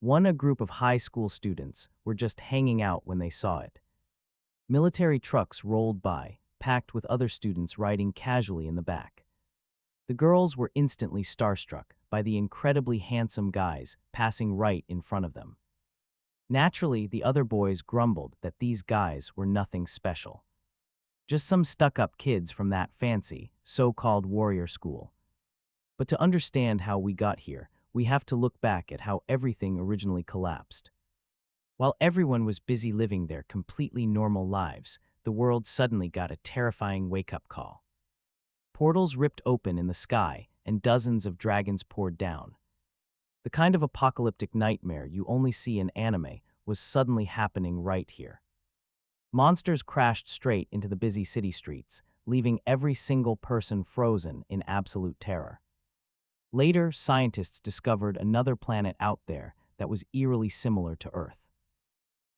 A group of high school students were just hanging out when they saw it. Military trucks rolled by, packed with other students riding casually in the back. The girls were instantly starstruck by the incredibly handsome guys passing right in front of them. Naturally, the other boys grumbled that these guys were nothing special. Just some stuck-up kids from that fancy, so-called warrior school. But to understand how we got here, we have to look back at how everything originally collapsed. While everyone was busy living their completely normal lives, the world suddenly got a terrifying wake-up call. Portals ripped open in the sky, and dozens of dragons poured down. The kind of apocalyptic nightmare you only see in anime was suddenly happening right here. Monsters crashed straight into the busy city streets, leaving every single person frozen in absolute terror. Later, scientists discovered another planet out there that was eerily similar to Earth.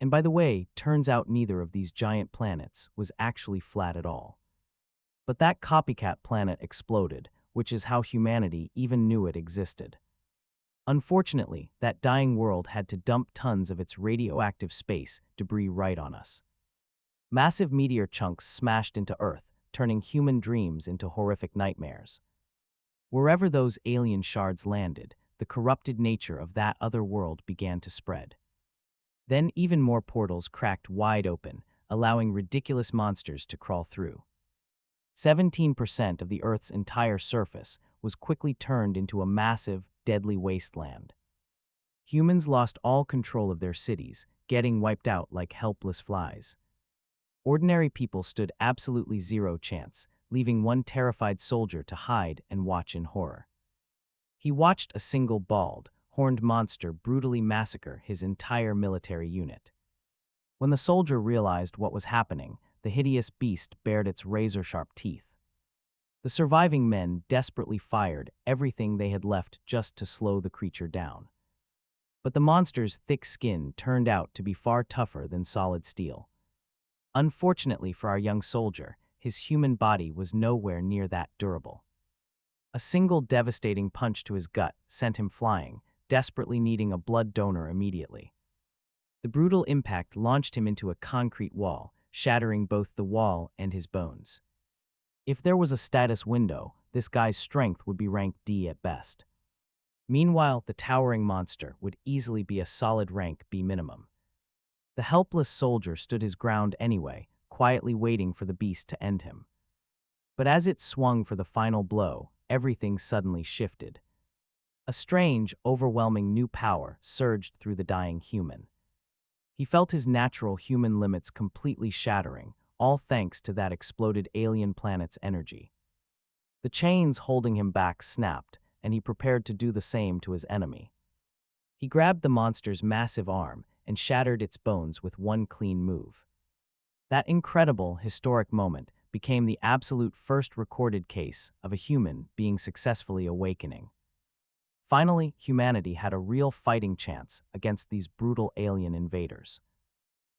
And by the way, turns out neither of these giant planets was actually flat at all. But that copycat planet exploded, which is how humanity even knew it existed. Unfortunately, that dying world had to dump tons of its radioactive space debris right on us. Massive meteor chunks smashed into Earth, turning human dreams into horrific nightmares. Wherever those alien shards landed, the corrupted nature of that other world began to spread. Then even more portals cracked wide open, allowing ridiculous monsters to crawl through. 17% of the Earth's entire surface was quickly turned into a massive, deadly wasteland. Humans lost all control of their cities, getting wiped out like helpless flies. Ordinary people stood absolutely zero chance, leaving one terrified soldier to hide and watch in horror. He watched a single bald, horned monster brutally massacre his entire military unit. When the soldier realized what was happening, the hideous beast bared its razor-sharp teeth. The surviving men desperately fired everything they had left just to slow the creature down. But the monster's thick skin turned out to be far tougher than solid steel. Unfortunately for our young soldier, his human body was nowhere near that durable. A single devastating punch to his gut sent him flying, desperately needing a blood donor immediately. The brutal impact launched him into a concrete wall, shattering both the wall and his bones. If there was a status window, this guy's strength would be ranked D at best. Meanwhile, the towering monster would easily be a solid rank B minimum. The helpless soldier stood his ground anyway, quietly waiting for the beast to end him. But as it swung for the final blow, everything suddenly shifted. A strange, overwhelming new power surged through the dying human. He felt his natural human limits completely shattering, all thanks to that exploded alien planet's energy. The chains holding him back snapped, and he prepared to do the same to his enemy. He grabbed the monster's massive arm and shattered its bones with one clean move. That incredible, historic moment became the absolute first recorded case of a human being successfully awakening. Finally, humanity had a real fighting chance against these brutal alien invaders.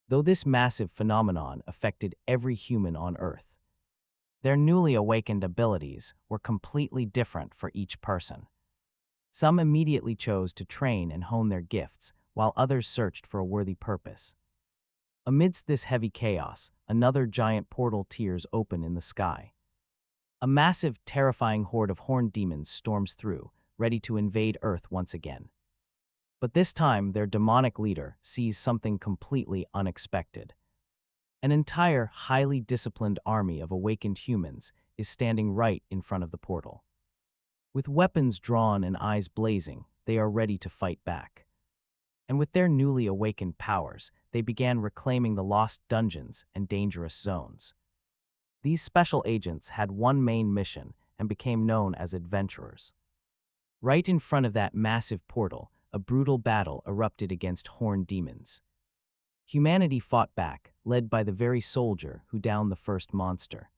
Though this massive phenomenon affected every human on Earth, their newly awakened abilities were completely different for each person. Some immediately chose to train and hone their gifts, while others searched for a worthy purpose. Amidst this heavy chaos, another giant portal tears open in the sky. A massive, terrifying horde of horned demons storms through, ready to invade Earth once again. But this time, their demonic leader sees something completely unexpected. An entire, highly disciplined army of awakened humans is standing right in front of the portal. With weapons drawn and eyes blazing, they are ready to fight back. And with their newly awakened powers, they began reclaiming the lost dungeons and dangerous zones. These special agents had one main mission and became known as adventurers. Right in front of that massive portal, a brutal battle erupted against horned demons. Humanity fought back, led by the very soldier who downed the first monster.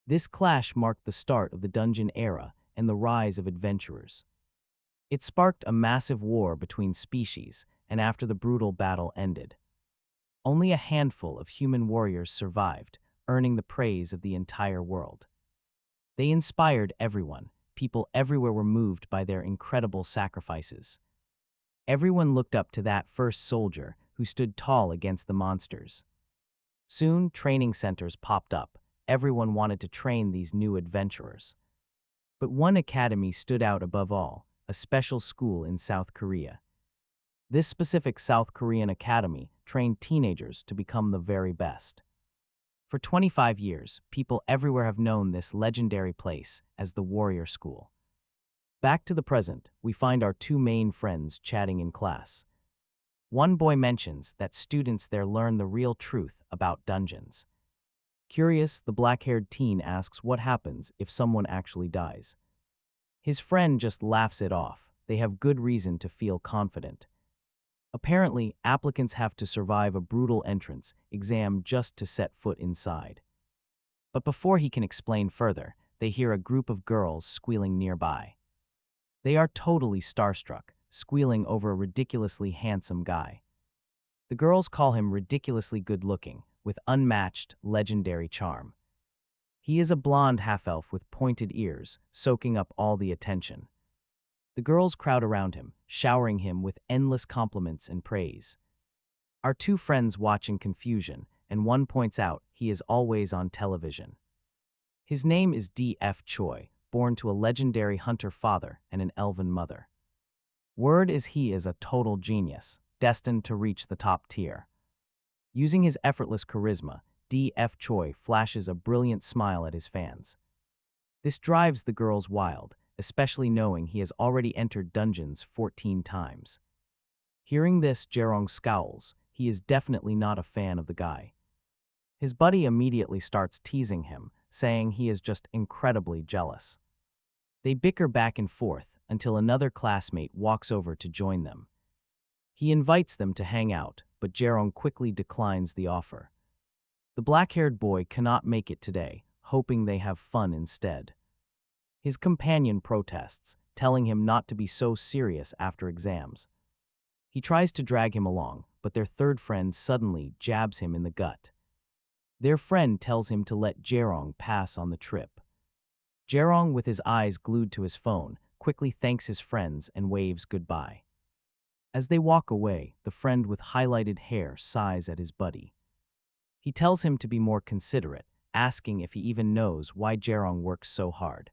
This clash marked the start of the dungeon era and the rise of adventurers. It sparked a massive war between species, and after the brutal battle ended, only a handful of human warriors survived, earning the praise of the entire world. They inspired everyone. People everywhere were moved by their incredible sacrifices. Everyone looked up to that first soldier who stood tall against the monsters. Soon, training centers popped up. Everyone wanted to train these new adventurers. But one academy stood out above all, a special school in South Korea. This specific South Korean academy trained teenagers to become the very best. For 25 years, people everywhere have known this legendary place as the Warrior School. Back to the present, we find our two main friends chatting in class. One boy mentions that students there learn the real truth about dungeons. Curious, the black-haired teen asks what happens if someone actually dies. His friend just laughs it off. They have good reason to feel confident. Apparently, applicants have to survive a brutal entrance exam just to set foot inside. But before he can explain further, they hear a group of girls squealing nearby. They are totally starstruck, squealing over a ridiculously handsome guy. The girls call him ridiculously good-looking, with unmatched, legendary charm. He is a blonde half-elf with pointed ears, soaking up all the attention. The girls crowd around him, showering him with endless compliments and praise. Our two friends watch in confusion, and one points out he is always on television. His name is D.F. Choi, born to a legendary hunter father and an elven mother. Word is he is a total genius, destined to reach the top tier. Using his effortless charisma, D.F. Choi flashes a brilliant smile at his fans. This drives the girls wild, especially knowing he has already entered dungeons 14 times. Hearing this, Jerong scowls. He is definitely not a fan of the guy. His buddy immediately starts teasing him, saying he is just incredibly jealous. They bicker back and forth until another classmate walks over to join them. He invites them to hang out, but Jerong quickly declines the offer. The black-haired boy cannot make it today, hoping they have fun instead. His companion protests, telling him not to be so serious after exams. He tries to drag him along, but their third friend suddenly jabs him in the gut. Their friend tells him to let Jerong pass on the trip. Jerong, with his eyes glued to his phone, quickly thanks his friends and waves goodbye. As they walk away, the friend with highlighted hair sighs at his buddy. He tells him to be more considerate, asking if he even knows why Jerong works so hard.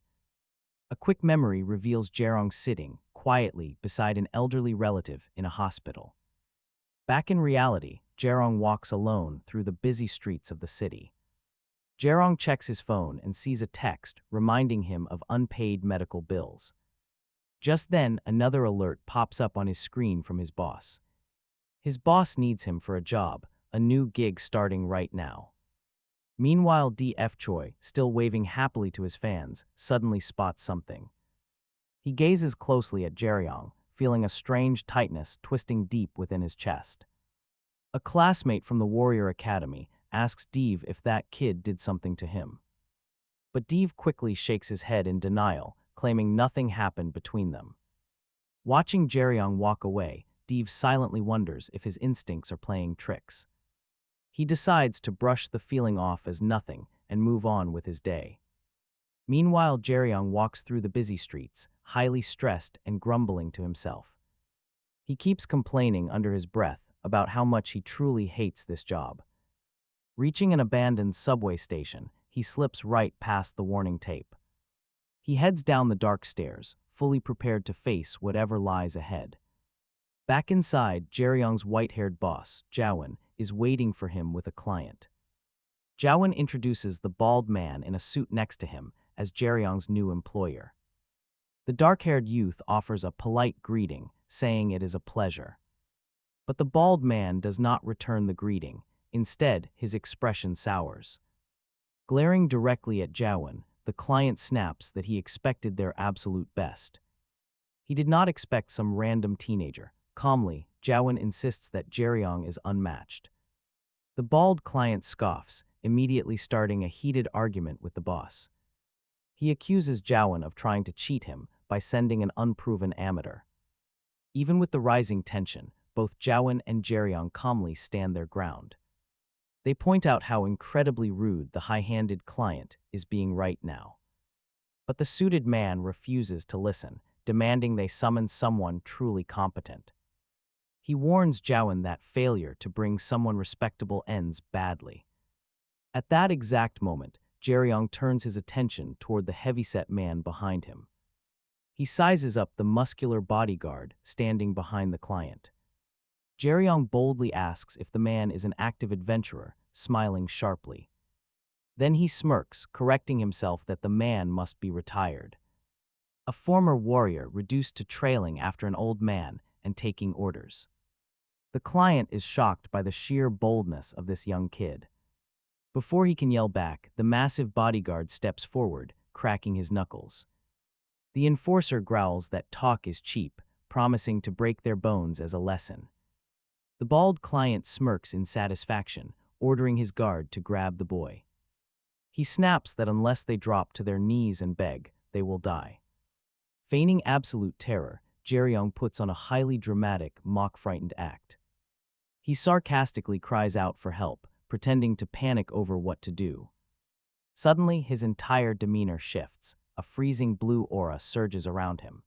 A quick memory reveals Jerong sitting quietly beside an elderly relative in a hospital. Back in reality, Jerong walks alone through the busy streets of the city. Jerong checks his phone and sees a text reminding him of unpaid medical bills. Just then, another alert pops up on his screen from his boss. His boss needs him for a job, a new gig starting right now. Meanwhile, D.F. Choi, still waving happily to his fans, suddenly spots something. He gazes closely at Jerong, feeling a strange tightness twisting deep within his chest. A classmate from the Warrior Academy asks Dev if that kid did something to him. But Dev quickly shakes his head in denial, claiming nothing happened between them. Watching Jerong walk away, Dev silently wonders if his instincts are playing tricks. He decides to brush the feeling off as nothing and move on with his day. Meanwhile, Jerong walks through the busy streets, highly stressed and grumbling to himself. He keeps complaining under his breath about how much he truly hates this job. Reaching an abandoned subway station, he slips right past the warning tape. He heads down the dark stairs, fully prepared to face whatever lies ahead. Back inside, Jerong's white-haired boss, Jawan, is waiting for him with a client. Jawan introduces the bald man in a suit next to him as Jerong's new employer. The dark-haired youth offers a polite greeting, saying it is a pleasure. But the bald man does not return the greeting. Instead, his expression sours. Glaring directly at Jawan, the client snaps that he expected their absolute best. He did not expect some random teenager. Calmly, Jawan insists that Jerong is unmatched. The bald client scoffs, immediately starting a heated argument with the boss. He accuses Jawan of trying to cheat him by sending an unproven amateur. Even with the rising tension, both Jawan and Jerong calmly stand their ground. They point out how incredibly rude the high-handed client is being right now. But the suited man refuses to listen, demanding they summon someone truly competent. He warns Jowan that failure to bring someone respectable ends badly. At that exact moment, Jerong turns his attention toward the heavyset man behind him. He sizes up the muscular bodyguard standing behind the client. Jerong boldly asks if the man is an active adventurer, smiling sharply. Then he smirks, correcting himself that the man must be retired. A former warrior reduced to trailing after an old man and taking orders. The client is shocked by the sheer boldness of this young kid. Before he can yell back, the massive bodyguard steps forward, cracking his knuckles. The enforcer growls that talk is cheap, promising to break their bones as a lesson. The bald client smirks in satisfaction, ordering his guard to grab the boy. He snaps that unless they drop to their knees and beg, they will die. Feigning absolute terror, Jerong puts on a highly dramatic, mock-frightened act. He sarcastically cries out for help, pretending to panic over what to do. Suddenly, his entire demeanor shifts. A freezing blue aura surges around him.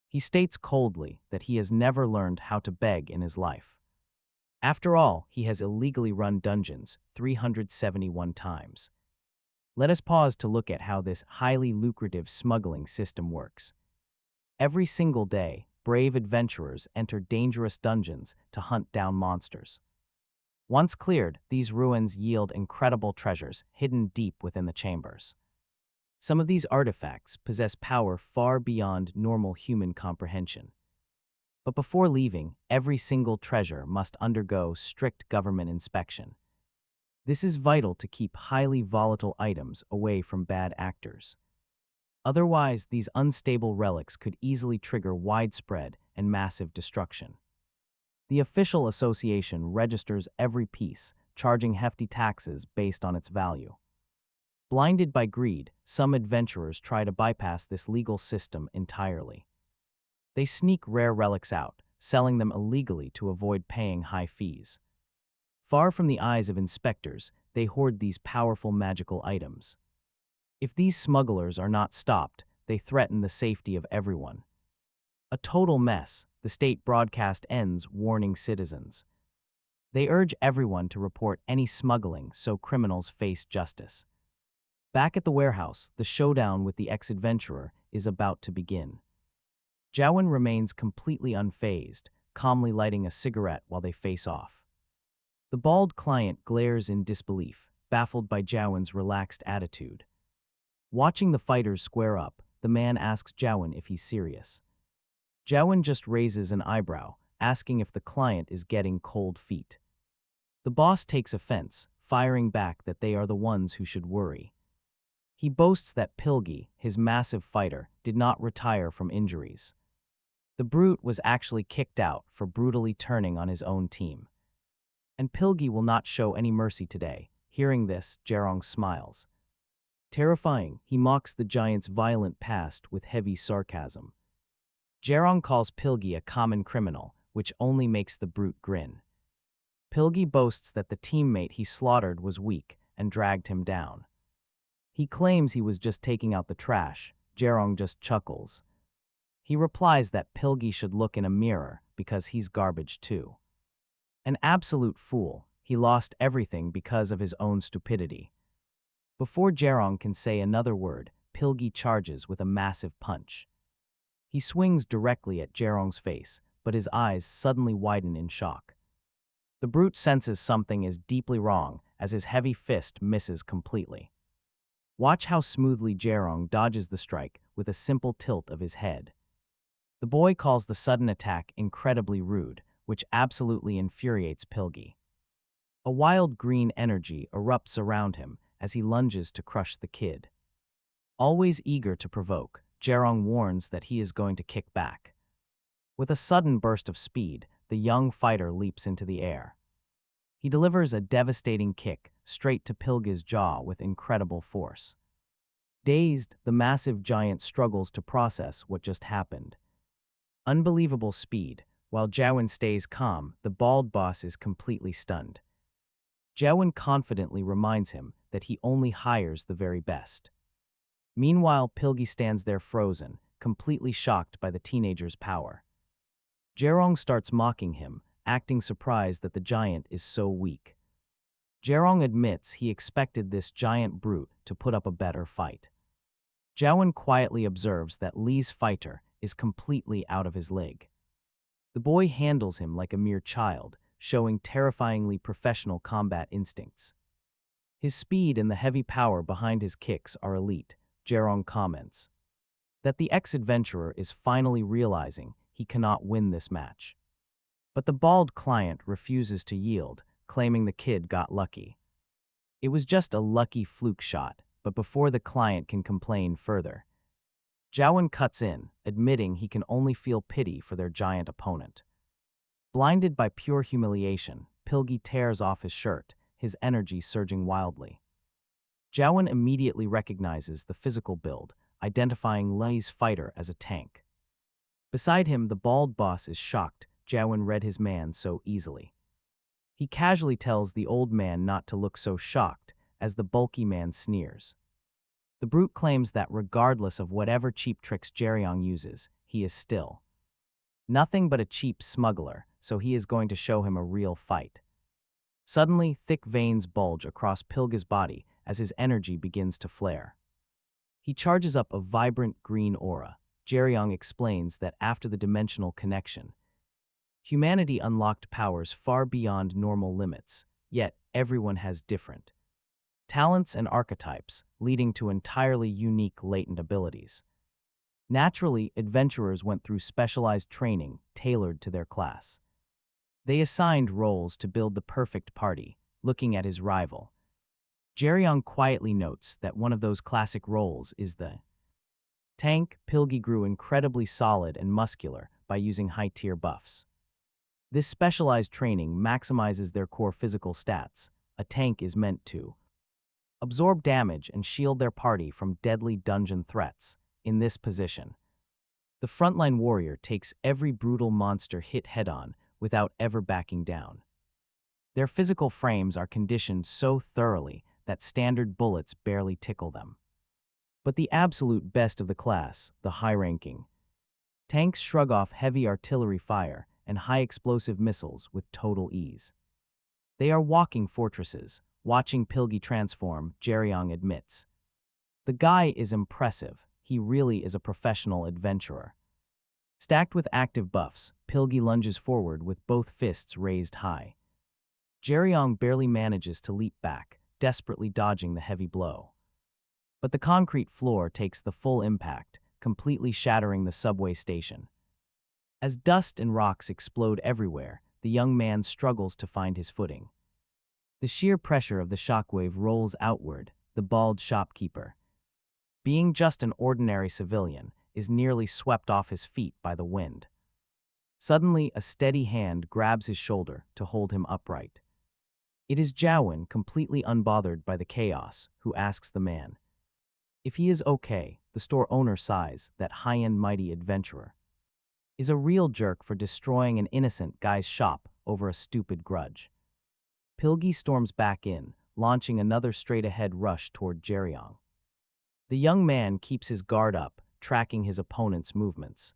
He states coldly that he has never learned how to beg in his life. After all, he has illegally run dungeons 371 times. Let us pause to look at how this highly lucrative smuggling system works. Every single day, brave adventurers enter dangerous dungeons to hunt down monsters. Once cleared, these ruins yield incredible treasures hidden deep within the chambers. Some of these artifacts possess power far beyond normal human comprehension. But before leaving, every single treasure must undergo strict government inspection. This is vital to keep highly volatile items away from bad actors. Otherwise, these unstable relics could easily trigger widespread and massive destruction. The official association registers every piece, charging hefty taxes based on its value. Blinded by greed, some adventurers try to bypass this legal system entirely. They sneak rare relics out, selling them illegally to avoid paying high fees. Far from the eyes of inspectors, they hoard these powerful magical items. If these smugglers are not stopped, they threaten the safety of everyone. A total mess, the state broadcast ends warning citizens. They urge everyone to report any smuggling so criminals face justice. Back at the warehouse, the showdown with the ex-adventurer is about to begin. Jowan remains completely unfazed, calmly lighting a cigarette while they face off. The bald client glares in disbelief, baffled by Jowan's relaxed attitude. Watching the fighters square up, the man asks Jowan if he's serious. Jowan just raises an eyebrow, asking if the client is getting cold feet. The boss takes offense, firing back that they are the ones who should worry. He boasts that Pilgi, his massive fighter, did not retire from injuries. The brute was actually kicked out for brutally turning on his own team. And Pilgi will not show any mercy today. Hearing this, Jerong smiles. Terrifying, he mocks the giant's violent past with heavy sarcasm. Jerong calls Pilgi a common criminal, which only makes the brute grin. Pilgi boasts that the teammate he slaughtered was weak and dragged him down. He claims he was just taking out the trash. Jerong just chuckles. He replies that Pilgi should look in a mirror because he's garbage too. An absolute fool, he lost everything because of his own stupidity. Before Jerong can say another word, Pilgi charges with a massive punch. He swings directly at Jerong's face, but his eyes suddenly widen in shock. The brute senses something is deeply wrong as his heavy fist misses completely. Watch how smoothly Jerong dodges the strike with a simple tilt of his head. The boy calls the sudden attack incredibly rude, which absolutely infuriates Pilgi. A wild green energy erupts around him as he lunges to crush the kid. Always eager to provoke, Jerong warns that he is going to kick back. With a sudden burst of speed, the young fighter leaps into the air. He delivers a devastating kick straight to Pilgi's jaw with incredible force. Dazed, the massive giant struggles to process what just happened. Unbelievable speed. While Jowan stays calm, the bald boss is completely stunned. Jowan confidently reminds him that he only hires the very best. Meanwhile, Pilgi stands there frozen, completely shocked by the teenager's power. Jerong starts mocking him, acting surprised that the giant is so weak. Jerong admits he expected this giant brute to put up a better fight. Jowen quietly observes that Lee's fighter is completely out of his league. The boy handles him like a mere child, showing terrifyingly professional combat instincts. His speed and the heavy power behind his kicks are elite, Jerong comments. That the ex-adventurer is finally realizing he cannot win this match. But the bald client refuses to yield, claiming the kid got lucky. It was just a lucky fluke shot, but before the client can complain further, Jowen cuts in, admitting he can only feel pity for their giant opponent. Blinded by pure humiliation, Pilgi tears off his shirt, his energy surging wildly. Jowen immediately recognizes the physical build, identifying Lei's fighter as a tank. Beside him, the bald boss is shocked Jowen read his man so easily. He casually tells the old man not to look so shocked, as the bulky man sneers. The brute claims that regardless of whatever cheap tricks Jerong uses, he is still nothing but a cheap smuggler, so he is going to show him a real fight. Suddenly, thick veins bulge across Pilga's body as his energy begins to flare. He charges up a vibrant green aura. Jerong explains that after the dimensional connection, humanity unlocked powers far beyond normal limits, yet everyone has different talents and archetypes, leading to entirely unique latent abilities. Naturally, adventurers went through specialized training tailored to their class. They assigned roles to build the perfect party, looking at his rival. Jerong quietly notes that one of those classic roles is the tank. Pilgi grew incredibly solid and muscular by using high-tier buffs. This specialized training maximizes their core physical stats. A tank is meant to absorb damage and shield their party from deadly dungeon threats. In this position, the frontline warrior takes every brutal monster hit head-on without ever backing down. Their physical frames are conditioned so thoroughly that standard bullets barely tickle them. But the absolute best of the class, the high-ranking tanks, shrug off heavy artillery fire and high-explosive missiles with total ease. They are walking fortresses. Watching Pilgi transform, Jerong admits, the guy is impressive. He really is a professional adventurer. Stacked with active buffs, Pilgi lunges forward with both fists raised high. Jerong barely manages to leap back, desperately dodging the heavy blow. But the concrete floor takes the full impact, completely shattering the subway station. As dust and rocks explode everywhere, the young man struggles to find his footing. The sheer pressure of the shockwave rolls outward. The bald shopkeeper, being just an ordinary civilian, is nearly swept off his feet by the wind. Suddenly, a steady hand grabs his shoulder to hold him upright. It is Jowen, completely unbothered by the chaos, who asks the man if he is okay. The store owner sighs that high-end mighty adventurer is a real jerk for destroying an innocent guy's shop over a stupid grudge. Pilgi storms back in, launching another straight-ahead rush toward Jerong. The young man keeps his guard up, tracking his opponent's movements.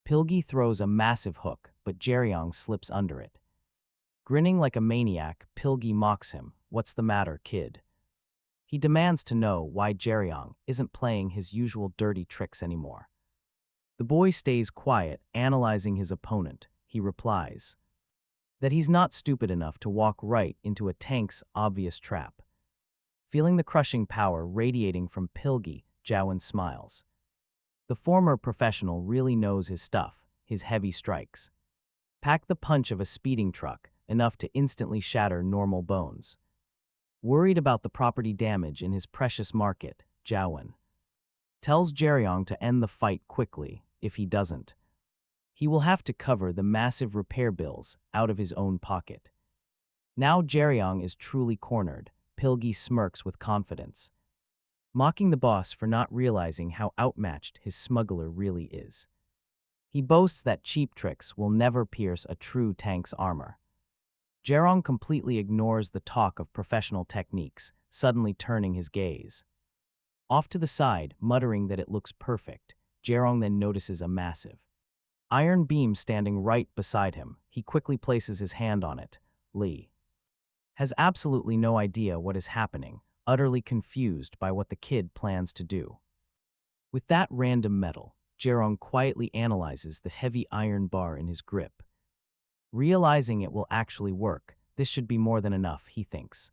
Pilgi throws a massive hook, but Jerong slips under it. Grinning like a maniac, Pilgi mocks him. "What's the matter, kid?" He demands to know why Jerong isn't playing his usual dirty tricks anymore. The boy stays quiet, analyzing his opponent. He replies that he's not stupid enough to walk right into a tank's obvious trap. Feeling the crushing power radiating from Pilgi, Jowen smiles. The former professional really knows his stuff. His heavy strikes pack the punch of a speeding truck, enough to instantly shatter normal bones. Worried about the property damage in his precious market, Jowen tells Jerong to end the fight quickly. If he doesn't, he will have to cover the massive repair bills out of his own pocket. Now Jerong is truly cornered. Pilgi smirks with confidence, mocking the boss for not realizing how outmatched his smuggler really is. He boasts that cheap tricks will never pierce a true tank's armor. Jerong completely ignores the talk of professional techniques, suddenly turning his gaze off to the side, muttering that it looks perfect. Jerong then notices a massive Iron beam standing right beside him. He quickly places his hand on it. Lee has absolutely no idea what is happening, utterly confused by what the kid plans to do. With that random metal, Jerong quietly analyzes the heavy iron bar in his grip. Realizing it will actually work, this should be more than enough, he thinks.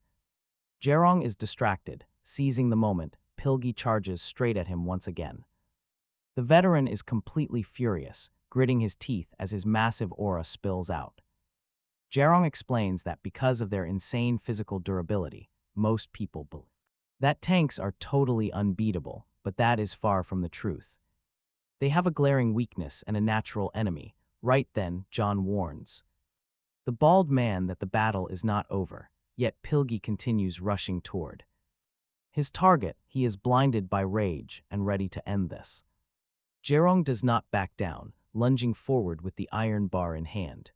Jerong is distracted. Seizing the moment, Pilgi charges straight at him once again. The veteran is completely furious, gritting his teeth as his massive aura spills out. Jerong explains that because of their insane physical durability, most people believe that tanks are totally unbeatable, but that is far from the truth. They have a glaring weakness and a natural enemy. Right then, John warns the bald man that the battle is not over, yet Pilgi continues rushing toward his target. He is blinded by rage and ready to end this. Jerong does not back down, lunging forward with the iron bar in hand.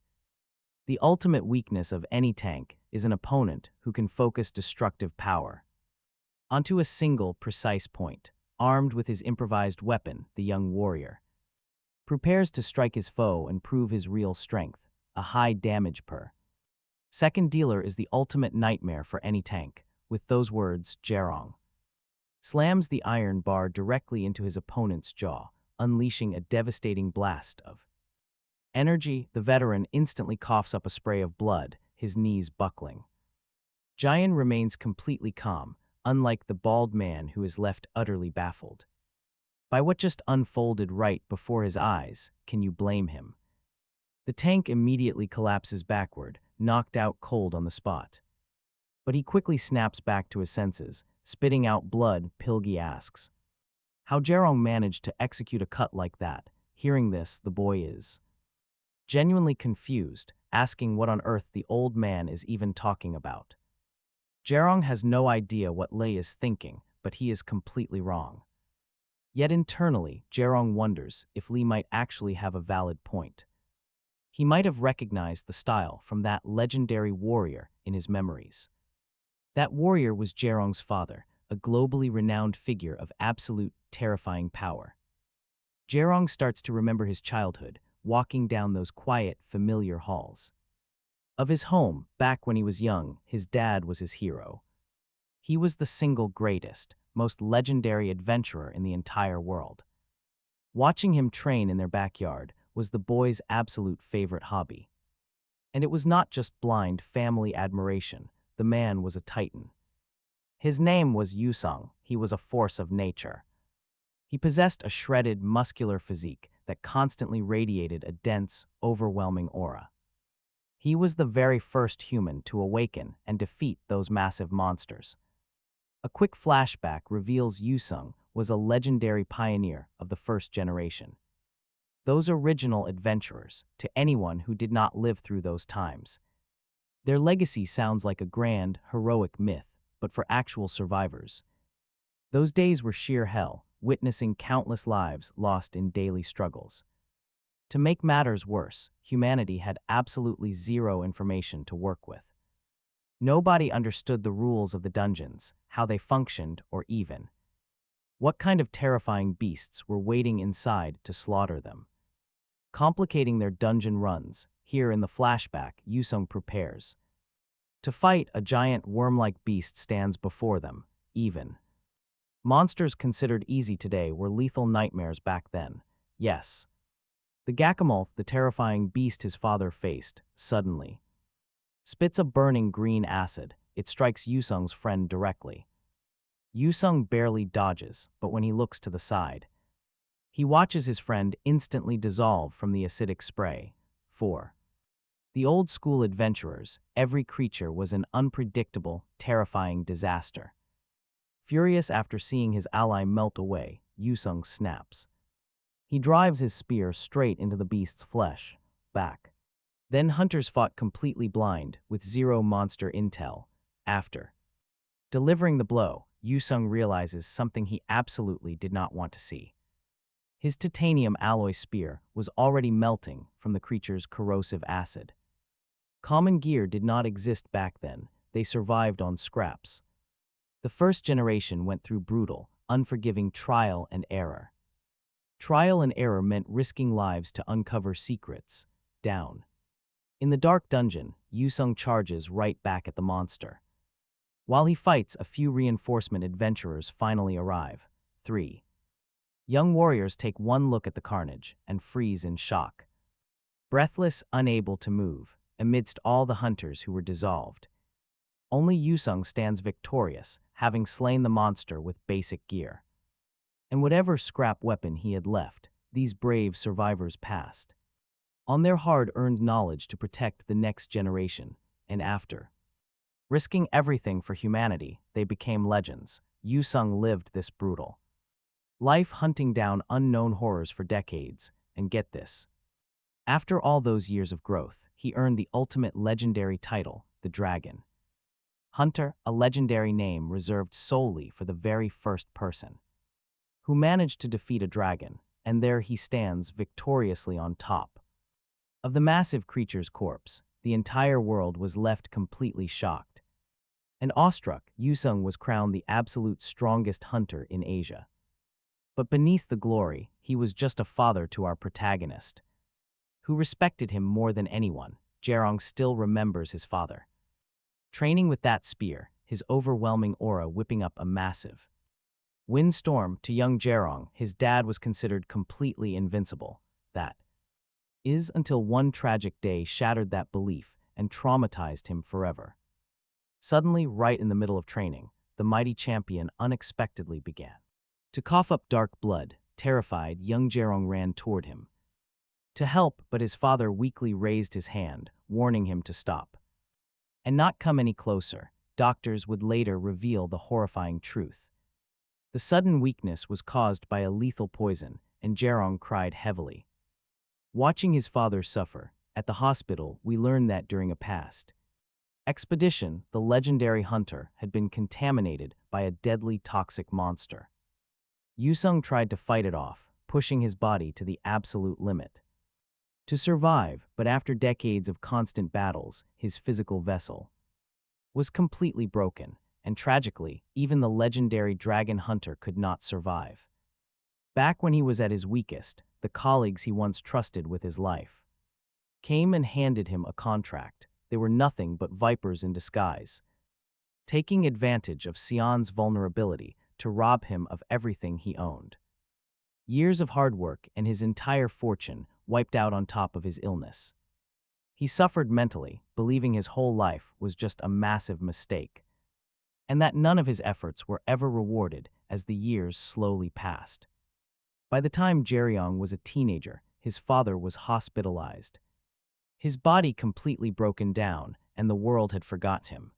The ultimate weakness of any tank is an opponent who can focus destructive power onto a single, precise point. Armed with his improvised weapon, the young warrior prepares to strike his foe and prove his real strength, a high damage per second dealer is the ultimate nightmare for any tank. With those words, Jerong slams the iron bar directly into his opponent's jaw, unleashing a devastating blast of energy. The veteran instantly coughs up a spray of blood, his knees buckling. Jian remains completely calm, unlike the bald man who is left utterly baffled by what just unfolded right before his eyes. Can you blame him? The tank immediately collapses backward, knocked out cold on the spot. But he quickly snaps back to his senses, spitting out blood. Pilgi asks how Jerong managed to execute a cut like that. Hearing this, the boy is genuinely confused, asking what on earth the old man is even talking about. Jerong has no idea what Lei is thinking, but he is completely wrong. Yet internally, Jerong wonders if Lee might actually have a valid point. He might have recognized the style from that legendary warrior in his memories. That warrior was Jerong's father, a globally renowned figure of absolute, terrifying power. Jerong starts to remember his childhood, walking down those quiet, familiar halls of his home. Back when he was young, his dad was his hero. He was the single greatest, most legendary adventurer in the entire world. Watching him train in their backyard was the boy's absolute favorite hobby. And it was not just blind family admiration. The man was a titan. His name was Yusung. He was a force of nature. He possessed a shredded, muscular physique that constantly radiated a dense, overwhelming aura. He was the very first human to awaken and defeat those massive monsters. A quick flashback reveals Yusung was a legendary pioneer of the first generation. Those original adventurers, to anyone who did not live through those times. Their legacy sounds like a grand, heroic myth, but for actual survivors, those days were sheer hell, witnessing countless lives lost in daily struggles. To make matters worse, humanity had absolutely zero information to work with. Nobody understood the rules of the dungeons, how they functioned, or even what kind of terrifying beasts were waiting inside to slaughter them. Complicating their dungeon runs, here in the flashback, Yusung prepares to fight. A giant worm-like beast stands before them. Even monsters considered easy today were lethal nightmares back then. Yes. The Gakamoth, the terrifying beast his father faced, suddenly spits a burning green acid. It strikes Yusung's friend directly. Yusung barely dodges, but when he looks to the side, he watches his friend instantly dissolve from the acidic spray. 4. The old-school adventurers, every creature was an unpredictable, terrifying disaster. Furious after seeing his ally melt away, Yusung snaps. He drives his spear straight into the beast's flesh, back. Then hunters fought completely blind, with zero monster intel. After delivering the blow, Yusung realizes something he absolutely did not want to see. His titanium alloy spear was already melting from the creature's corrosive acid. Common gear did not exist back then. They survived on scraps. The first generation went through brutal, unforgiving trial and error. Trial and error meant risking lives to uncover secrets. Down. In the dark dungeon, Yusung charges right back at the monster. While he fights, a few reinforcement adventurers finally arrive. 3. Young warriors take one look at the carnage and freeze in shock. Breathless, unable to move, amidst all the hunters who were dissolved. Only Yusung stands victorious, having slain the monster with basic gear. And whatever scrap weapon he had left, these brave survivors passed on their hard-earned knowledge to protect the next generation, and after. Risking everything for humanity, they became legends. Yusung lived this brutal life, hunting down unknown horrors for decades, and get this. After all those years of growth, he earned the ultimate legendary title, the Dragon Hunter, a legendary name reserved solely for the very first person who managed to defeat a dragon, and there he stands victoriously on top of the massive creature's corpse. The entire world was left completely shocked. And awestruck, Yusung was crowned the absolute strongest hunter in Asia. But beneath the glory, he was just a father to our protagonist, who respected him more than anyone. Jerong still remembers his father training with that spear, his overwhelming aura whipping up a massive windstorm. To young Jerong, his dad was considered completely invincible. That is until one tragic day shattered that belief and traumatized him forever. Suddenly, right in the middle of training, the mighty champion unexpectedly began to cough up dark blood. Terrified, young Jerong ran toward him to help, but his father weakly raised his hand, warning him to stop and not come any closer. Doctors would later reveal the horrifying truth. The sudden weakness was caused by a lethal poison, and Jerong cried heavily. Watching his father suffer, at the hospital, we learned that during a past expedition, the legendary hunter had been contaminated by a deadly toxic monster. Yusung tried to fight it off, pushing his body to the absolute limit to survive, but after decades of constant battles, his physical vessel was completely broken, and tragically, even the legendary dragon hunter could not survive. Back when he was at his weakest, the colleagues he once trusted with his life came and handed him a contract. They were nothing but vipers in disguise, taking advantage of Sion's vulnerability to rob him of everything he owned. Years of hard work and his entire fortune wiped out on top of his illness. He suffered mentally, believing his whole life was just a massive mistake, and that none of his efforts were ever rewarded as the years slowly passed. By the time Jerong was a teenager, his father was hospitalized, his body completely broken down, and the world had forgot him.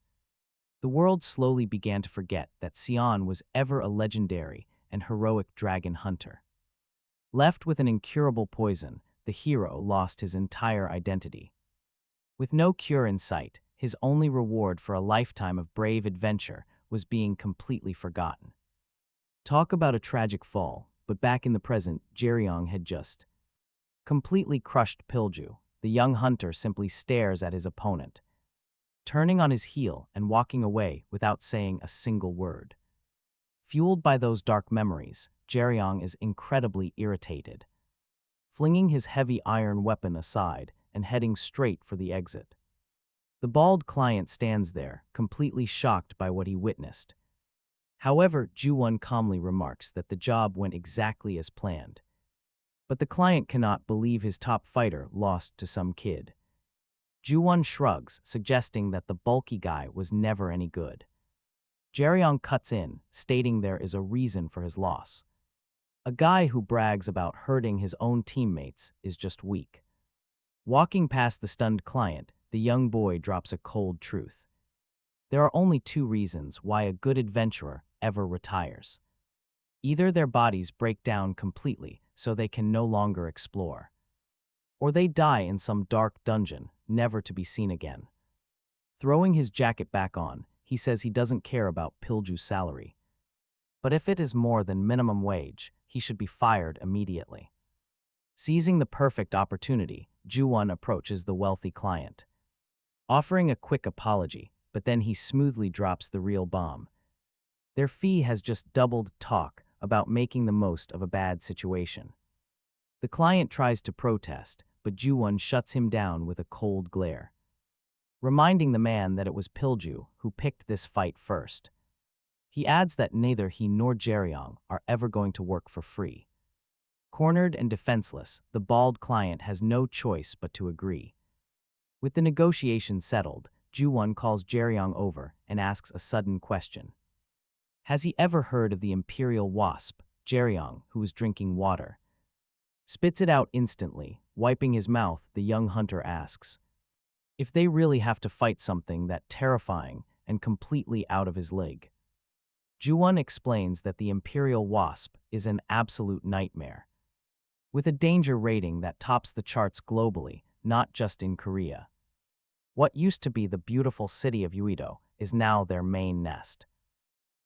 The world slowly began to forget that Sion was ever a legendary and heroic dragon hunter. Left with an incurable poison, the hero lost his entire identity. With no cure in sight, his only reward for a lifetime of brave adventure was being completely forgotten. Talk about a tragic fall, but back in the present, Jerong had just completely crushed Pilju. The young hunter simply stares at his opponent, turning on his heel and walking away without saying a single word. Fueled by those dark memories, Jerong is incredibly irritated, flinging his heavy iron weapon aside and heading straight for the exit. The bald client stands there, completely shocked by what he witnessed. However, Ju-won calmly remarks that the job went exactly as planned. But the client cannot believe his top fighter lost to some kid. Ju-won shrugs, suggesting that the bulky guy was never any good. Jerong cuts in, stating there is a reason for his loss. A guy who brags about hurting his own teammates is just weak. Walking past the stunned client, the young boy drops a cold truth. There are only two reasons why a good adventurer ever retires. Either their bodies break down completely so they can no longer explore, or they die in some dark dungeon, never to be seen again. Throwing his jacket back on, he says he doesn't care about Pilju's salary. But if it is more than minimum wage, he should be fired immediately. Seizing the perfect opportunity, Ju-won approaches the wealthy client, offering a quick apology, but then he smoothly drops the real bomb. Their fee has just doubled. Talk about making the most of a bad situation. The client tries to protest, but Ju-won shuts him down with a cold glare, reminding the man that it was Pilju who picked this fight first. He adds that neither he nor Jerong are ever going to work for free. Cornered and defenseless, the bald client has no choice but to agree. With the negotiation settled, Ju-won calls Jerong over and asks a sudden question. Has he ever heard of the imperial wasp? Jerong, who was drinking water, spits it out instantly. Wiping his mouth, the young hunter asks if they really have to fight something that terrifying and completely out of his league. Ju-won explains that the imperial wasp is an absolute nightmare, with a danger rating that tops the charts globally, not just in Korea. What used to be the beautiful city of Uido is now their main nest,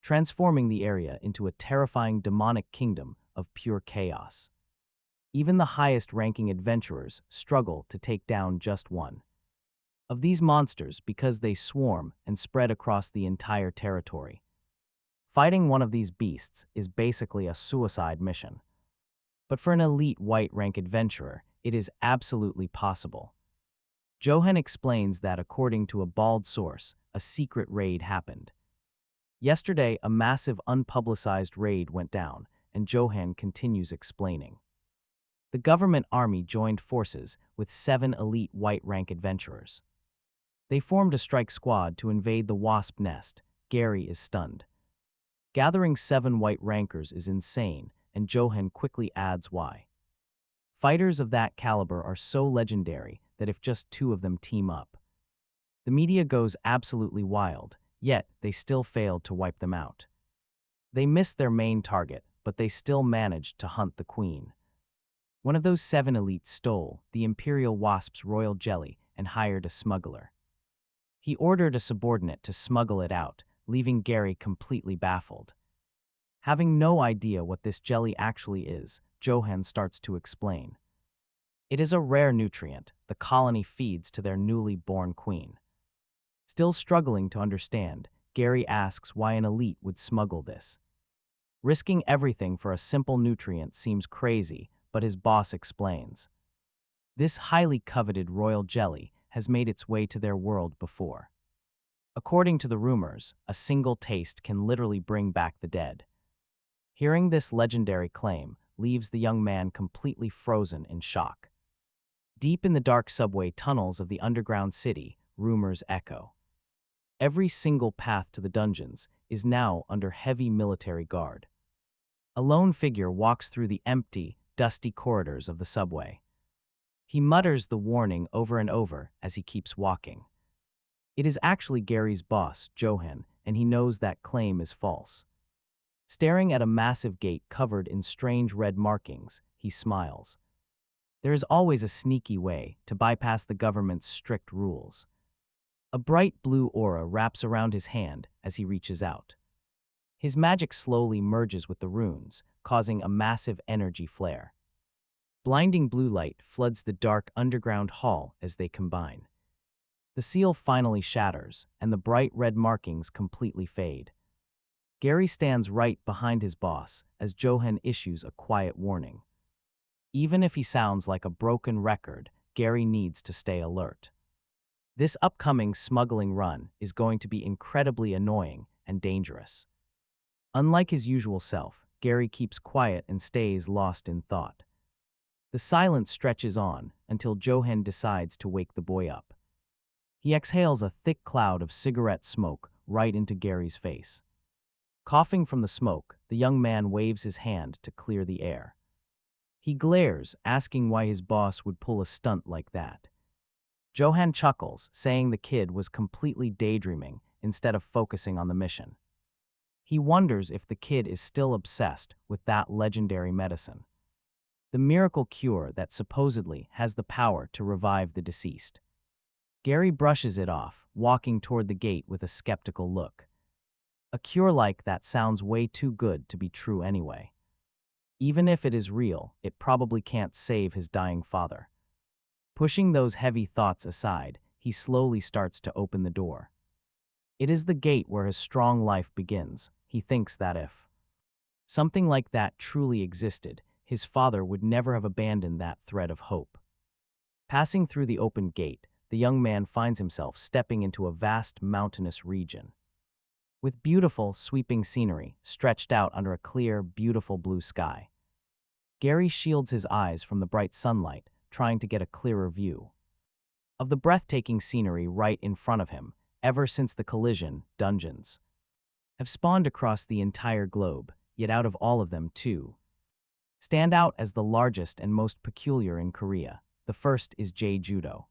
transforming the area into a terrifying demonic kingdom of pure chaos. Even the highest-ranking adventurers struggle to take down just one of these monsters because they swarm and spread across the entire territory. Fighting one of these beasts is basically a suicide mission. But for an elite white-rank adventurer, it is absolutely possible. Johan explains that according to a bald source, a secret raid happened. Yesterday, a massive unpublicized raid went down, and Johan continues explaining. The government army joined forces with 7 elite white-rank adventurers. They formed a strike squad to invade the wasp nest. Gary is stunned. Gathering 7 white rankers is insane, and Johan quickly adds why. Fighters of that caliber are so legendary that if just 2 of them team up, the media goes absolutely wild, yet they still failed to wipe them out. They missed their main target, but they still managed to hunt the queen. One of those 7 elites stole the imperial wasp's royal jelly and hired a smuggler. He ordered a subordinate to smuggle it out, leaving Gary completely baffled. Having no idea what this jelly actually is, Johan starts to explain. It is a rare nutrient the colony feeds to their newly born queen. Still struggling to understand, Gary asks why an elite would smuggle this. Risking everything for a simple nutrient seems crazy, but his boss explains. This highly coveted royal jelly has made its way to their world before. According to the rumors, a single taste can literally bring back the dead. Hearing this legendary claim leaves the young man completely frozen in shock. Deep in the dark subway tunnels of the underground city, rumors echo. Every single path to the dungeons is now under heavy military guard. A lone figure walks through the empty, dusty corridors of the subway. He mutters the warning over and over as he keeps walking. It is actually Gary's boss, Johan, and he knows that claim is false. Staring at a massive gate covered in strange red markings, he smiles. There is always a sneaky way to bypass the government's strict rules. A bright blue aura wraps around his hand as he reaches out. His magic slowly merges with the runes, causing a massive energy flare. Blinding blue light floods the dark underground hall as they combine. The seal finally shatters, and the bright red markings completely fade. Gary stands right behind his boss as Johan issues a quiet warning. Even if he sounds like a broken record, Gary needs to stay alert. This upcoming smuggling run is going to be incredibly annoying and dangerous. Unlike his usual self, Gary keeps quiet and stays lost in thought. The silence stretches on until Johan decides to wake the boy up. He exhales a thick cloud of cigarette smoke right into Gary's face. Coughing from the smoke, the young man waves his hand to clear the air. He glares, asking why his boss would pull a stunt like that. Johan chuckles, saying the kid was completely daydreaming instead of focusing on the mission. He wonders if the kid is still obsessed with that legendary medicine, the miracle cure that supposedly has the power to revive the deceased. Gary brushes it off, walking toward the gate with a skeptical look. A cure like that sounds way too good to be true anyway. Even if it is real, it probably can't save his dying father. Pushing those heavy thoughts aside, he slowly starts to open the door. It is the gate where his strong life begins. He thinks that if something like that truly existed, his father would never have abandoned that thread of hope. Passing through the open gate, the young man finds himself stepping into a vast mountainous region, with beautiful, sweeping scenery stretched out under a clear, beautiful blue sky. Gary shields his eyes from the bright sunlight, trying to get a clearer view of the breathtaking scenery right in front of him. Ever since the collision, dungeons have spawned across the entire globe, yet out of all of them, two stand out as the largest and most peculiar in Korea. The first is Jeju-do.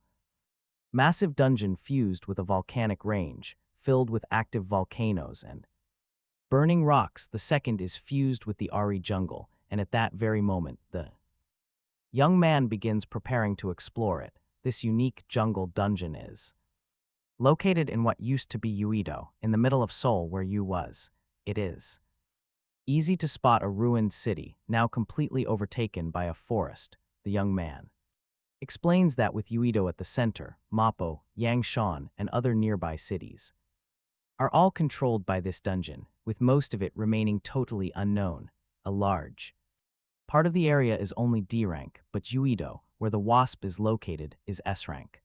Massive dungeon fused with a volcanic range, filled with active volcanoes and burning rocks. The second is fused with the Ari jungle, and at that very moment, the young man begins preparing to explore it. This unique jungle dungeon is located in what used to be Uido, in the middle of Seoul where Yu was. It is easy to spot a ruined city, now completely overtaken by a forest. The young man explains that with Uido at the center, Mapo, Yangshan, and other nearby cities are all controlled by this dungeon, with most of it remaining totally unknown. A large part of the area is only D rank, but Uido, where the wasp is located, is S rank.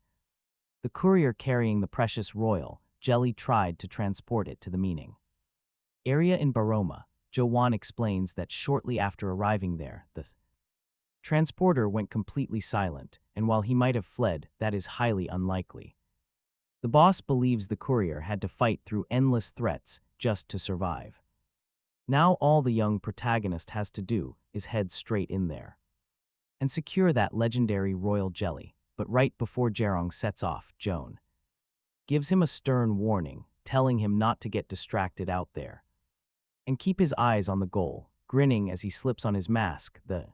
The courier carrying the precious royal jelly tried to transport it to the meaning area in Baroma. Jo-won explains that shortly after arriving there, the transporter went completely silent, and while he might have fled, that is highly unlikely. The boss believes the courier had to fight through endless threats just to survive. Now all the young protagonist has to do is head straight in there and secure that legendary royal jelly. But right before Jerong sets off, Joan gives him a stern warning, telling him not to get distracted out there and keep his eyes on the goal. Grinning as he slips on his mask, the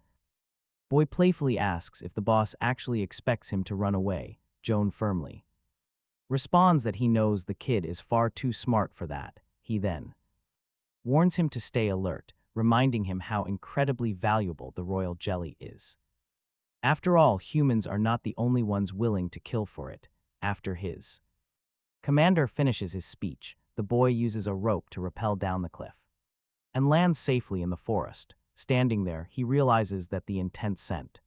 boy playfully asks if the boss actually expects him to run away. Joan firmly responds that he knows the kid is far too smart for that. He then warns him to stay alert, reminding him how incredibly valuable the royal jelly is. After all, humans are not the only ones willing to kill for it. After his commander finishes his speech, the boy uses a rope to rappel down the cliff and lands safely in the forest. Standing there, he realizes that the intense scent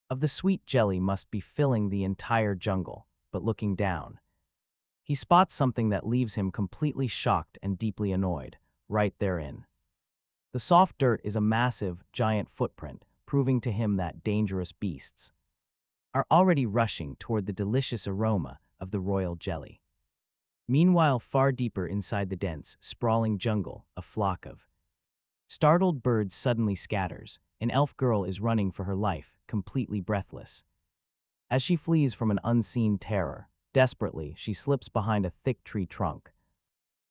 of the sweet jelly must be filling the entire jungle, but looking down, he spots something that leaves him completely shocked and deeply annoyed. Right therein, the soft dirt is a massive, giant footprint, proving to him that dangerous beasts are already rushing toward the delicious aroma of the royal jelly. Meanwhile, far deeper inside the dense, sprawling jungle, a flock of startled birds suddenly scatters. An elf girl is running for her life, completely breathless. As she flees from an unseen terror, desperately, she slips behind a thick tree trunk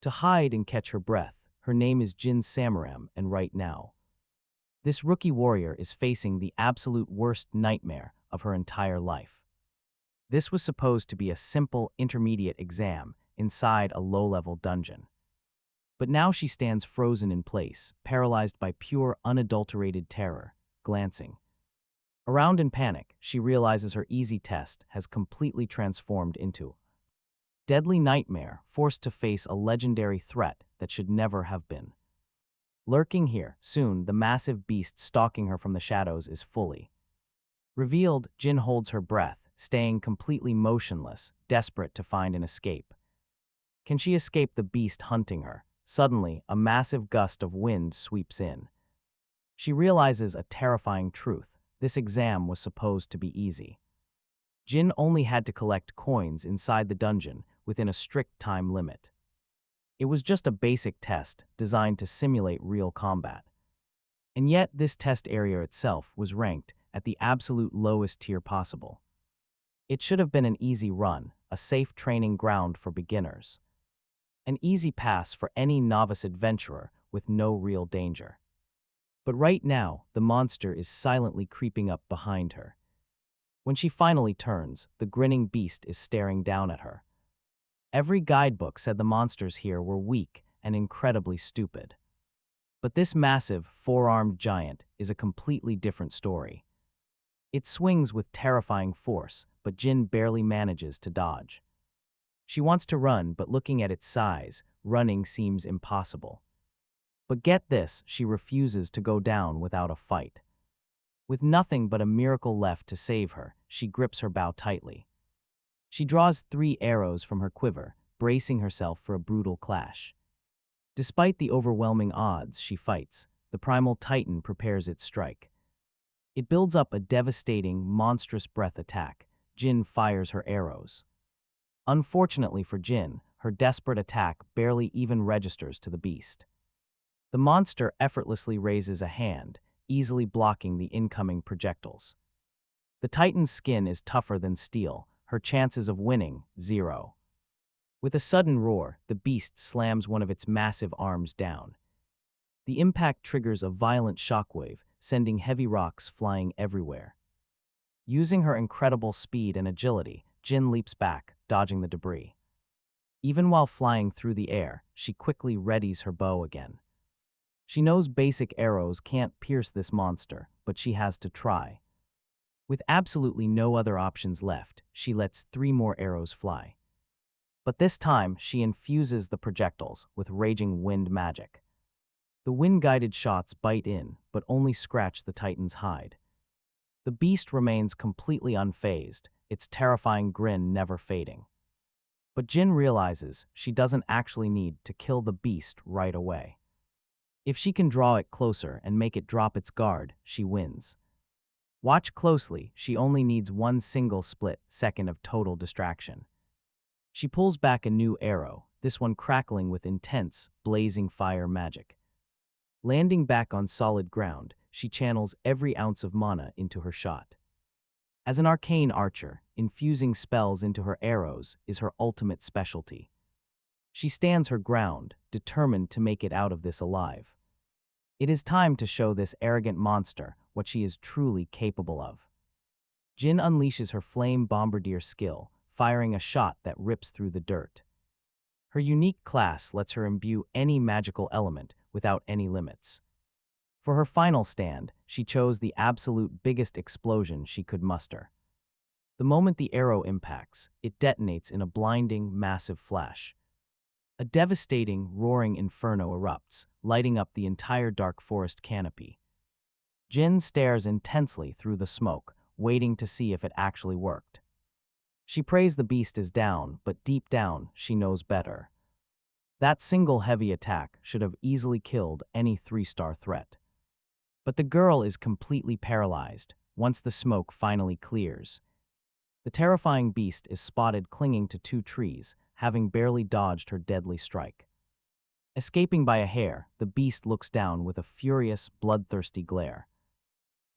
to hide and catch her breath. Her name is Jin Samaram, and right now, this rookie warrior is facing the absolute worst nightmare of her entire life. This was supposed to be a simple intermediate exam inside a low-level dungeon. But now she stands frozen in place, paralyzed by pure, unadulterated terror. Glancing around in panic, she realizes her easy test has completely transformed into deadly nightmare, forced to face a legendary threat that should never have been lurking here. Soon, the massive beast stalking her from the shadows is fully revealed. Jin holds her breath, staying completely motionless, desperate to find an escape. Can she escape the beast hunting her? Suddenly, a massive gust of wind sweeps in. She realizes a terrifying truth. This exam was supposed to be easy. Jin only had to collect coins inside the dungeon within a strict time limit. It was just a basic test designed to simulate real combat. And yet, this test area itself was ranked at the absolute lowest tier possible. It should have been an easy run, a safe training ground for beginners. An easy pass for any novice adventurer with no real danger. But right now, the monster is silently creeping up behind her. When she finally turns, the grinning beast is staring down at her. Every guidebook said the monsters here were weak and incredibly stupid. But this massive, four-armed giant is a completely different story. It swings with terrifying force, but Jin barely manages to dodge. She wants to run, but looking at its size, running seems impossible. But get this, she refuses to go down without a fight. With nothing but a miracle left to save her, she grips her bow tightly. She draws 3 arrows from her quiver, bracing herself for a brutal clash. Despite the overwhelming odds, she fights. The primal titan prepares its strike. It builds up a devastating, monstrous breath attack. Jin fires her arrows. Unfortunately for Jin, her desperate attack barely even registers to the beast. The monster effortlessly raises a hand, easily blocking the incoming projectiles. The titan's skin is tougher than steel, her chances of winning, 0. With a sudden roar, the beast slams one of its massive arms down. The impact triggers a violent shockwave, sending heavy rocks flying everywhere. Using her incredible speed and agility, Jin leaps back, dodging the debris. Even while flying through the air, she quickly readies her bow again. She knows basic arrows can't pierce this monster, but she has to try. With absolutely no other options left, she lets 3 more arrows fly. But this time, she infuses the projectiles with raging wind magic. The wind-guided shots bite in, but only scratch the titan's hide. The beast remains completely unfazed, its terrifying grin never fading. But Jin realizes she doesn't actually need to kill the beast right away. If she can draw it closer and make it drop its guard, she wins. Watch closely, she only needs 1 single split second of total distraction. She pulls back a new arrow, this one crackling with intense, blazing fire magic. Landing back on solid ground, she channels every ounce of mana into her shot. As an arcane archer, infusing spells into her arrows is her ultimate specialty. She stands her ground, determined to make it out of this alive. It is time to show this arrogant monster what she is truly capable of. Jin unleashes her flame bombardier skill, firing a shot that rips through the dirt. Her unique class lets her imbue any magical element without any limits. For her final stand, she chose the absolute biggest explosion she could muster. The moment the arrow impacts, it detonates in a blinding, massive flash. A devastating, roaring inferno erupts, lighting up the entire dark forest canopy. Jin stares intensely through the smoke, waiting to see if it actually worked. She prays the beast is down, but deep down, she knows better. That single heavy attack should have easily killed any 3-star threat. But the girl is completely paralyzed once the smoke finally clears. The terrifying beast is spotted clinging to 2 trees, having barely dodged her deadly strike. Escaping by a hair, the beast looks down with a furious, bloodthirsty glare.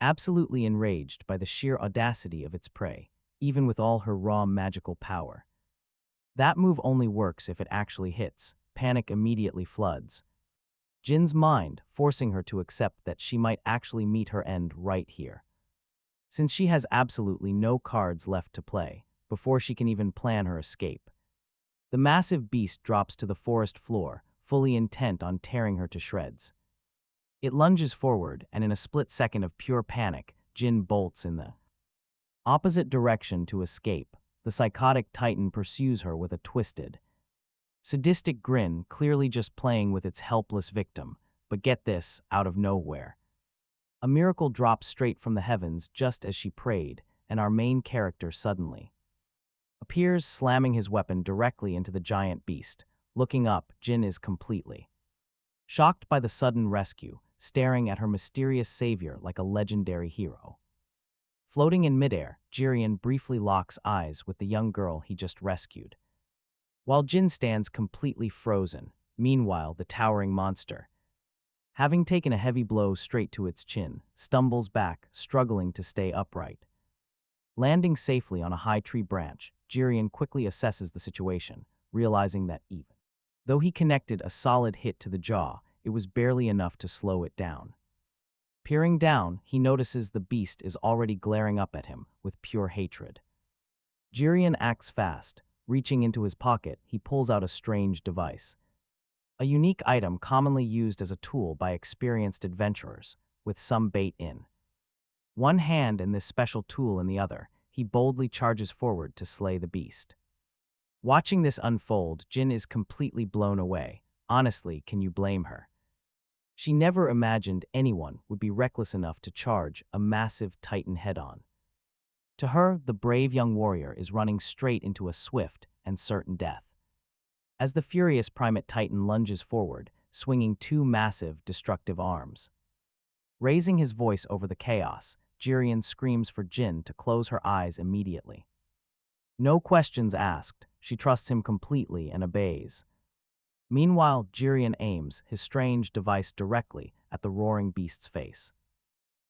Absolutely enraged by the sheer audacity of its prey, even with all her raw magical power. That move only works if it actually hits. Panic immediately floods Jin's mind, forcing her to accept that she might actually meet her end right here. Since she has absolutely no cards left to play, before she can even plan her escape. The massive beast drops to the forest floor, fully intent on tearing her to shreds. It lunges forward, and in a split second of pure panic, Jin bolts in the opposite direction to escape. The psychotic titan pursues her with a twisted, sadistic grin, clearly just playing with its helpless victim. But get this, out of nowhere. A miracle drops straight from the heavens just as she prayed, and our main character suddenly appears, slamming his weapon directly into the giant beast. Looking up, Jin is completely shocked by the sudden rescue, staring at her mysterious savior like a legendary hero. Floating in midair, Jerong briefly locks eyes with the young girl he just rescued. While Jin stands completely frozen, meanwhile the towering monster, having taken a heavy blow straight to its chin, stumbles back, struggling to stay upright. Landing safely on a high tree branch, Jerong quickly assesses the situation, realizing that even though he connected a solid hit to the jaw, it was barely enough to slow it down. Peering down, he notices the beast is already glaring up at him with pure hatred. Jerong acts fast. Reaching into his pocket, he pulls out a strange device. A unique item commonly used as a tool by experienced adventurers, with some bait in one hand and this special tool in the other, he boldly charges forward to slay the beast. Watching this unfold, Jin is completely blown away. Honestly, can you blame her? She never imagined anyone would be reckless enough to charge a massive titan head-on. To her, the brave young warrior is running straight into a swift and certain death. As the furious primate titan lunges forward, swinging two massive, destructive arms. Raising his voice over the chaos, Jerong screams for Jin to close her eyes immediately. No questions asked, she trusts him completely and obeys. Meanwhile, Jerong aims his strange device directly at the roaring beast's face.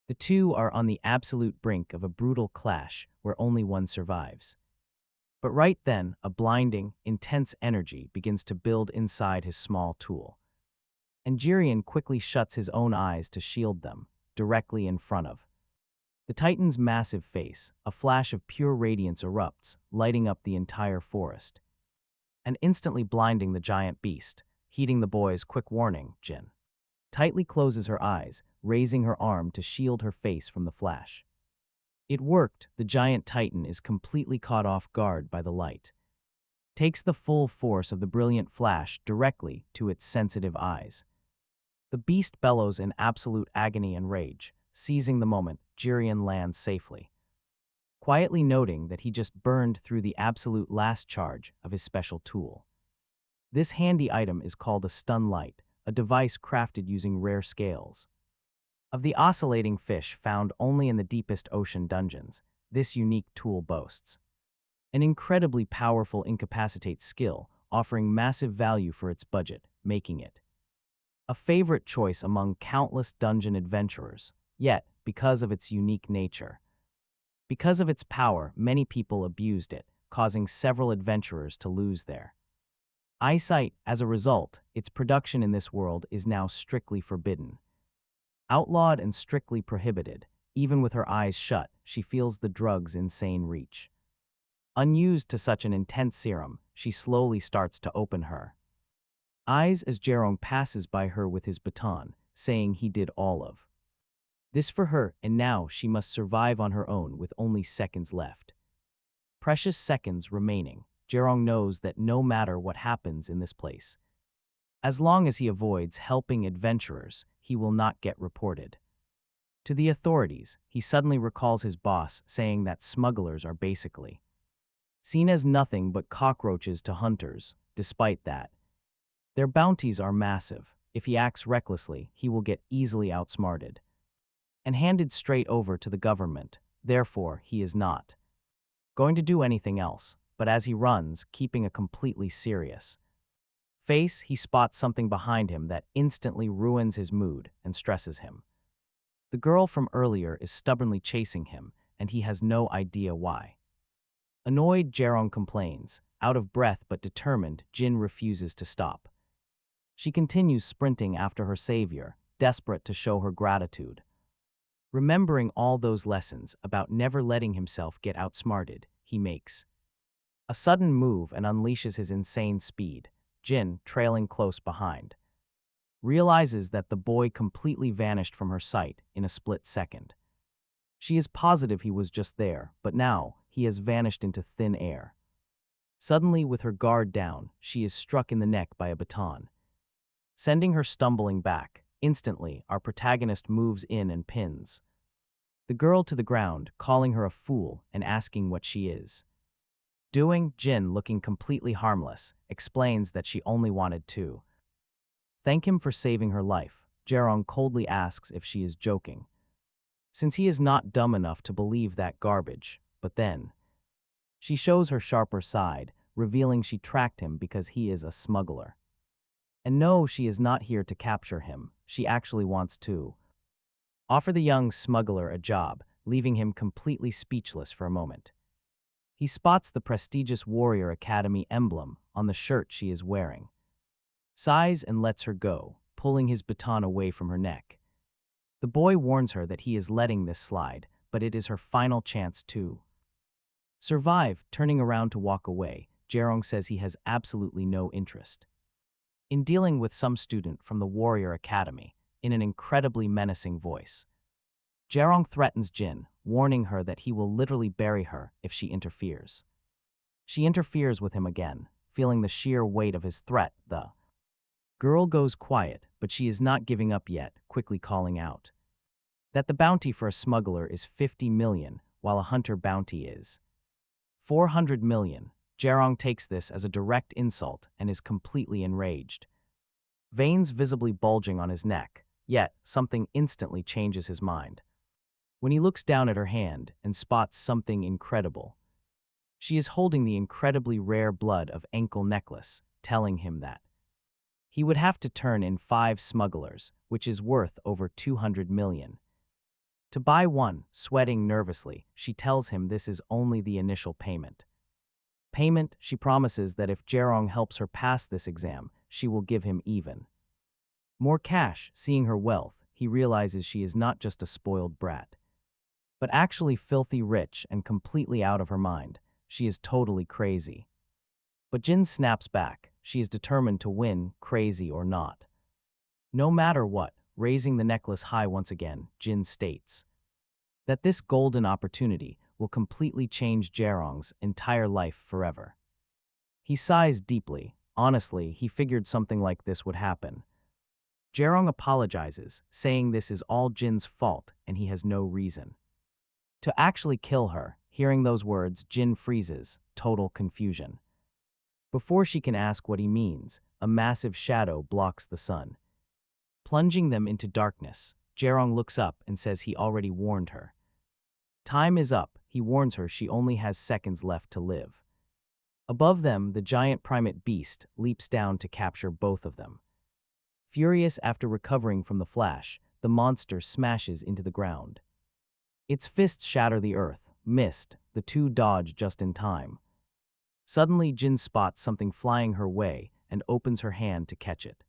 The two are on the absolute brink of a brutal clash where only one survives. But right then, a blinding, intense energy begins to build inside his small tool. And Jerong quickly shuts his own eyes to shield them, directly in front of the Titan's massive face. A flash of pure radiance erupts, lighting up the entire forest. And instantly blinding the giant beast, heeding the boy's quick warning, Jin tightly closes her eyes, raising her arm to shield her face from the flash. It worked. The giant titan is completely caught off guard by the light. Takes the full force of the brilliant flash directly to its sensitive eyes. The beast bellows in absolute agony and rage, seizing the moment Jerong lands safely. Quietly noting that he just burned through the absolute last charge of his special tool. This handy item is called a stun light, a device crafted using rare scales. Of the oscillating fish found only in the deepest ocean dungeons, this unique tool boasts an incredibly powerful incapacitate skill, offering massive value for its budget, making it a favorite choice among countless dungeon adventurers. Yet, because of its unique nature, because of its power, many people abused it, causing several adventurers to lose their eyesight. As a result, its production in this world is now strictly forbidden. Outlawed and strictly prohibited, even with her eyes shut, she feels the drug's insane reach. Unused to such an intense serum, she slowly starts to open her eyes as Jerong passes by her with his baton, saying he did all of this for her, and now she must survive on her own with only seconds left. Precious seconds remaining. Jerong knows that no matter what happens in this place, as long as he avoids helping adventurers, he will not get reported to the authorities. He suddenly recalls his boss saying that smugglers are basically seen as nothing but cockroaches to hunters. Despite that, their bounties are massive. If he acts recklessly, he will get easily outsmarted and handed straight over to the government. Therefore, he is not going to do anything else. But as he runs, keeping a completely serious face, he spots something behind him that instantly ruins his mood and stresses him. The girl from earlier is stubbornly chasing him, and he has no idea why. Annoyed, Jerong complains. Out of breath but determined, Jin refuses to stop. She continues sprinting after her savior, desperate to show her gratitude. Remembering all those lessons about never letting himself get outsmarted, he makes a sudden move and unleashes his insane speed. Jin, trailing close behind, realizes that the boy completely vanished from her sight in a split second. She is positive he was just there, but now he has vanished into thin air. Suddenly, with her guard down, she is struck in the neck by a baton, sending her stumbling back. Instantly, our protagonist moves in and pins the girl to the ground, calling her a fool and asking what she is doing. Jin, looking completely harmless, explains that she only wanted to thank him for saving her life. Jerong coldly asks if she is joking, since he is not dumb enough to believe that garbage. But then, she shows her sharper side, revealing she tracked him because he is a smuggler. And no, she is not here to capture him. She actually wants to offer the young smuggler a job, leaving him completely speechless for a moment. He spots the prestigious Warrior Academy emblem on the shirt she is wearing, sighs and lets her go, pulling his baton away from her neck. The boy warns her that he is letting this slide, but it is her final chance to survive. Turning around to walk away, Jerong says he has absolutely no interest in dealing with some student from the Warrior Academy. In an incredibly menacing voice, Jerong threatens Jin, warning her that he will literally bury her if she interferes. She interferes with him again, feeling the sheer weight of his threat. The Girl goes quiet, but she is not giving up yet, quickly calling out that the bounty for a smuggler is 50 million, while a hunter bounty is 400 million. Jerong takes this as a direct insult and is completely enraged. Veins visibly bulging on his neck, yet something instantly changes his mind. When he looks down at her hand and spots something incredible. She is holding the incredibly rare blood of ankle necklace, telling him that he would have to turn in 5 smugglers, which is worth over 200 million. To buy one, sweating nervously, she tells him this is only the initial payment. She promises that if Jerong helps her pass this exam, she will give him even more cash. Seeing her wealth, he realizes she is not just a spoiled brat, but actually filthy rich and completely out of her mind. She is totally crazy. But Jin snaps back. She is determined to win, crazy or not. No matter what, raising the necklace high once again, Jin states that this golden opportunity will completely change Jerong's entire life forever. He sighs deeply. Honestly, he figured something like this would happen. Jerong apologizes, saying this is all Jin's fault and he has no reason to actually kill her. Hearing those words, Jin freezes, total confusion. Before she can ask what he means, a massive shadow blocks the sun, plunging them into darkness. Jerong looks up and says he already warned her. Time is up. He warns her she only has seconds left to live. Above them, the giant primate beast leaps down to capture both of them. Furious after recovering from the flash, the monster smashes into the ground. Its fists shatter the earth. Missed, the two dodge just in time. Suddenly, Jin spots something flying her way and opens her hand to catch it.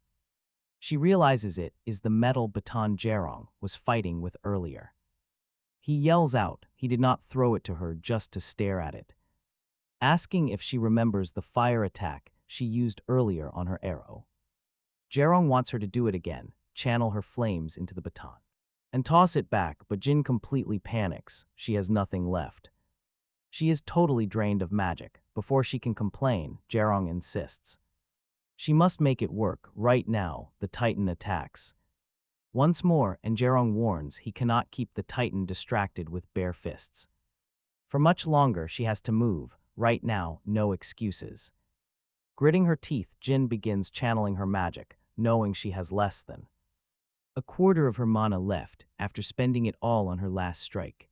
She realizes it is the metal baton Jerong was fighting with earlier. He yells out. He did not throw it to her just to stare at it, asking if she remembers the fire attack she used earlier on her arrow. Jerong wants her to do it again, channel her flames into the baton, and toss it back, but Jin completely panics. She has nothing left. She is totally drained of magic. Before she can complain, Jerong insists she must make it work right now. The Titan attacks once more, and Jerong warns he cannot keep the Titan distracted with bare fists for much longer. She has to move right now, no excuses. Gritting her teeth, Jin begins channeling her magic, knowing she has less than a quarter of her mana left after spending it all on her last strike.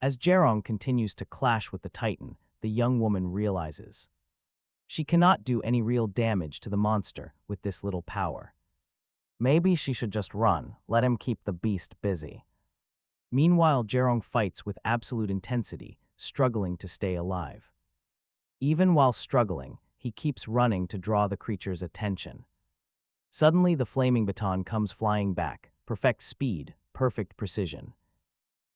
As Jerong continues to clash with the Titan, the young woman realizes she cannot do any real damage to the monster with this little power. Maybe she should just run, let him keep the beast busy. Meanwhile, Jerong fights with absolute intensity, struggling to stay alive. Even while struggling, he keeps running to draw the creature's attention. Suddenly, the flaming baton comes flying back, perfect speed, perfect precision,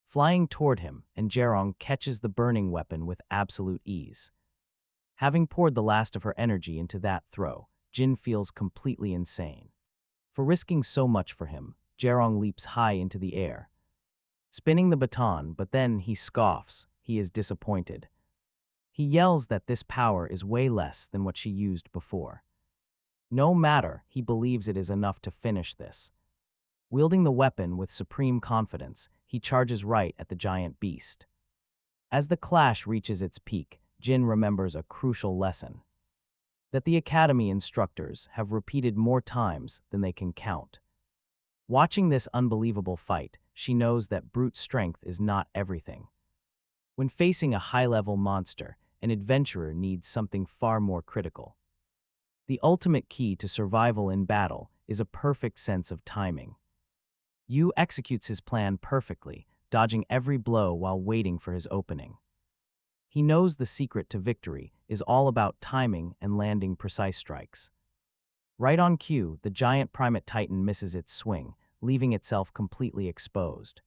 flying toward him, and Jerong catches the burning weapon with absolute ease. Having poured the last of her energy into that throw, Jin feels completely insane. For risking so much for him, Jerong leaps high into the air, spinning the baton, but then he scoffs. He is disappointed. He yells that this power is way less than what she used before. No matter, he believes it is enough to finish this. Wielding the weapon with supreme confidence, he charges right at the giant beast. As the clash reaches its peak, Jin remembers a crucial lesson that the Academy instructors have repeated more times than they can count. Watching this unbelievable fight, she knows that brute strength is not everything. When facing a high-level monster, an adventurer needs something far more critical. The ultimate key to survival in battle is a perfect sense of timing. Yu executes his plan perfectly, dodging every blow while waiting for his opening. He knows the secret to victory is all about timing and landing precise strikes. Right on cue, the giant primate titan misses its swing, leaving itself completely exposed.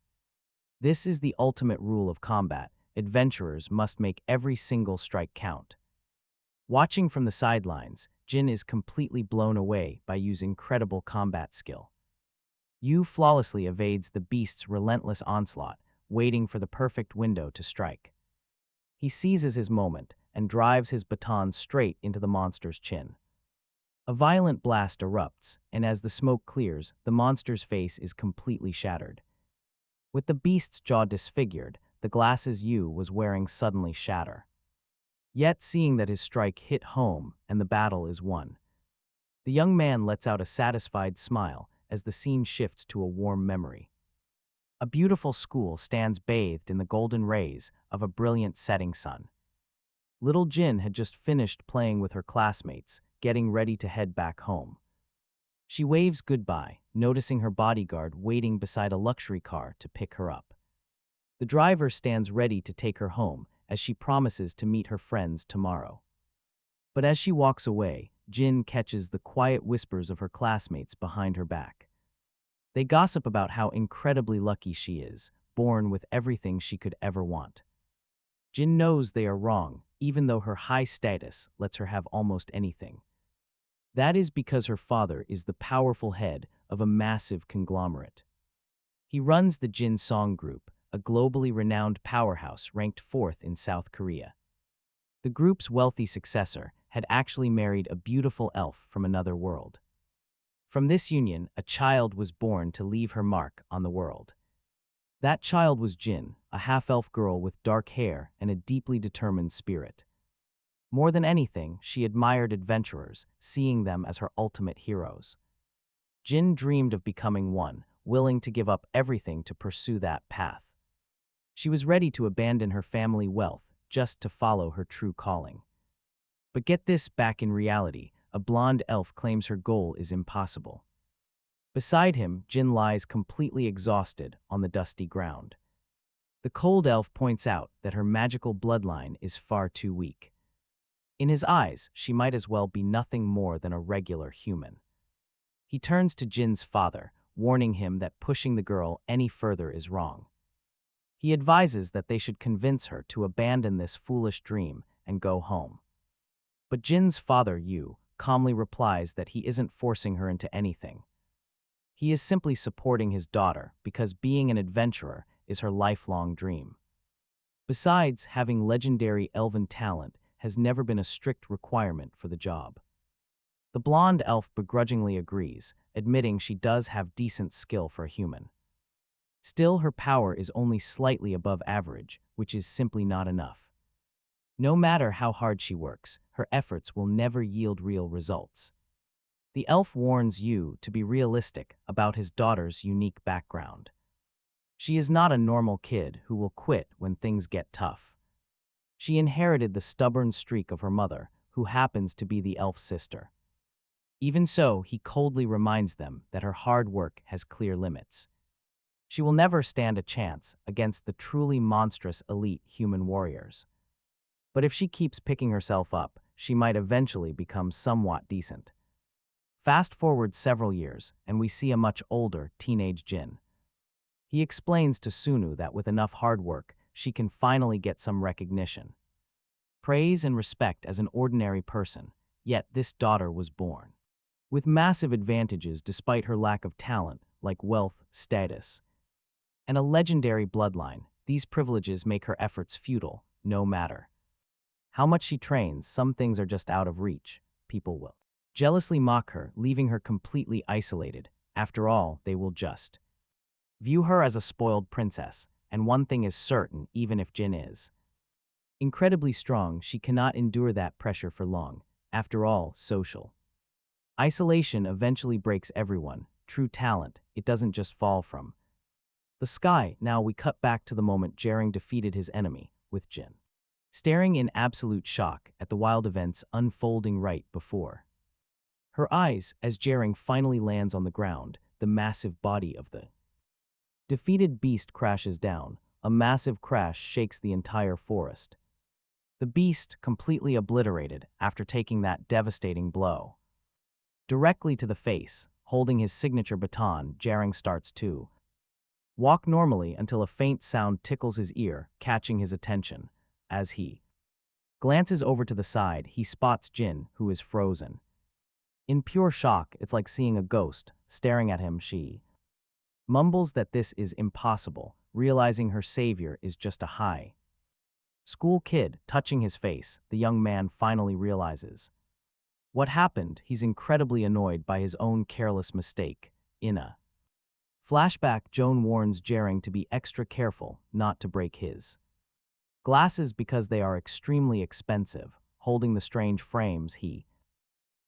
This is the ultimate rule of combat. Adventurers must make every single strike count. Watching from the sidelines, Jin is completely blown away by Yu's incredible combat skill. Yu flawlessly evades the beast's relentless onslaught, waiting for the perfect window to strike. He seizes his moment and drives his baton straight into the monster's chin. A violent blast erupts, and as the smoke clears, the monster's face is completely shattered. With the beast's jaw disfigured, the glasses Yu was wearing suddenly shatter. Yet seeing that his strike hit home and the battle is won, the young man lets out a satisfied smile as the scene shifts to a warm memory. A beautiful school stands bathed in the golden rays of a brilliant setting sun. Little Jin had just finished playing with her classmates, getting ready to head back home. She waves goodbye, noticing her bodyguard waiting beside a luxury car to pick her up. The driver stands ready to take her home as she promises to meet her friends tomorrow. But as she walks away, Jin catches the quiet whispers of her classmates behind her back. They gossip about how incredibly lucky she is, born with everything she could ever want. Jin knows they are wrong, even though her high status lets her have almost anything. That is because her father is the powerful head of a massive conglomerate. He runs the Jin Song Group, a globally renowned powerhouse ranked 4th in South Korea. The group's wealthy successor had actually married a beautiful elf from another world. From this union, a child was born to leave her mark on the world. That child was Jin, a half-elf girl with dark hair and a deeply determined spirit. More than anything, she admired adventurers, seeing them as her ultimate heroes. Jin dreamed of becoming one, willing to give up everything to pursue that path. She was ready to abandon her family wealth just to follow her true calling. But get this, back in reality, a blonde elf claims her goal is impossible. Beside him, Jin lies completely exhausted on the dusty ground. The cold elf points out that her magical bloodline is far too weak. In his eyes, she might as well be nothing more than a regular human. He turns to Jin's father, warning him that pushing the girl any further is wrong. He advises that they should convince her to abandon this foolish dream and go home. But Jin's father, Yu, calmly replies that he isn't forcing her into anything. He is simply supporting his daughter because being an adventurer is her lifelong dream. Besides, having legendary elven talent has never been a strict requirement for the job. The blonde elf begrudgingly agrees, admitting she does have decent skill for a human. Still, her power is only slightly above average, which is simply not enough. No matter how hard she works, her efforts will never yield real results. The elf warns Yu to be realistic about his daughter's unique background. She is not a normal kid who will quit when things get tough. She inherited the stubborn streak of her mother, who happens to be the elf's sister. Even so, he coldly reminds them that her hard work has clear limits. She will never stand a chance against the truly monstrous elite human warriors. But if she keeps picking herself up, she might eventually become somewhat decent. Fast forward several years, and we see a much older teenage Jin. He explains to Sunu that with enough hard work, she can finally get some recognition. Praise and respect as an ordinary person, yet this daughter was born with massive advantages despite her lack of talent, like wealth, status, and a legendary bloodline. These privileges make her efforts futile, no matter how much she trains. Some things are just out of reach. People will jealously mock her, leaving her completely isolated. After all, they will just view her as a spoiled princess, and one thing is certain, even if Jin is incredibly strong, she cannot endure that pressure for long. After all, social isolation eventually breaks everyone. True talent, it doesn't just fall from the sky. Now we cut back to the moment Jerong defeated his enemy, with Jin staring in absolute shock at the wild events unfolding right before her eyes as Jerong finally lands on the ground. The massive body of the defeated beast crashes down. A massive crash shakes the entire forest. The beast, completely obliterated after taking that devastating blow directly to the face, holding his signature baton, Jerong starts to walk normally until a faint sound tickles his ear, catching his attention. As he glances over to the side, he spots Jin, who is frozen. In pure shock, it's like seeing a ghost staring at him. She mumbles that this is impossible, realizing her savior is just a high school kid. Touching his face, the young man finally realizes What happened? He's incredibly annoyed by his own careless mistake. In a flashback, Joan warns Jerong to be extra careful not to break his glasses because they are extremely expensive. Holding the strange frames, he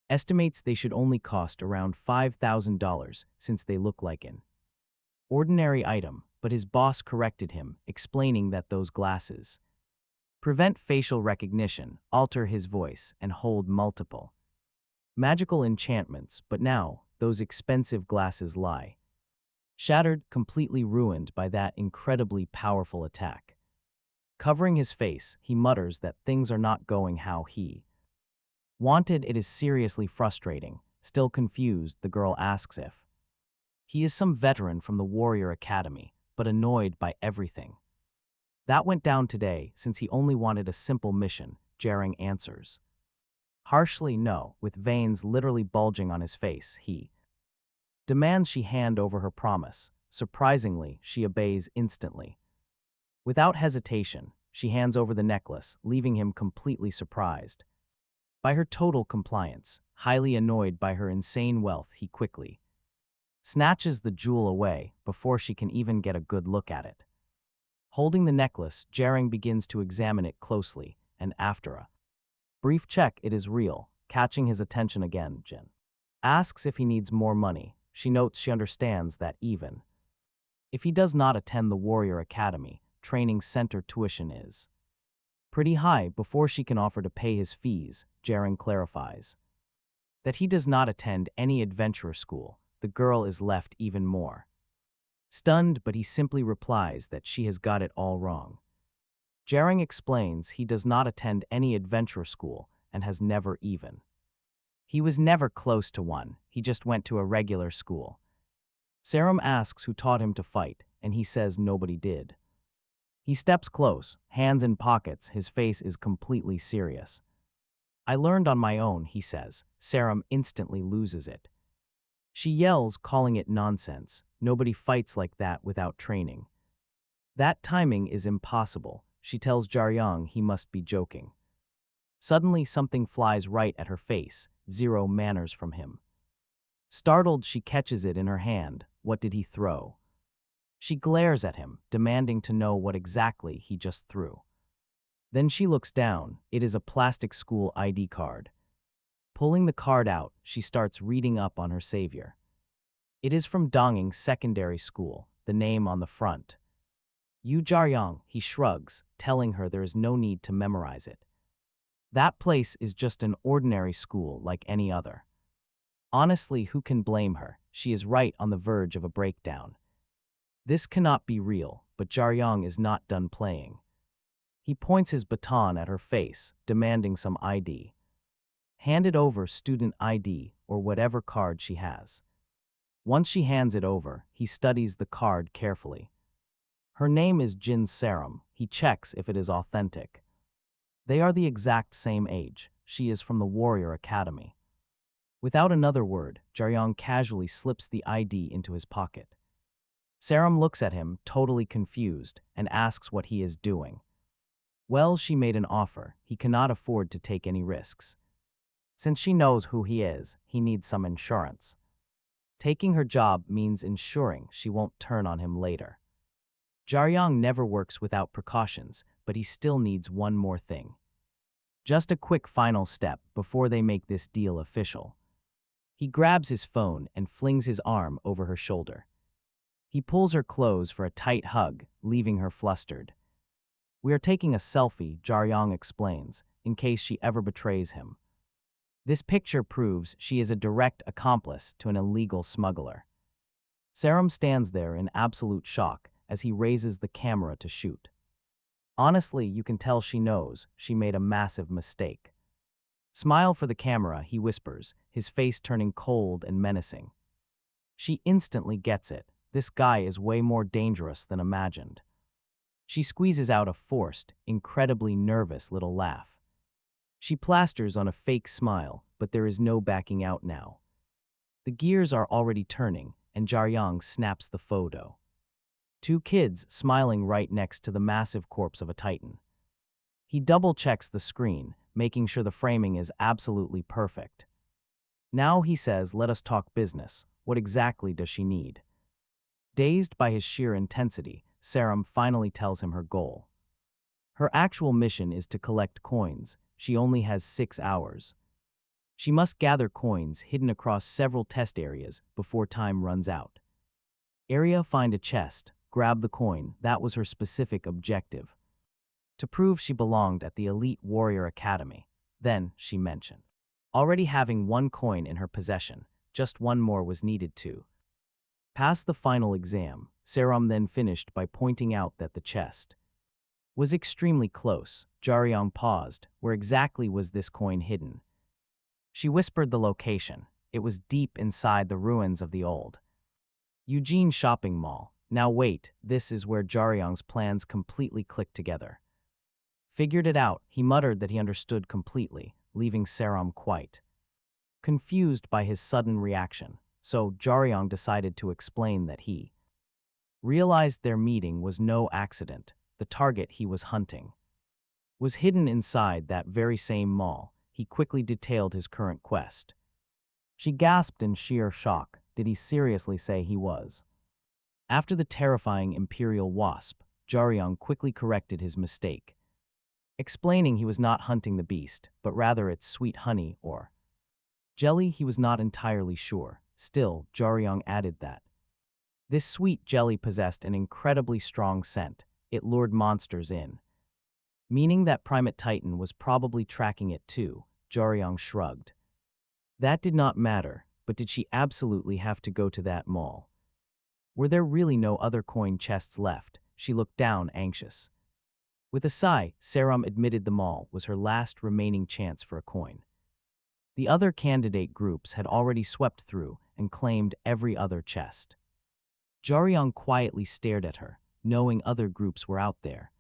estimates they should only cost around $5,000 since they look like an ordinary item, but his boss corrected him, explaining that those glasses prevent facial recognition, alter his voice, and hold multiple magical enchantments, but now those expensive glasses lie shattered, completely ruined by that incredibly powerful attack. Covering his face, he mutters that things are not going how he wanted. It is seriously frustrating. Still confused, the girl asks if he is some veteran from the Warrior Academy, but annoyed by everything that went down today since he only wanted a simple mission. Jerong answers harshly no, with veins literally bulging on his face. He demands she hand over her promise. Surprisingly, she obeys instantly. Without hesitation, she hands over the necklace, leaving him completely surprised by her total compliance. Highly annoyed by her insane wealth, he quickly snatches the jewel away before she can even get a good look at it. Holding the necklace, Jerong begins to examine it closely, and after a brief check, it is real. Catching his attention again, Jin asks if he needs more money. She notes she understands that even if he does not attend the Warrior Academy, training center tuition is pretty high. Before she can offer to pay his fees, Jerong clarifies that he does not attend any adventurer school. The girl is left even more stunned, but he simply replies that she has got it all wrong. Jerong explains he does not attend any adventurer school and has never even. He was never close to one, he just went to a regular school. Sarum asks who taught him to fight, and he says nobody did. He steps close, hands in pockets, his face is completely serious. I learned on my own, he says. Sarum instantly loses it. She yells, calling it nonsense. Nobody fights like that without training. That timing is impossible. She tells Jerong he must be joking. Suddenly, something flies right at her face. Zero manners from him. Startled, she catches it in her hand. What did he throw? She glares at him, demanding to know what exactly he just threw. Then she looks down. It is a plastic school ID card. Pulling the card out, she starts reading up on her savior. It is from Donging Secondary School, the name on the front. Yu Jerong, he shrugs, telling her there is no need to memorize it. That place is just an ordinary school like any other. Honestly, who can blame her? She is right on the verge of a breakdown. This cannot be real, but Jerong is not done playing. He points his baton at her face, demanding some ID. Hand it over, student ID, or whatever card she has. Once she hands it over, he studies the card carefully. Her name is Jin Sarum. He checks if it is authentic. They are the exact same age. She is from the Warrior Academy. Without another word, Jerong casually slips the ID into his pocket. Sarum looks at him, totally confused, and asks what he is doing. Well, she made an offer. He cannot afford to take any risks. Since she knows who he is, he needs some insurance. Taking her job means ensuring she won't turn on him later. Jerong never works without precautions, but he still needs one more thing. Just a quick final step before they make this deal official. He grabs his phone and flings his arm over her shoulder. He pulls her close for a tight hug, leaving her flustered. We are taking a selfie, Jerong explains, in case she ever betrays him. This picture proves she is a direct accomplice to an illegal smuggler. Sarum stands there in absolute shock as he raises the camera to shoot. Honestly, you can tell she knows she made a massive mistake. Smile for the camera, he whispers, his face turning cold and menacing. She instantly gets it. This guy is way more dangerous than imagined. She squeezes out a forced, incredibly nervous little laugh. She plasters on a fake smile, but there is no backing out now. The gears are already turning, and Jerong snaps the photo. Two kids smiling right next to the massive corpse of a titan. He double-checks the screen, making sure the framing is absolutely perfect. Now he says, let us talk business. What exactly does she need? Dazed by his sheer intensity, Saram finally tells him her goal. Her actual mission is to collect coins. She only has 6 hours. She must gather coins hidden across several test areas before time runs out. Area find a chest, grab the coin, that was her specific objective. To prove she belonged at the Elite Warrior Academy. Then, she mentioned, already having 1 coin in her possession, just 1 more was needed to pass the final exam. Saram then finished by pointing out that the chest was extremely close. Jerong paused. Where exactly was this coin hidden? She whispered the location. It was deep inside the ruins of the old Eugene shopping mall. Now wait, this is where Jerong's plans completely clicked together. Figured it out, he muttered that he understood completely, leaving Saram quite confused by his sudden reaction. So Jerong decided to explain that he realized their meeting was no accident. The target he was hunting was hidden inside that very same mall. He quickly detailed his current quest. She gasped in sheer shock. Did he seriously say he was? After the terrifying Imperial Wasp, Jerong quickly corrected his mistake, explaining he was not hunting the beast, but rather its sweet honey or jelly. He was not entirely sure. Still, Jerong added that this sweet jelly possessed an incredibly strong scent. It lured monsters in, meaning that Primate Titan was probably tracking it too. Jerong shrugged. That did not matter, but did she absolutely have to go to that mall? Were there really no other coin chests left? She looked down, anxious. With a sigh, Saram admitted the mall was her last remaining chance for a coin. The other candidate groups had already swept through and claimed every other chest. Jerong quietly stared at her, knowing other groups were out there.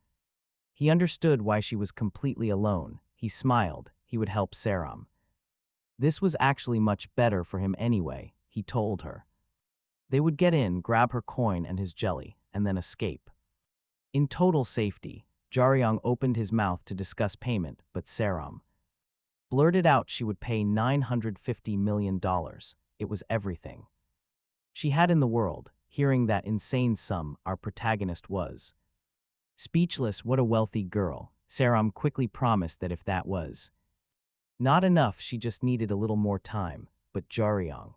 He understood why she was completely alone. He smiled. He would help Saram. This was actually much better for him anyway, he told her. They would get in, grab her coin and his jelly, and then escape. In total safety, Jerong opened his mouth to discuss payment, but Saram blurted out she would pay $950 million. It was everything she had in the world. Hearing that insane sum, our protagonist was speechless. What a wealthy girl. Saram quickly promised that if that was not enough, she just needed a little more time, but Jerong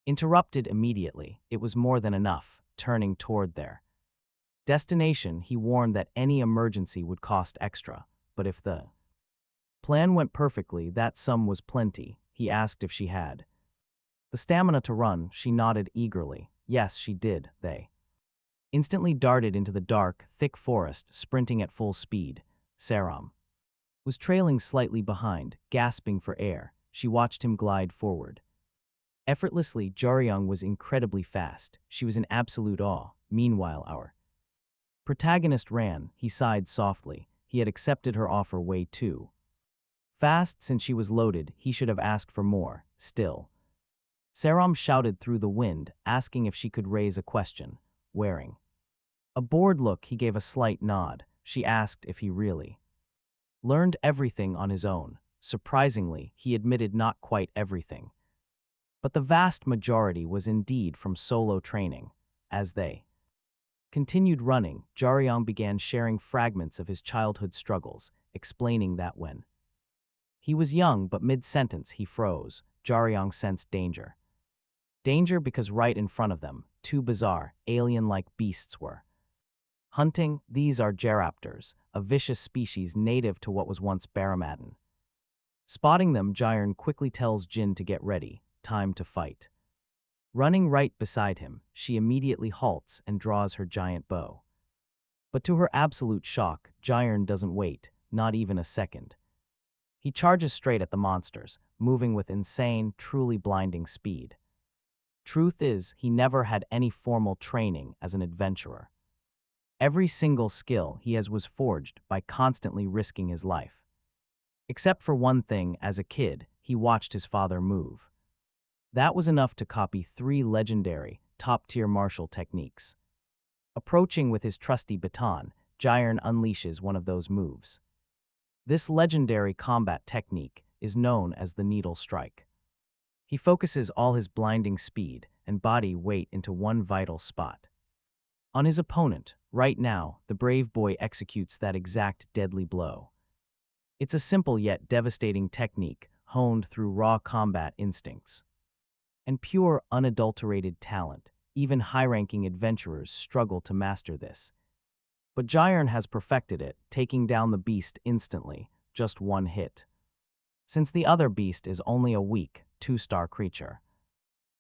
interrupted immediately. It was more than enough. Turning toward their destination, he warned that any emergency would cost extra, but if the plan went perfectly, that sum was plenty. He asked if she had the stamina to run. She nodded eagerly. Yes, she did. They instantly darted into the dark, thick forest, sprinting at full speed. Saram was trailing slightly behind, gasping for air. She watched him glide forward effortlessly. Jerong was incredibly fast. She was in absolute awe. Meanwhile, our protagonist ran. He sighed softly. He had accepted her offer way too fast. Since she was loaded, he should have asked for more. Still, Saram shouted through the wind, asking if she could raise a question. Wearing a bored look, he gave a slight nod. She asked if he really learned everything on his own. Surprisingly, he admitted not quite everything, but the vast majority was indeed from solo training. As they continued running, Jerong began sharing fragments of his childhood struggles, explaining that when he was young, but mid-sentence he froze. Jerong sensed danger. Danger because right in front of them, 2 bizarre, alien-like beasts were hunting. These are Geraptors, a vicious species native to what was once Baramadan. Spotting them, Jerong quickly tells Jin to get ready. Time to fight. Running right beside him, she immediately halts and draws her giant bow. But to her absolute shock, Jerong doesn't wait, not even a second. He charges straight at the monsters, moving with insane, truly blinding speed. Truth is, he never had any formal training as an adventurer. Every single skill he has was forged by constantly risking his life. Except for one thing, as a kid, he watched his father move. That was enough to copy 3 legendary, top-tier martial techniques. Approaching with his trusty baton, Jerong unleashes one of those moves. This legendary combat technique is known as the needle strike. He focuses all his blinding speed and body weight into one vital spot. On his opponent, right now, the brave boy executes that exact deadly blow. It's a simple yet devastating technique honed through raw combat instincts and pure, unadulterated talent. Even high-ranking adventurers struggle to master this. But Jerong has perfected it, taking down the beast instantly, just one hit. Since the other beast is only a weak, 2-star creature,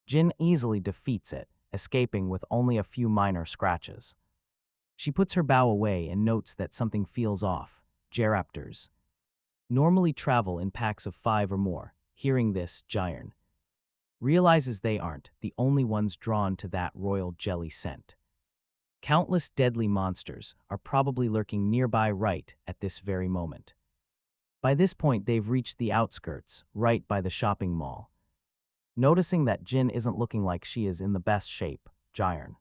Jin easily defeats it, escaping with only a few minor scratches. She puts her bow away and notes that something feels off. Geraptors normally travel in packs of 5 or more. Hearing this, Jerong realizes they aren't the only ones drawn to that royal jelly scent. Countless deadly monsters are probably lurking nearby right at this very moment. By this point, they've reached the outskirts, right by the shopping mall. Noticing that Jin isn't looking like she is in the best shape, Jerong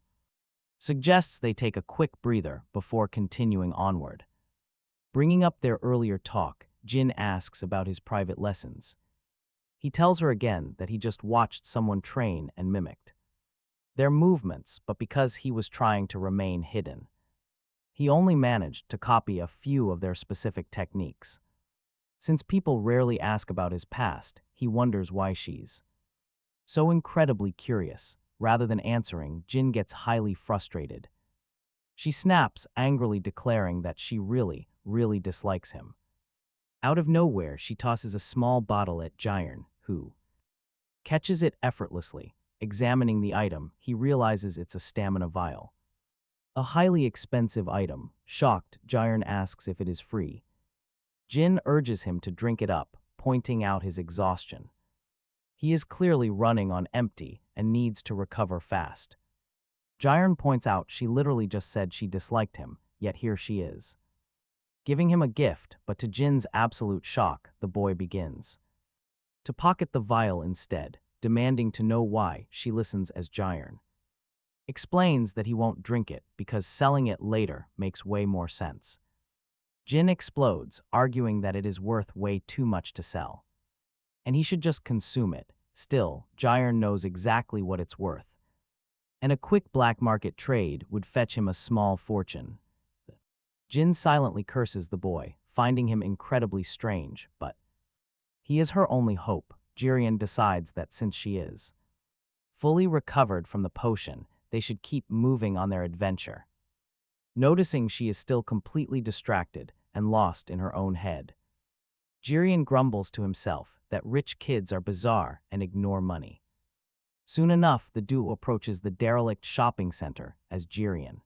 suggests they take a quick breather before continuing onward. Bringing up their earlier talk, Jin asks about his private lessons. He tells her again that he just watched someone train and mimicked their movements, but because he was trying to remain hidden, he only managed to copy a few of their specific techniques. Since people rarely ask about his past, he wonders why she's so incredibly curious. Rather than answering, Jin gets highly frustrated. She snaps, angrily declaring that she really dislikes him. Out of nowhere, she tosses a small bottle at Jerong, who catches it effortlessly. Examining the item, he realizes it's a stamina vial. A highly expensive item. Shocked, Jerong asks if it is free. Jin urges him to drink it up, pointing out his exhaustion. He is clearly running on empty and needs to recover fast. Jerong points out she literally just said she disliked him, yet here she is giving him a gift, but to Jin's absolute shock, the boy begins to pocket the vial instead, demanding to know why. She listens as Jerong explains that he won't drink it because selling it later makes way more sense. Jin explodes, arguing that it is worth way too much to sell, and he should just consume it. Still, Jerong knows exactly what it's worth, and a quick black market trade would fetch him a small fortune. Jin silently curses the boy, finding him incredibly strange, but he is her only hope. Jerong decides that since she is fully recovered from the potion, they should keep moving on their adventure. Noticing she is still completely distracted and lost in her own head, Jerong grumbles to himself that rich kids are bizarre and ignore money. Soon enough, the duo approaches the derelict shopping center as Jerong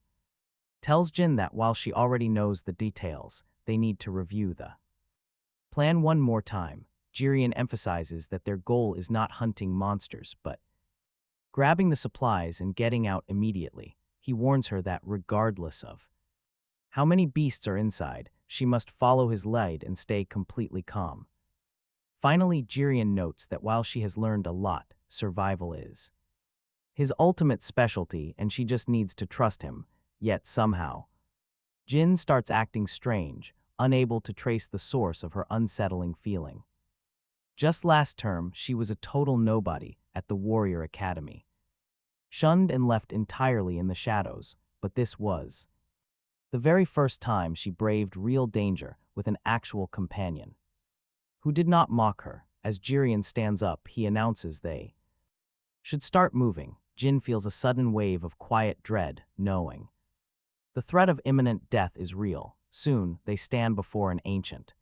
tells Jin that while she already knows the details, they need to review the plan one more time. Jerong emphasizes that their goal is not hunting monsters, but grabbing the supplies and getting out immediately. He warns her that regardless of how many beasts are inside, she must follow his lead and stay completely calm. Finally, Jerong notes that while she has learned a lot, survival is his ultimate specialty and she just needs to trust him. Yet somehow, Jin starts acting strange, unable to trace the source of her unsettling feeling. Just last term, she was a total nobody at the Warrior Academy, shunned and left entirely in the shadows, but this was the very first time she braved real danger with an actual companion who did not mock her. As Jerong stands up, he announces they should start moving. Jin feels a sudden wave of quiet dread, knowing the threat of imminent death is real. Soon, they stand before an ancient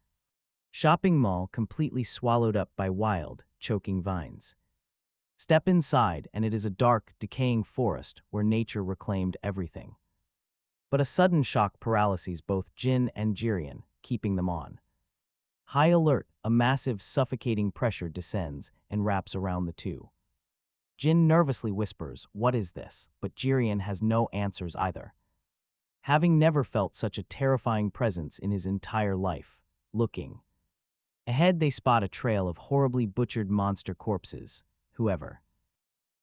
shopping mall completely swallowed up by wild, choking vines. Step inside, and it is a dark, decaying forest where nature reclaimed everything. But a sudden shock paralyzes both Jin and Jerong, keeping them on high alert. A massive, suffocating pressure descends and wraps around the two. Jin nervously whispers, "What is this?" But Jerong has no answers either, having never felt such a terrifying presence in his entire life. Looking ahead, they spot a trail of horribly butchered monster corpses. Whoever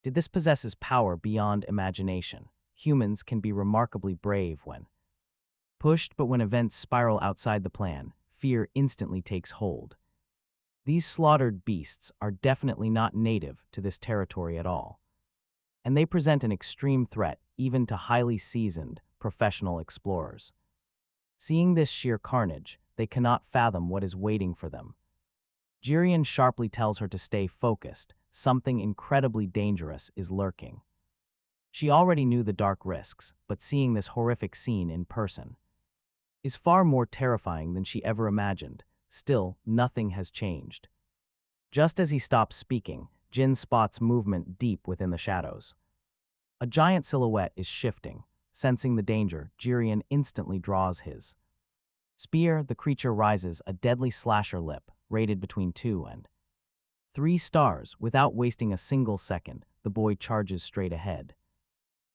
did this possesses power beyond imagination. Humans can be remarkably brave when pushed, but when events spiral outside the plan, fear instantly takes hold. These slaughtered beasts are definitely not native to this territory at all, and they present an extreme threat even to highly seasoned, professional explorers. Seeing this sheer carnage, they cannot fathom what is waiting for them. Jirian sharply tells her to stay focused. Something incredibly dangerous is lurking. She already knew the dark risks, but seeing this horrific scene in person is far more terrifying than she ever imagined. Still, nothing has changed. Just as he stops speaking, Jin spots movement deep within the shadows. A giant silhouette is shifting. Sensing the danger, Jirian instantly draws his spear. The creature rises, a deadly slasher lip, rated between 2 and 3 stars. Without wasting a single second, the boy charges straight ahead.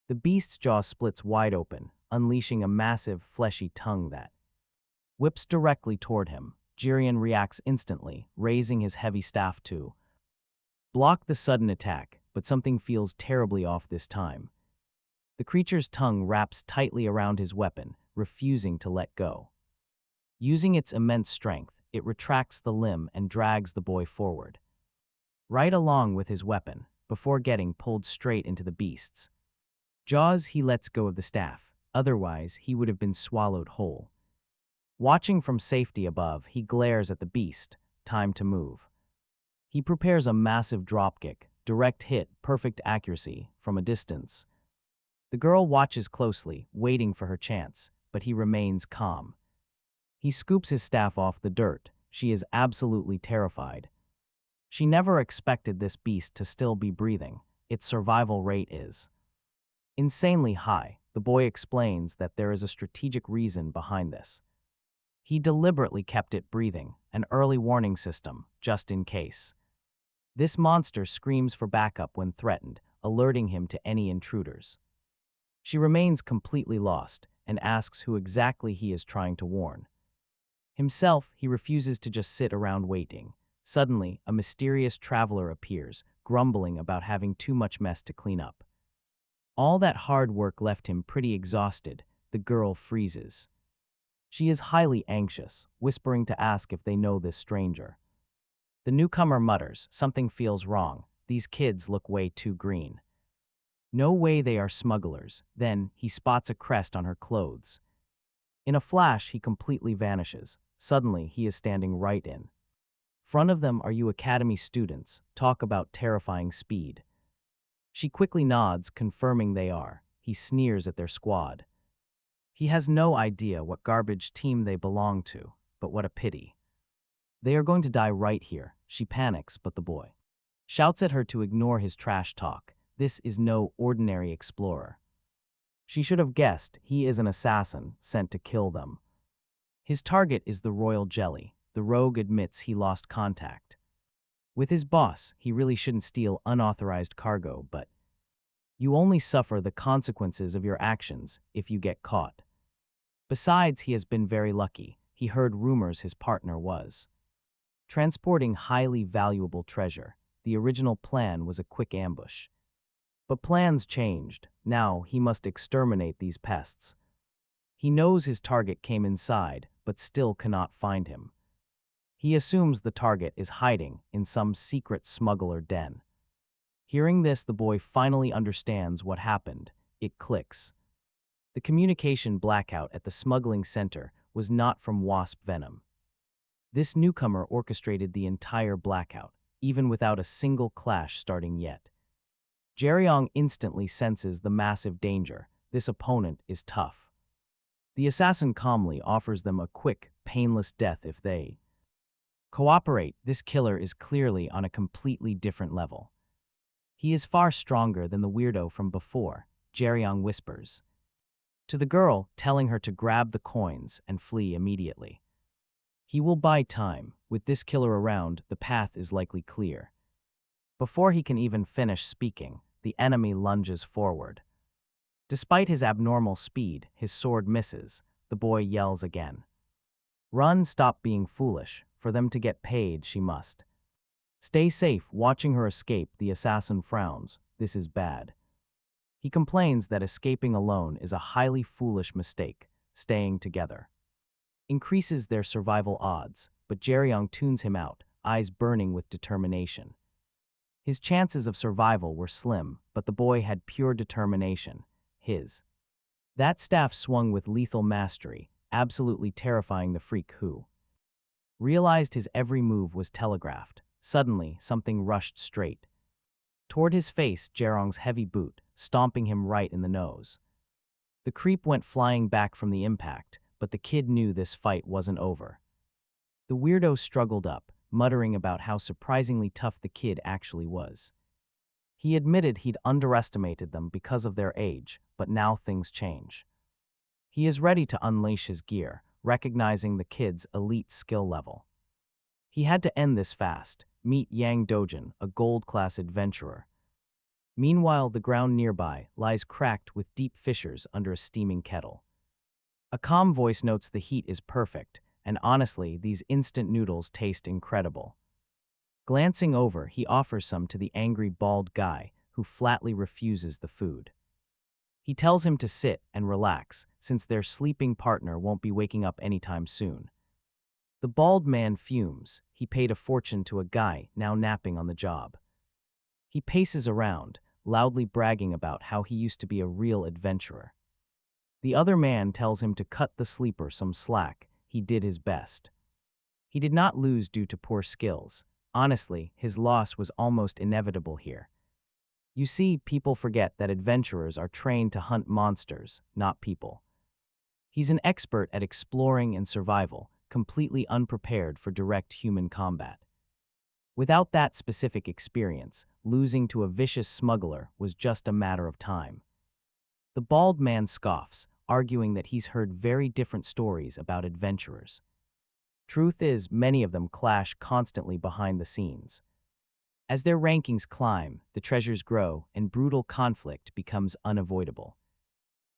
The beast's jaw splits wide open, unleashing a massive, fleshy tongue that whips directly toward him. Jirian reacts instantly, raising his heavy staff to block the sudden attack, but something feels terribly off this time. The creature's tongue wraps tightly around his weapon, refusing to let go. Using its immense strength, it retracts the limb and drags the boy forward, right along with his weapon, before getting pulled straight into the beast's jaws. He lets go of the staff, otherwise he would have been swallowed whole. Watching from safety above, he glares at the beast. Time to move. He prepares a massive dropkick, direct hit, perfect accuracy, from a distance. The girl watches closely, waiting for her chance, but he remains calm. He scoops his staff off the dirt. She is absolutely terrified. She never expected this beast to still be breathing. Its survival rate is insanely high. The boy explains that there is a strategic reason behind this. He deliberately kept it breathing, an early warning system, just in case. This monster screams for backup when threatened, alerting him to any intruders. She remains completely lost and asks who exactly he is trying to warn. Himself, he refuses to just sit around waiting. Suddenly, a mysterious traveler appears, grumbling about having too much mess to clean up. All that hard work left him pretty exhausted. The girl freezes. She is highly anxious, whispering to ask if they know this stranger. The newcomer mutters, "Something feels wrong. These kids look way too green. No way they are smugglers." Then, he spots a crest on her clothes. In a flash, he completely vanishes. Suddenly, he is standing right in front of them. "Are you Academy students? Talk about terrifying speed." She quickly nods, confirming they are. He sneers at their squad. He has no idea what garbage team they belong to, but what a pity. They are going to die right here. She panics, but the boy shouts at her to ignore his trash talk. This is no ordinary explorer. She should have guessed. He is an assassin sent to kill them. His target is the royal jelly. The rogue admits he lost contact with his boss. He really shouldn't steal unauthorized cargo, but you only suffer the consequences of your actions if you get caught. Besides, he has been very lucky. He heard rumors his partner was transporting highly valuable treasure. The original plan was a quick ambush. But plans changed. Now he must exterminate these pests. He knows his target came inside, but still cannot find him. He assumes the target is hiding in some secret smuggler den. Hearing this, the boy finally understands what happened. It clicks. The communication blackout at the smuggling center was not from wasp venom. This newcomer orchestrated the entire blackout, even without a single clash starting yet. Jerong instantly senses the massive danger. This opponent is tough. The assassin calmly offers them a quick, painless death if they cooperate. This killer is clearly on a completely different level. He is far stronger than the weirdo from before, Jerong whispers to the girl, telling her to grab the coins and flee immediately. He will buy time. With this killer around, the path is likely clear. Before he can even finish speaking, the enemy lunges forward. Despite his abnormal speed, his sword misses. The boy yells again. "Run, stop being foolish. For them to get paid, she must stay safe." Watching her escape, the assassin frowns. This is bad. He complains that escaping alone is a highly foolish mistake. Staying together increases their survival odds, but Jerong tunes him out. eyes burning with determination. His chances of survival were slim, but the boy had pure determination. That staff swung with lethal mastery, absolutely terrifying the freak who realized his every move was telegraphed. Suddenly, something rushed straight toward his face, Jerong's heavy boot, stomping him right in the nose. The creep went flying back from the impact, but the kid knew this fight wasn't over. The weirdo struggled up, muttering about how surprisingly tough the kid actually was. He admitted he'd underestimated them because of their age, but now things change. He is ready to unleash his gear, recognizing the kid's elite skill level. He had to end this fast. Meet Yang Dojin, a gold-class adventurer. Meanwhile, the ground nearby lies cracked with deep fissures under a steaming kettle. A calm voice notes the heat is perfect, and honestly, these instant noodles taste incredible. Glancing over, he offers some to the angry bald guy, who flatly refuses the food. He tells him to sit and relax, since their sleeping partner won't be waking up anytime soon. The bald man fumes. He paid a fortune to a guy now napping on the job. He paces around, loudly bragging about how he used to be a real adventurer. The other man tells him to cut the sleeper some slack. He did his best. He did not lose due to poor skills. Honestly, his loss was almost inevitable here. You see, people forget that adventurers are trained to hunt monsters, not people. He's an expert at exploring and survival, completely unprepared for direct human combat. Without that specific experience, losing to a vicious smuggler was just a matter of time. The bald man scoffs, arguing that he's heard very different stories about adventurers. Truth is, many of them clash constantly behind the scenes. As their rankings climb, the treasures grow, and brutal conflict becomes unavoidable.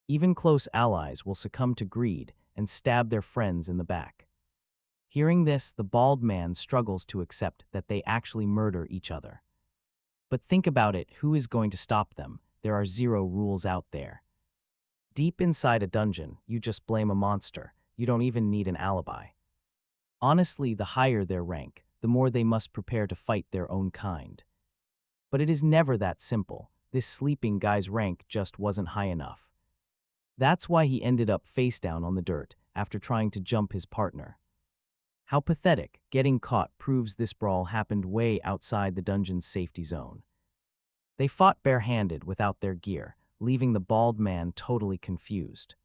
Even close allies will succumb to greed and stab their friends in the back. Hearing this, the bald man struggles to accept that they actually murder each other. But think about it, who is going to stop them? There are zero rules out there. Deep inside a dungeon, you just blame a monster. You don't even need an alibi. Honestly, the higher their rank, the more they must prepare to fight their own kind. But it is never that simple. This sleeping guy's rank just wasn't high enough. That's why he ended up face down on the dirt after trying to jump his partner. How pathetic. Getting caught proves this brawl happened way outside the dungeon's safety zone. They fought barehanded without their gear, leaving the bald man totally confused.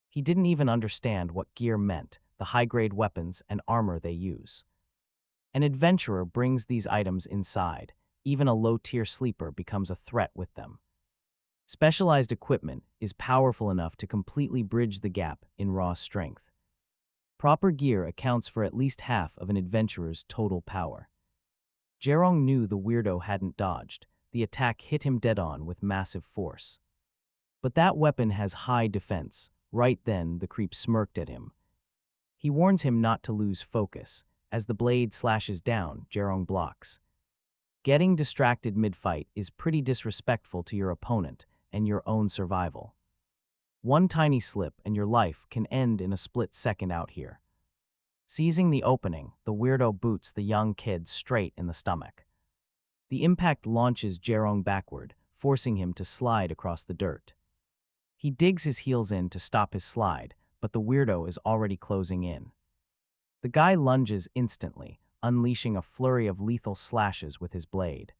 He didn't even understand what gear meant, the high-grade weapons and armor they use. An adventurer brings these items inside. Even a low-tier sleeper becomes a threat with them. Specialized equipment is powerful enough to completely bridge the gap in raw strength. Proper gear accounts for at least half of an adventurer's total power. Jerong knew the weirdo hadn't dodged. The attack hit him dead-on with massive force. But that weapon has high defense. Right then, the creep smirked at him. He warns him not to lose focus. As the blade slashes down, Jerong blocks. Getting distracted mid-fight is pretty disrespectful to your opponent and your own survival. One tiny slip and your life can end in a split second out here. Seizing the opening, the weirdo boots the young kid straight in the stomach. The impact launches Jerong backward, forcing him to slide across the dirt. He digs his heels in to stop his slide, but the weirdo is already closing in. The guy lunges instantly, unleashing a flurry of lethal slashes with his blade.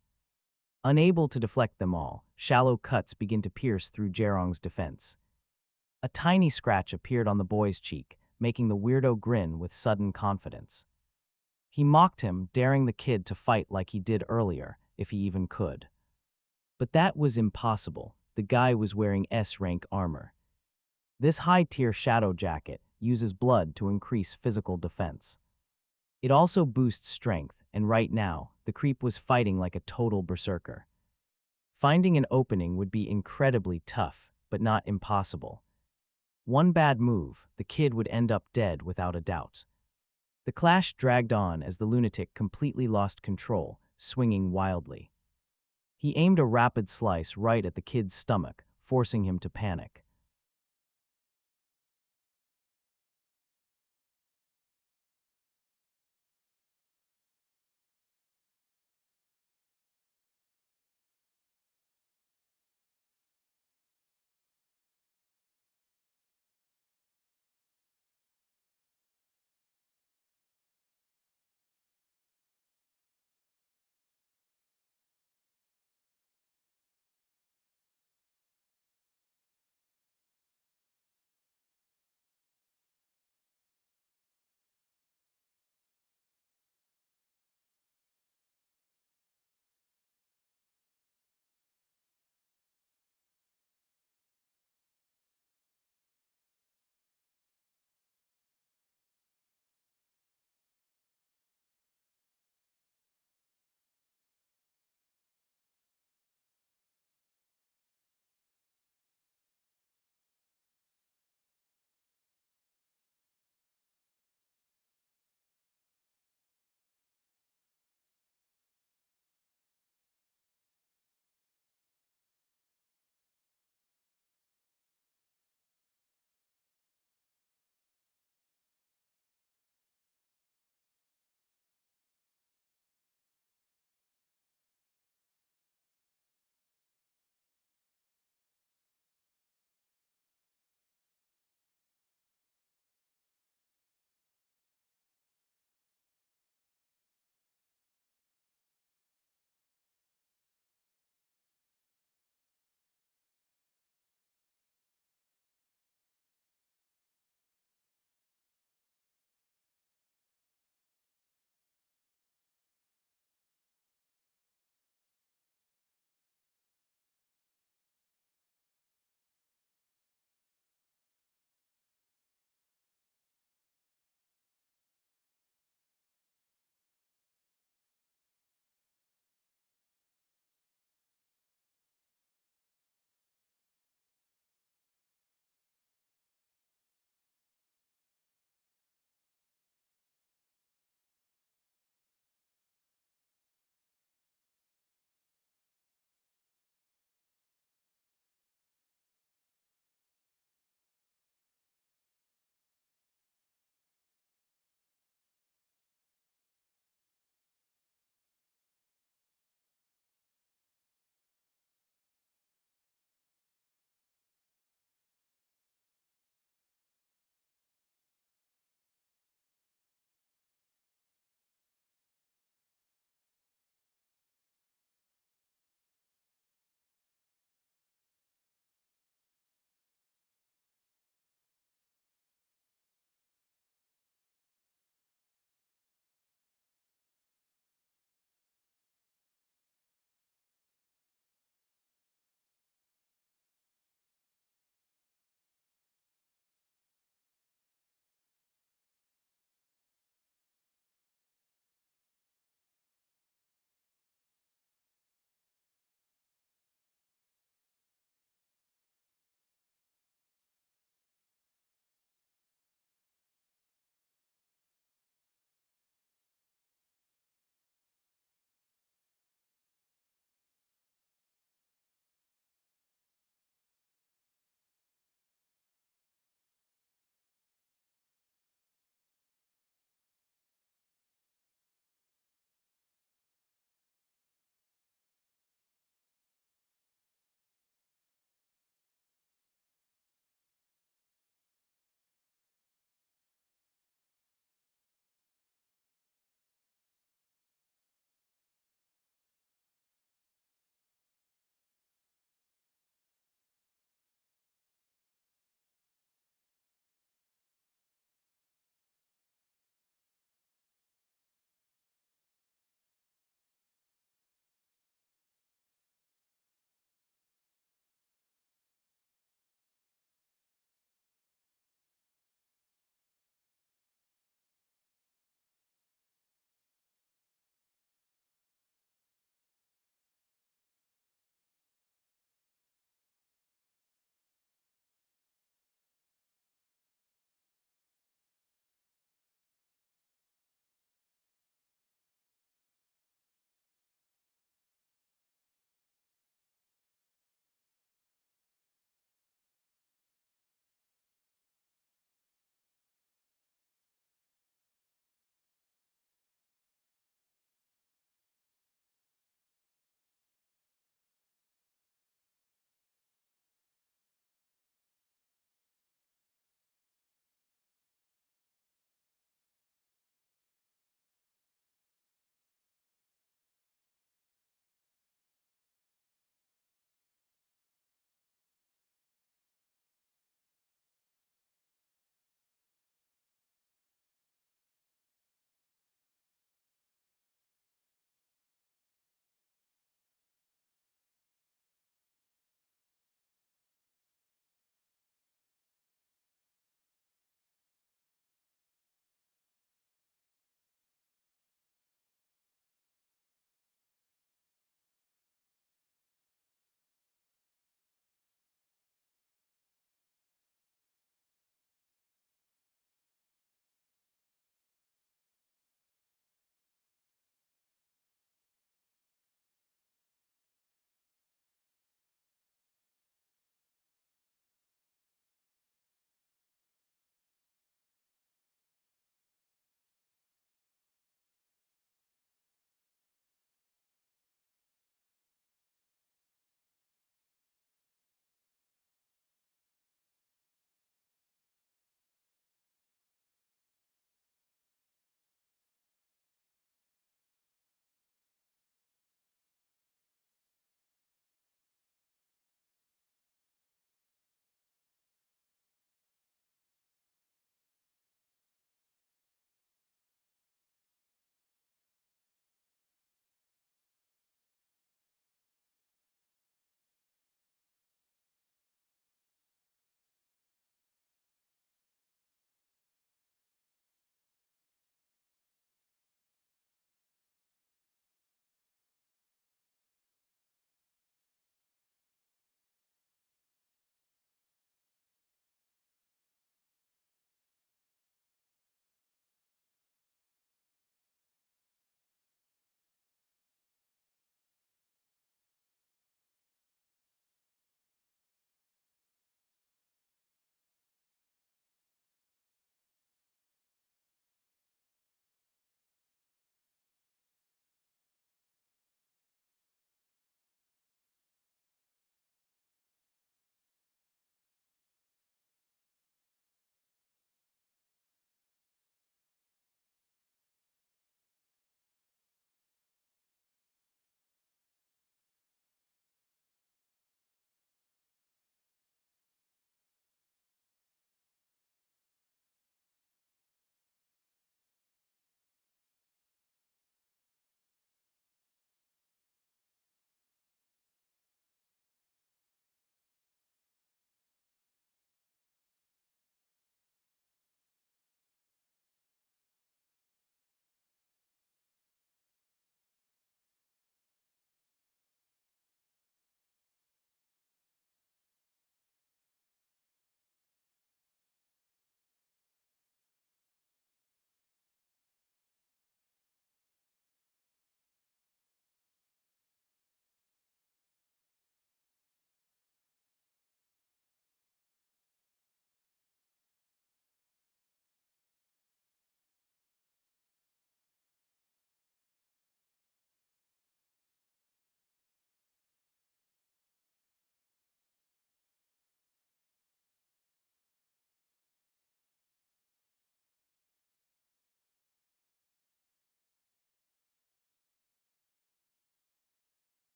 Unable to deflect them all, shallow cuts begin to pierce through Jerong's defense. A tiny scratch appeared on the boy's cheek, making the weirdo grin with sudden confidence. He mocked him, daring the kid to fight like he did earlier, if he even could. But that was impossible. The guy was wearing S-rank armor. This high-tier shadow jacket uses blood to increase physical defense. It also boosts strength, and right now, the creep was fighting like a total berserker. Finding an opening would be incredibly tough, but not impossible. One bad move, the kid would end up dead without a doubt. The clash dragged on as the lunatic completely lost control, swinging wildly. He aimed a rapid slice right at the kid's stomach, forcing him to panic.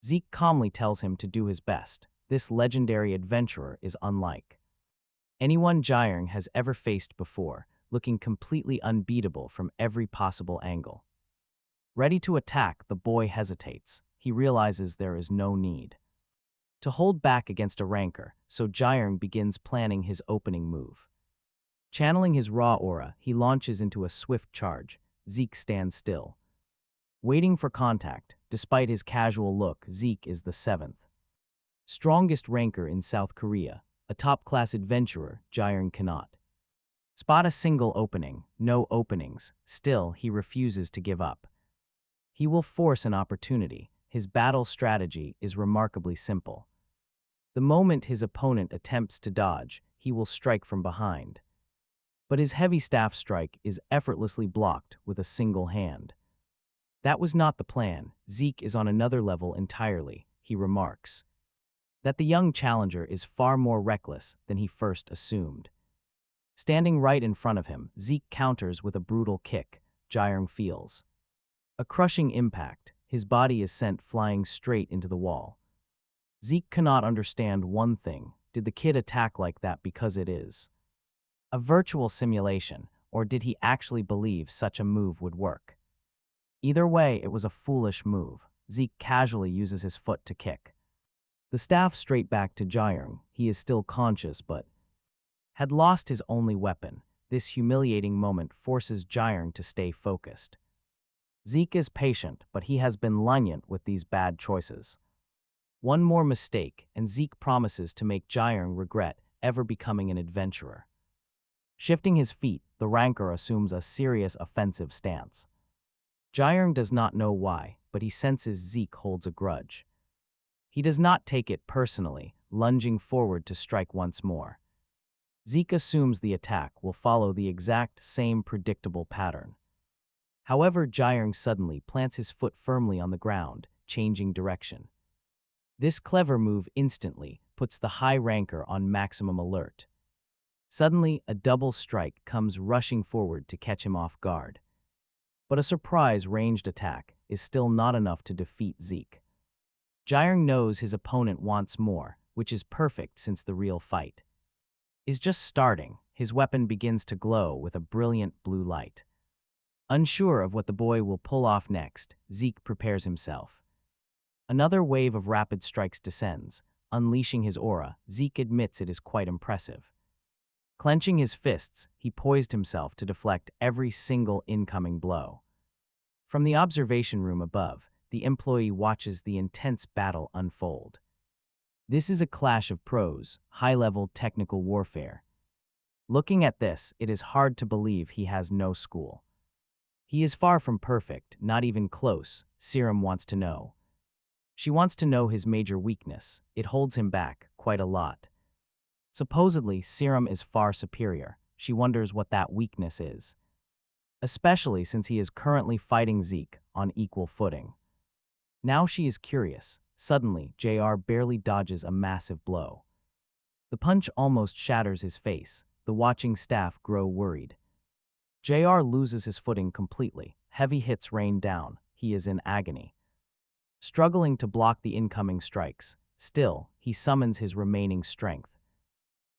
Zeke calmly tells him to do his best. This legendary adventurer is unlike anyone Jerong has ever faced before, looking completely unbeatable from every possible angle. Ready to attack, the boy hesitates. He realizes there is no need to hold back against a rancor, so Jerong begins planning his opening move. Channeling his raw aura, he launches into a swift charge. Zeke stands still, waiting for contact. Despite his casual look, Zeke is the seventh strongest rancor in South Korea, a top-class adventurer Jerong cannot spot a single opening, no openings. Still, he refuses to give up. He will force an opportunity. His battle strategy is remarkably simple. The moment his opponent attempts to dodge, he will strike from behind. But his heavy staff strike is effortlessly blocked with a single hand. That was not the plan. Zeke is on another level entirely, he remarks. That the young challenger is far more reckless than he first assumed. Standing right in front of him, Zeke counters with a brutal kick. Jerong feels a crushing impact. His body is sent flying straight into the wall. Zeke cannot understand one thing. Did the kid attack like that because it is a virtual simulation, or did he actually believe such a move would work? Either way, it was a foolish move. Zeke casually uses his foot to kick the staff straight back to Jerong. He is still conscious, but had lost his only weapon. This humiliating moment forces Jerong to stay focused. Zeke is patient, but he has been lenient with these bad choices. One more mistake, and Zeke promises to make Jerong regret ever becoming an adventurer. Shifting his feet, the rancor assumes a serious offensive stance. Jerong does not know why, but he senses Zeke holds a grudge. He does not take it personally, lunging forward to strike once more. Zeke assumes the attack will follow the exact same predictable pattern. However, Jerong suddenly plants his foot firmly on the ground, changing direction. This clever move instantly puts the high rancor on maximum alert. Suddenly, a double strike comes rushing forward to catch him off guard. But a surprise ranged attack is still not enough to defeat Zeke. Jerong knows his opponent wants more, which is perfect since the real fight is just starting. His weapon begins to glow with a brilliant blue light. Unsure of what the boy will pull off next, Zeke prepares himself. Another wave of rapid strikes descends. Unleashing his aura, Zeke admits it is quite impressive. Clenching his fists, he poised himself to deflect every single incoming blow. From the observation room above, the employee watches the intense battle unfold. This is a clash of pros, high-level technical warfare. Looking at this, it is hard to believe he has no school. He is far from perfect, not even close, Serum wants to know. She wants to know his major weakness. It holds him back, quite a lot. Supposedly, Serum is far superior. She wonders what that weakness is. Especially since he is currently fighting Zeke on equal footing. Now she is curious. Suddenly, JR barely dodges a massive blow. The punch almost shatters his face. The watching staff grow worried. JR loses his footing completely. Heavy hits rain down. He is in agony. Struggling to block the incoming strikes, still, he summons his remaining strength.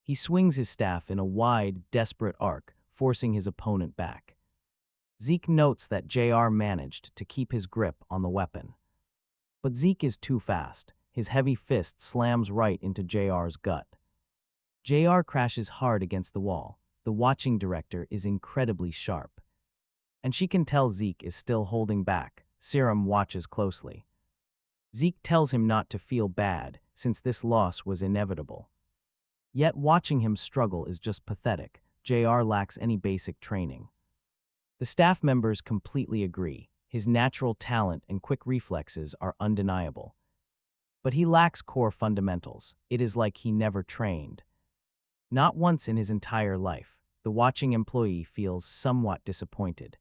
He swings his staff in a wide, desperate arc, forcing his opponent back. Zeke notes that JR managed to keep his grip on the weapon. But Zeke is too fast. His heavy fist slams right into JR's gut. JR crashes hard against the wall. The watching director is incredibly sharp. And she can tell Zeke is still holding back. Serum watches closely. Zeke tells him not to feel bad, since this loss was inevitable. Yet watching him struggle is just pathetic. JR lacks any basic training. The staff members completely agree. His natural talent and quick reflexes are undeniable. But he lacks core fundamentals. It is like he never trained. Not once in his entire life, the watching employee feels somewhat disappointed.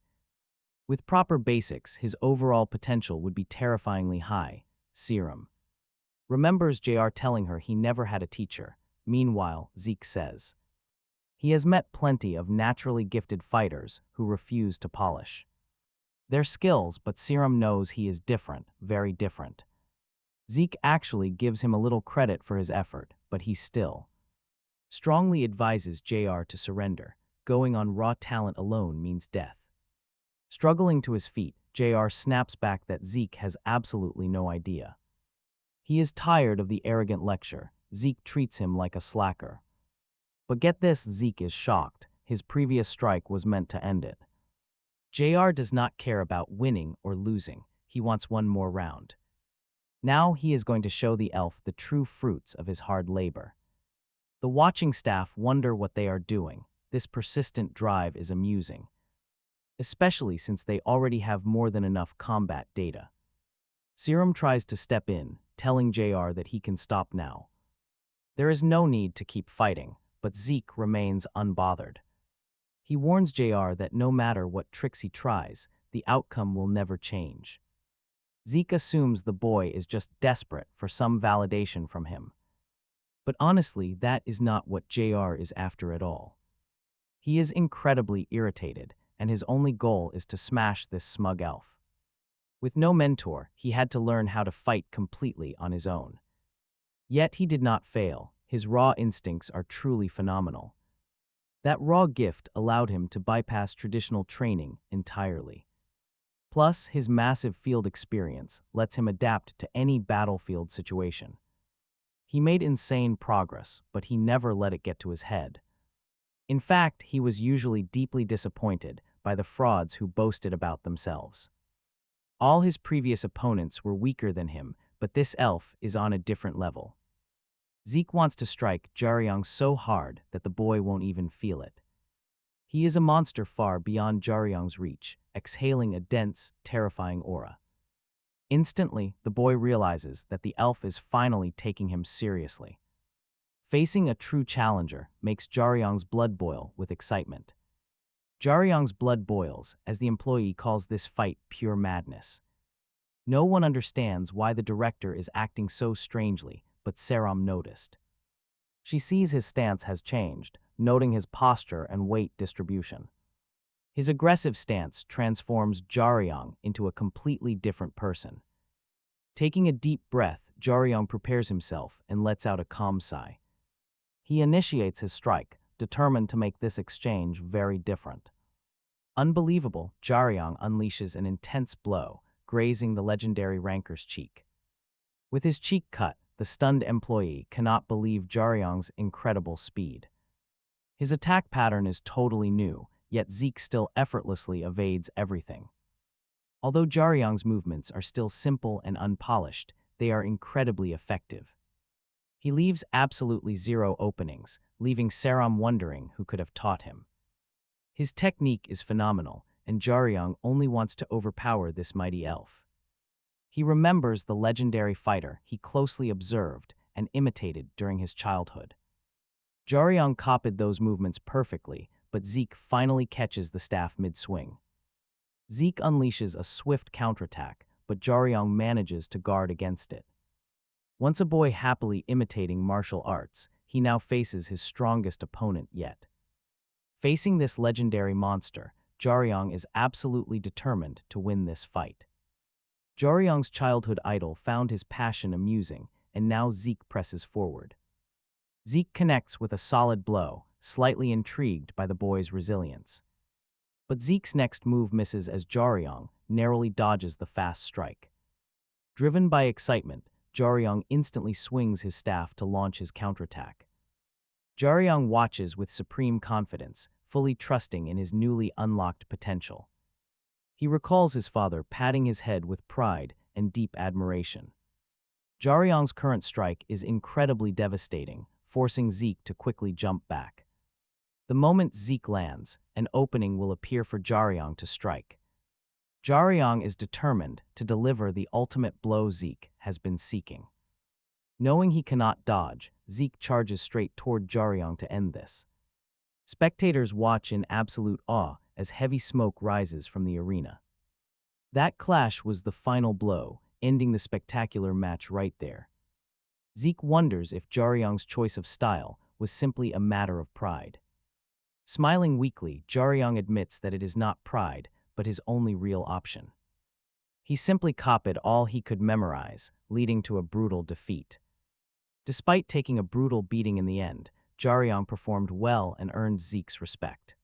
With proper basics, his overall potential would be terrifyingly high. Serum remembers JR telling her he never had a teacher. Meanwhile, Zeke says he has met plenty of naturally gifted fighters who refuse to polish their skills, but Serum knows he is different, very different. Zeke actually gives him a little credit for his effort, but he still strongly advises JR to surrender. Going on raw talent alone means death. Struggling to his feet, JR snaps back that Zeke has absolutely no idea. He is tired of the arrogant lecture. Zeke treats him like a slacker. But get this, Zeke is shocked. His previous strike was meant to end it. JR does not care about winning or losing. He wants one more round. Now he is going to show the elf the true fruits of his hard labor. The watching staff wonder what they are doing. This persistent drive is amusing, especially since they already have more than enough combat data. Serum tries to step in, telling JR that he can stop now. There is no need to keep fighting, but Zeke remains unbothered. He warns JR that no matter what tricks he tries, the outcome will never change. Zeke assumes the boy is just desperate for some validation from him. But honestly, that is not what JR is after at all. He is incredibly irritated, and his only goal is to smash this smug elf. With no mentor, he had to learn how to fight completely on his own. Yet he did not fail. His raw instincts are truly phenomenal. That raw gift allowed him to bypass traditional training entirely. Plus, his massive field experience lets him adapt to any battlefield situation. He made insane progress, but he never let it get to his head. In fact, he was usually deeply disappointed by the frauds who boasted about themselves. All his previous opponents were weaker than him, but this elf is on a different level. Zeke wants to strike Jerong so hard that the boy won't even feel it. He is a monster far beyond Jerong's reach, exhaling a dense, terrifying aura. Instantly, the boy realizes that the elf is finally taking him seriously. Facing a true challenger makes Jerong's blood boil with excitement. Jerong's blood boils, as the employee calls this fight pure madness. No one understands why the director is acting so strangely, but Seram noticed. She sees his stance has changed, noting his posture and weight distribution. His aggressive stance transforms Jerong into a completely different person. Taking a deep breath, Jerong prepares himself and lets out a calm sigh. He initiates his strike, determined to make this exchange very different. Unbelievable, Jerong unleashes an intense blow, grazing the legendary ranker's cheek. With his cheek cut, the stunned employee cannot believe Jerong's incredible speed. His attack pattern is totally new, yet Zeke still effortlessly evades everything. Although Jerong's movements are still simple and unpolished, they are incredibly effective. He leaves absolutely zero openings, leaving Seram wondering who could have taught him. His technique is phenomenal, and Jerong only wants to overpower this mighty elf. He remembers the legendary fighter he closely observed and imitated during his childhood. Jerong copied those movements perfectly, but Zeke finally catches the staff mid-swing. Zeke unleashes a swift counterattack, but Jerong manages to guard against it. Once a boy happily imitating martial arts, he now faces his strongest opponent yet. Facing this legendary monster, Jerong is absolutely determined to win this fight. Jerong's childhood idol found his passion amusing, and now Zeke presses forward. Zeke connects with a solid blow, slightly intrigued by the boy's resilience. But Zeke's next move misses as Jerong narrowly dodges the fast strike. Driven by excitement, Jerong instantly swings his staff to launch his counterattack. Jerong watches with supreme confidence, fully trusting in his newly unlocked potential. He recalls his father patting his head with pride and deep admiration. Jerong's current strike is incredibly devastating, forcing Zeke to quickly jump back. The moment Zeke lands, an opening will appear for Jerong to strike. Jerong is determined to deliver the ultimate blow Zeke has been seeking. Knowing he cannot dodge, Zeke charges straight toward Jerong to end this. Spectators watch in absolute awe as heavy smoke rises from the arena. That clash was the final blow, ending the spectacular match right there. Zeke wonders if Jerong's choice of style was simply a matter of pride. Smiling weakly, Jerong admits that it is not pride, but his only real option. He simply copied all he could memorize, leading to a brutal defeat. Despite taking a brutal beating in the end, Jerong performed well and earned Zeke's respect.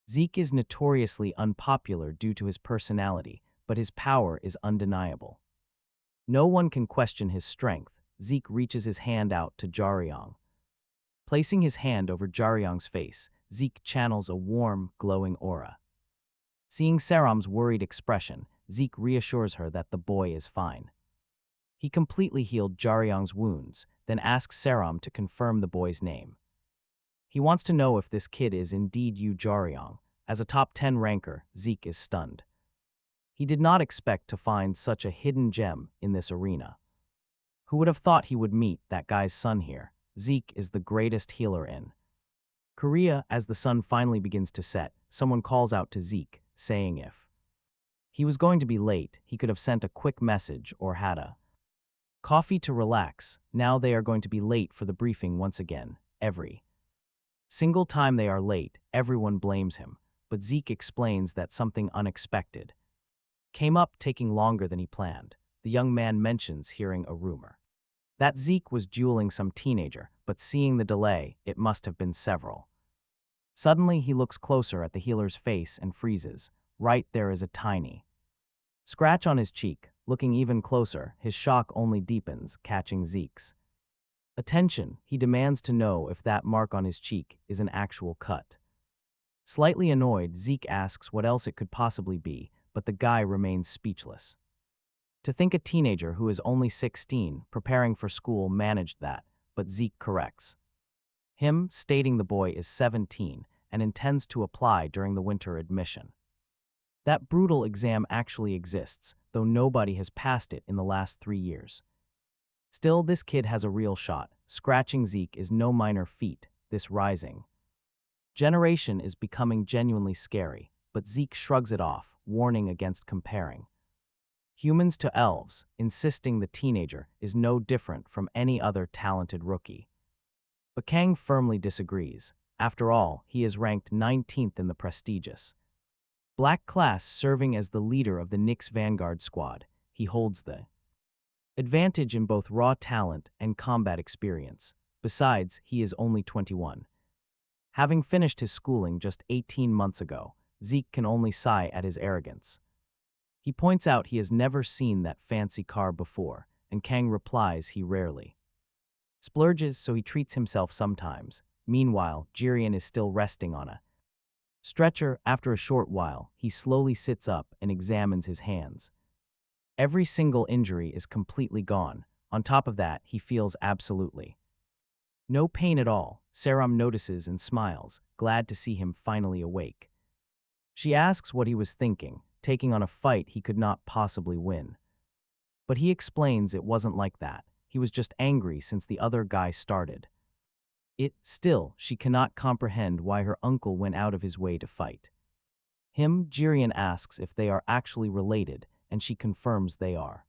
Zeke is notoriously unpopular due to his personality, but his power is undeniable. No one can question his strength. Zeke reaches his hand out to Jerong. Placing his hand over Jerong's face, Zeke channels a warm, glowing aura. Seeing Seram's worried expression, Zeke reassures her that the boy is fine. He completely healed Jerong's wounds, then asks Seram to confirm the boy's name. He wants to know if this kid is indeed Jerong. As a top 10 ranker, Zeke is stunned. He did not expect to find such a hidden gem in this arena. Who would have thought he would meet that guy's son here? Zeke is the greatest healer in Korea. As the sun finally begins to set, someone calls out to Zeke, saying if he was going to be late, he could have sent a quick message or had a coffee to relax. Now they are going to be late for the briefing once again. Every single time they are late, everyone blames him, but Zeke explains that something unexpected came up, taking longer than he planned. The young man mentions hearing a rumor that Zeke was dueling some teenager, but seeing the delay, it must have been several. Suddenly, he looks closer at the healer's face and freezes. Right there is a tiny scratch on his cheek. Looking even closer, his shock only deepens, catching Zeke's attention. He demands to know if that mark on his cheek is an actual cut. Slightly annoyed, Zeke asks what else it could possibly be, but the guy remains speechless. To think a teenager who is only 16, preparing for school, managed that, but Zeke corrects him, stating the boy is 17 and intends to apply during the winter admission. That brutal exam actually exists, though nobody has passed it in the last 3 years. Still, this kid has a real shot. Scratching Zeke is no minor feat. This rising generation is becoming genuinely scary, but Zeke shrugs it off, warning against comparing humans to elves, insisting the teenager is no different from any other talented rookie. But Kang firmly disagrees. After all, he is ranked 19th in the prestigious Black class, serving as the leader of the Knicks Vanguard squad. He holds the advantage in both raw talent and combat experience. Besides, he is only 21. Having finished his schooling just 18 months ago, Zeke can only sigh at his arrogance. He points out he has never seen that fancy car before, and Kang replies he rarely splurges, so he treats himself sometimes. Meanwhile, Jerong is still resting on a stretcher. After a short while, he slowly sits up and examines his hands. Every single injury is completely gone. On top of that, he feels absolutely no pain at all. Seram notices and smiles, glad to see him finally awake. She asks what he was thinking, taking on a fight he could not possibly win. But he explains it wasn't like that. He was just angry since the other guy started. Still, she cannot comprehend why her uncle went out of his way to fight him. Jerong asks if they are actually related, and she confirms they are.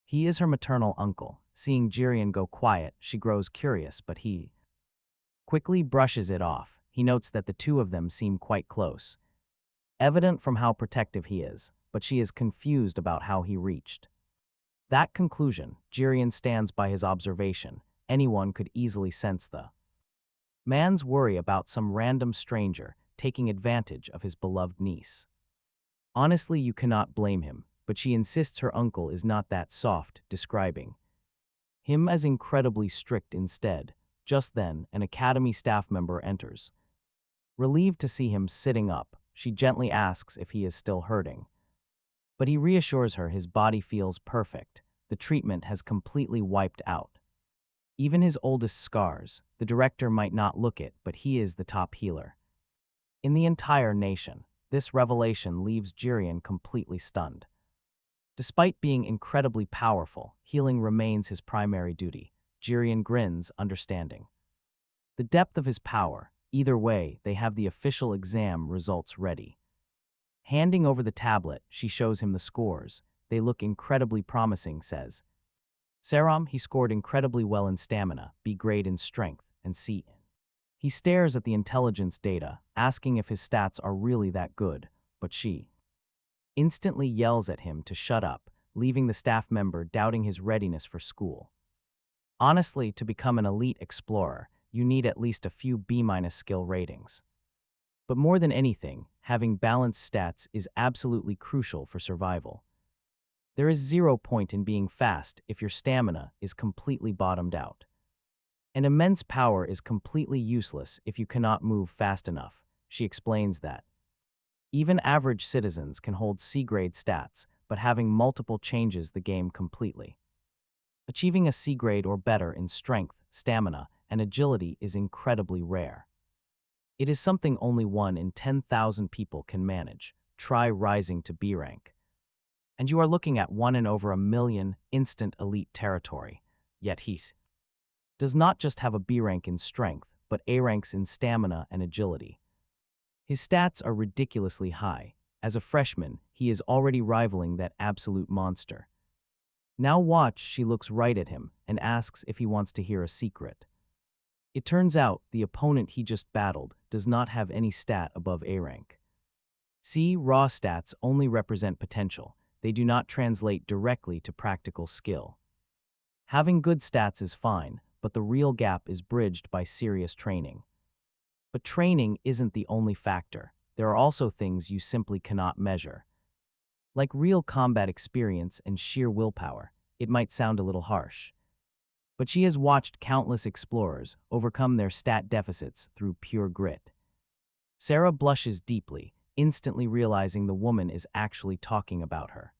He is her maternal uncle. Seeing Jerong go quiet, she grows curious, but he quickly brushes it off. He notes that the two of them seem quite close, evident from how protective he is, but she is confused about how he reached that conclusion. Jerong stands by his observation. Anyone could easily sense the man's worry about some random stranger taking advantage of his beloved niece. Honestly, you cannot blame him, but she insists her uncle is not that soft, describing him as incredibly strict instead. Just then, an academy staff member enters. Relieved to see him sitting up, she gently asks if he is still hurting. But he reassures her his body feels perfect. The treatment has completely wiped out even his oldest scars. The director might not look it, but he is the top healer in the entire nation. This revelation leaves Jerong completely stunned. Despite being incredibly powerful, healing remains his primary duty. Jerong grins, understanding the depth of his power. Either way, they have the official exam results ready. Handing over the tablet, she shows him the scores. They look incredibly promising, says Seram. He scored incredibly well in stamina, B grade in strength, and C. He stares at the intelligence data, asking if his stats are really that good, but she instantly yells at him to shut up, leaving the staff member doubting his readiness for school. Honestly, to become an elite explorer, you need at least a few B-minus skill ratings. But more than anything, having balanced stats is absolutely crucial for survival. There is 0 point in being fast if your stamina is completely bottomed out. And immense power is completely useless if you cannot move fast enough. She explains that even average citizens can hold C-grade stats, but having multiple changes the game completely. Achieving a C-grade or better in strength, stamina, and agility is incredibly rare. It is something only 1 in 10,000 people can manage. Try rising to B rank. And you are looking at 1 in over 1,000,000 instant elite territory. Yet he does not just have a B rank in strength, but A ranks in stamina and agility. His stats are ridiculously high. As a freshman, he is already rivaling that absolute monster. Now watch, she looks right at him and asks if he wants to hear a secret. It turns out the opponent he just battled does not have any stat above A rank. See, raw stats only represent potential. They do not translate directly to practical skill. Having good stats is fine, but the real gap is bridged by serious training. But training isn't the only factor. There are also things you simply cannot measure. Like real combat experience and sheer willpower. It might sound a little harsh. But she has watched countless explorers overcome their stat deficits through pure grit. Sarah blushes deeply, instantly realizing the woman is actually talking about her.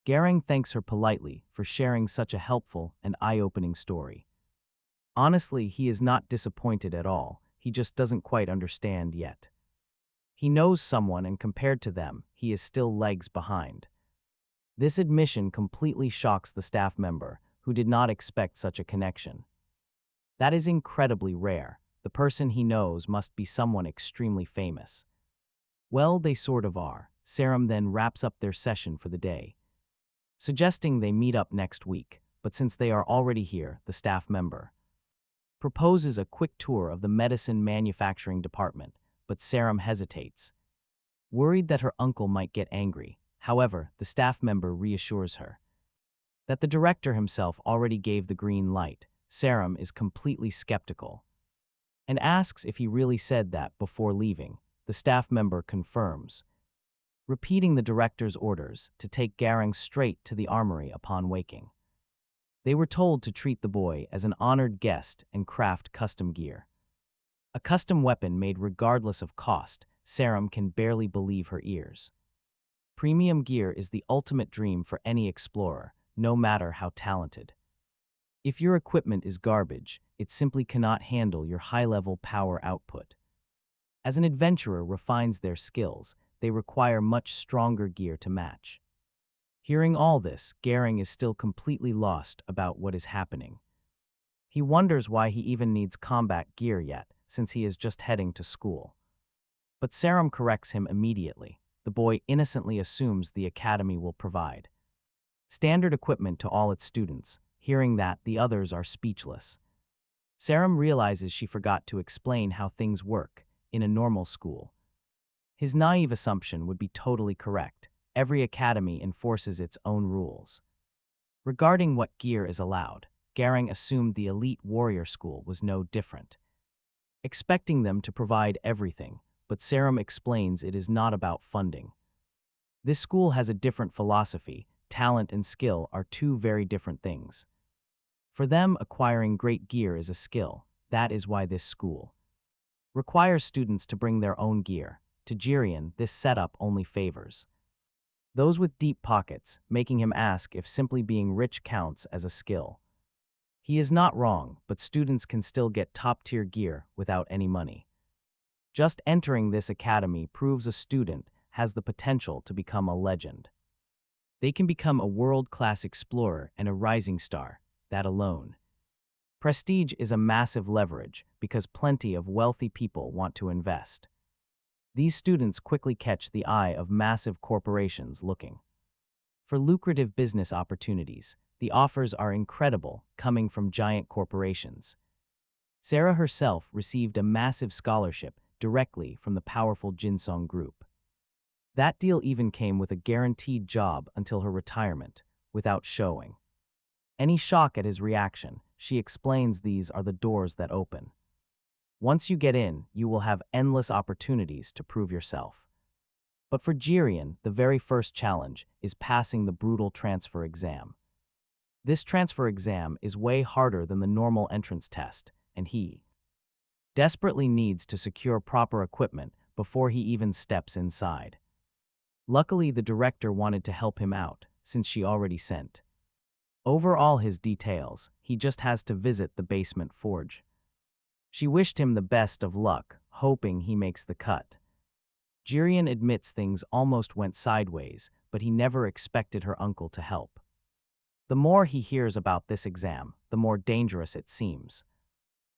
Jerong thanks her politely for sharing such a helpful and eye-opening story. Honestly, he is not disappointed at all. He just doesn't quite understand yet. He knows someone, and compared to them, he is still legs behind. This admission completely shocks the staff member, who did not expect such a connection. That is incredibly rare. The person he knows must be someone extremely famous. Well, they sort of are. Sarah then wraps up their session for the day, suggesting they meet up next week, but since they are already here, the staff member proposes a quick tour of the medicine manufacturing department, but Sarah hesitates, worried that her uncle might get angry. However, the staff member reassures her that the director himself already gave the green light. Sarah is completely skeptical and asks if he really said that before leaving. The staff member confirms, repeating the director's orders to take Jerong straight to the armory upon waking. They were told to treat the boy as an honored guest and craft custom gear. A custom weapon made regardless of cost. Sarah can barely believe her ears. Premium gear is the ultimate dream for any explorer, no matter how talented. If your equipment is garbage, it simply cannot handle your high-level power output. As an adventurer refines their skills, they require much stronger gear to match. Hearing all this, Jerong is still completely lost about what is happening. He wonders why he even needs combat gear yet, since he is just heading to school. But Sarah corrects him immediately. The boy innocently assumes the academy will provide standard equipment to all its students. Hearing that, the others are speechless. Sarah realizes she forgot to explain how things work in a normal school. His naive assumption would be totally correct. Every academy enforces its own rules regarding what gear is allowed. Jerong assumed the elite warrior school was no different, expecting them to provide everything, but Sarah explains it is not about funding. This school has a different philosophy. Talent and skill are two very different things. For them, acquiring great gear is a skill. That is why this school requires students to bring their own gear. To Jerong, this setup only favors those with deep pockets, making him ask if simply being rich counts as a skill. He is not wrong, but students can still get top-tier gear without any money. Just entering this academy proves a student has the potential to become a legend. They can become a world-class explorer and a rising star, that alone. Prestige is a massive leverage because plenty of wealthy people want to invest. These students quickly catch the eye of massive corporations looking for lucrative business opportunities. The offers are incredible, coming from giant corporations. Sarah herself received a massive scholarship directly from the powerful Jinsong Group. That deal even came with a guaranteed job until her retirement, without showing any shock at his reaction. She explains these are the doors that open. Once you get in, you will have endless opportunities to prove yourself. But for Jerong, the very first challenge is passing the brutal transfer exam. This transfer exam is way harder than the normal entrance test, and he desperately needs to secure proper equipment before he even steps inside. Luckily, the director wanted to help him out, since she already sent over all his details. He just has to visit the basement forge. She wished him the best of luck, hoping he makes the cut. Jerong admits things almost went sideways, but he never expected her uncle to help. The more he hears about this exam, the more dangerous it seems.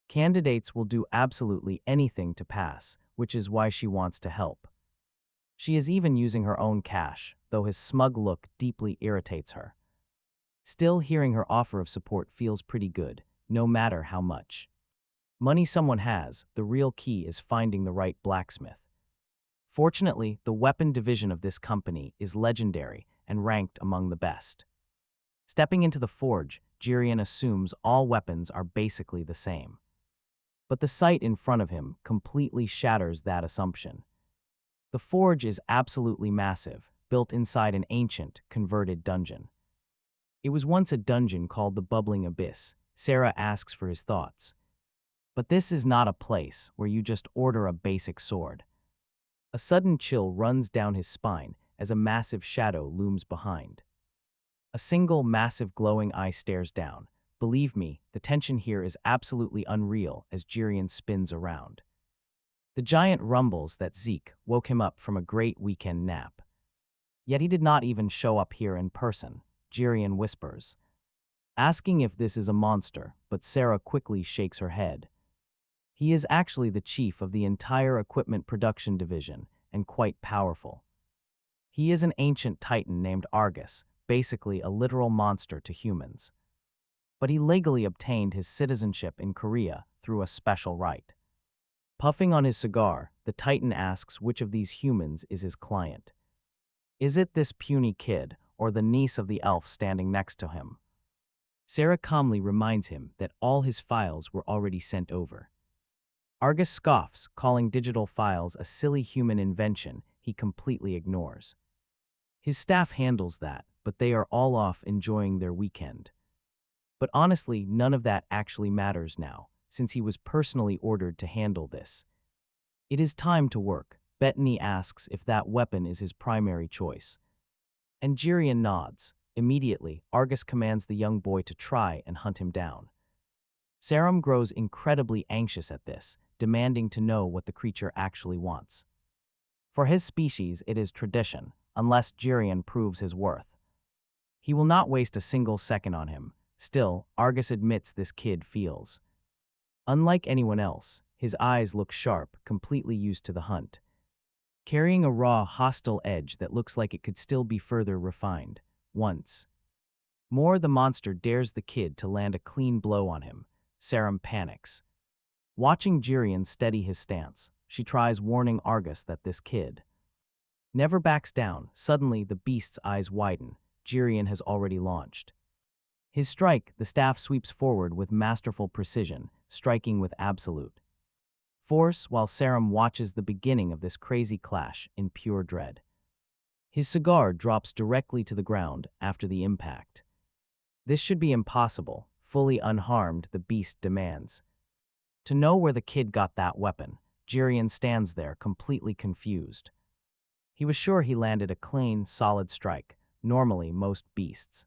Candidates will do absolutely anything to pass, which is why she wants to help. She is even using her own cash, though his smug look deeply irritates her. Still, hearing her offer of support feels pretty good, no matter how much money someone has. The real key is finding the right blacksmith. Fortunately, the weapon division of this company is legendary and ranked among the best. Stepping into the forge, Jerong assumes all weapons are basically the same. But the sight in front of him completely shatters that assumption. The forge is absolutely massive, built inside an ancient, converted dungeon. It was once a dungeon called the Bubbling Abyss. Sarah asks for his thoughts. But this is not a place where you just order a basic sword. A sudden chill runs down his spine as a massive shadow looms behind. A single massive glowing eye stares down. Believe me, the tension here is absolutely unreal as Jerong spins around. The giant rumbles that Zeke woke him up from a great weekend nap. Yet he did not even show up here in person, Jerong whispers, asking if this is a monster, but Sarah quickly shakes her head. He is actually the chief of the entire equipment production division, and quite powerful. He is an ancient titan named Argus, basically a literal monster to humans. But he legally obtained his citizenship in Korea through a special rite. Puffing on his cigar, the titan asks which of these humans is his client. Is it this puny kid, or the niece of the elf standing next to him? Sarah calmly reminds him that all his files were already sent over. Argus scoffs, calling digital files a silly human invention he completely ignores. His staff handles that, but they are all off enjoying their weekend. But honestly, none of that actually matters now, since he was personally ordered to handle this. It is time to work. Bettany asks if that weapon is his primary choice. And Jerong nods. Immediately, Argus commands the young boy to try and hunt him down. Sarum grows incredibly anxious at this, demanding to know what the creature actually wants. For his species, it is tradition, unless Jerong proves his worth. He will not waste a single second on him. Still, Argus admits this kid feels unlike anyone else. His eyes look sharp, completely used to the hunt, carrying a raw, hostile edge that looks like it could still be further refined. Once more, the monster dares the kid to land a clean blow on him. Sarum panics. Watching Jerong steady his stance, she tries warning Argus that this kid never backs down. Suddenly, the beast's eyes widen. Jerong has already launched his strike. The staff sweeps forward with masterful precision, striking with absolute force while Sarum watches the beginning of this crazy clash in pure dread. His cigar drops directly to the ground after the impact. This should be impossible. Fully unharmed, the beast demands to know where the kid got that weapon. Jerong stands there, completely confused. He was sure he landed a clean, solid strike. Normally, most beasts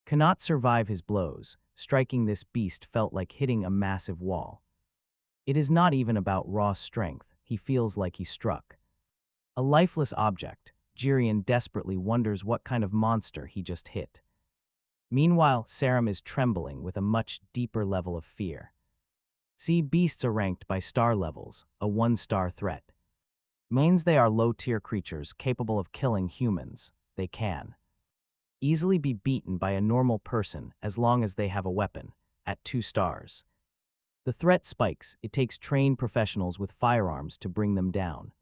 cannot survive his blows. Striking this beast felt like hitting a massive wall. It is not even about raw strength. He feels like he struck a lifeless object. Jerong desperately wonders what kind of monster he just hit. Meanwhile, Sarum is trembling with a much deeper level of fear. See, beasts are ranked by star levels. A 1-star threat means they are low-tier creatures capable of killing humans. They can easily be beaten by a normal person as long as they have a weapon. At 2 stars, the threat spikes. It takes trained professionals with firearms to bring them down.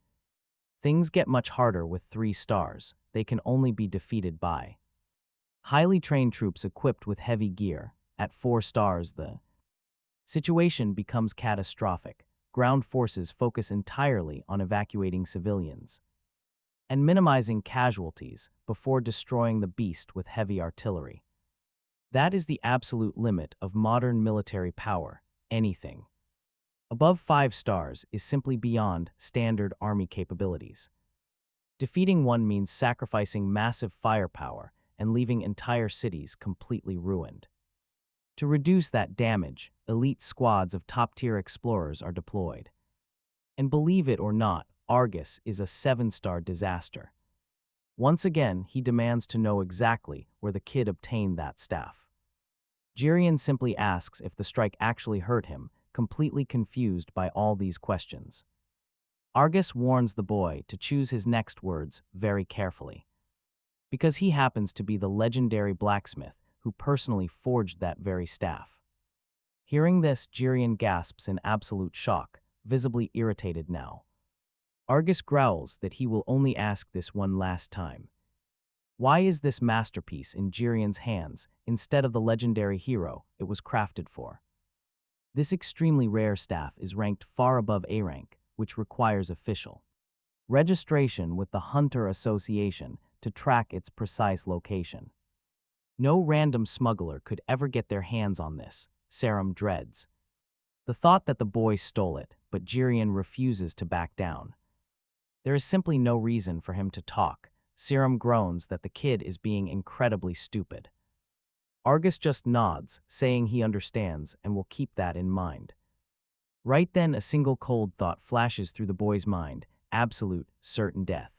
Things get much harder with 3 stars. They can only be defeated by highly trained troops equipped with heavy gear. At 4 stars, the situation becomes catastrophic. Ground forces focus entirely on evacuating civilians and minimizing casualties before destroying the beast with heavy artillery. That is the absolute limit of modern military power. Anything above 5 stars is simply beyond standard army capabilities. Defeating one means sacrificing massive firepower and leaving entire cities completely ruined. To reduce that damage, elite squads of top-tier explorers are deployed. And believe it or not, Argus is a 7-star disaster. Once again, he demands to know exactly where the kid obtained that staff. Jerong simply asks if the strike actually hurt him, completely confused by all these questions. Argus warns the boy to choose his next words very carefully, because he happens to be the legendary blacksmith who personally forged that very staff. Hearing this, Jerong gasps in absolute shock, visibly irritated now. Argus growls that he will only ask this one last time. Why is this masterpiece in Jerong's hands instead of the legendary hero it was crafted for? This extremely rare staff is ranked far above A rank, which requires official registration with the Hunter Association to track its precise location. No random smuggler could ever get their hands on this, Serum dreads. The thought that the boy stole it, but Jerong refuses to back down. There is simply no reason for him to talk. Serum groans that the kid is being incredibly stupid. Argus just nods, saying he understands and will keep that in mind. Right then, a single cold thought flashes through the boy's mind: absolute, certain death.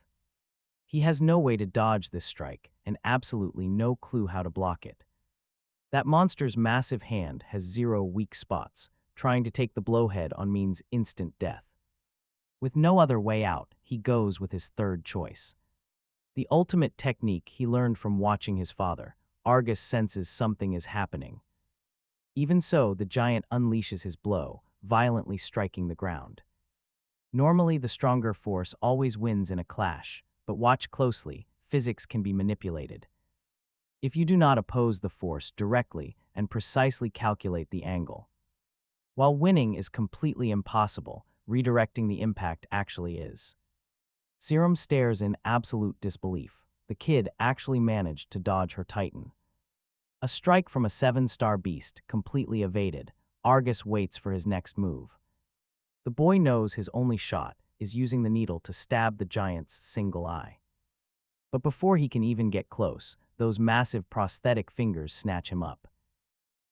He has no way to dodge this strike, and absolutely no clue how to block it. That monster's massive hand has 0 weak spots. Trying to take the blowhead on means instant death. With no other way out, he goes with his third choice. The ultimate technique he learned from watching his father. Argus senses something is happening. Even so, the giant unleashes his blow, violently striking the ground. Normally, the stronger force always wins in a clash, but watch closely, physics can be manipulated. If you do not oppose the force directly and precisely calculate the angle. While winning is completely impossible, redirecting the impact actually is. Serum stares in absolute disbelief. The kid actually managed to dodge her titan. A strike from a 7-star beast, completely evaded. Argus waits for his next move. The boy knows his only shot is using the needle to stab the giant's single eye. But before he can even get close, those massive prosthetic fingers snatch him up.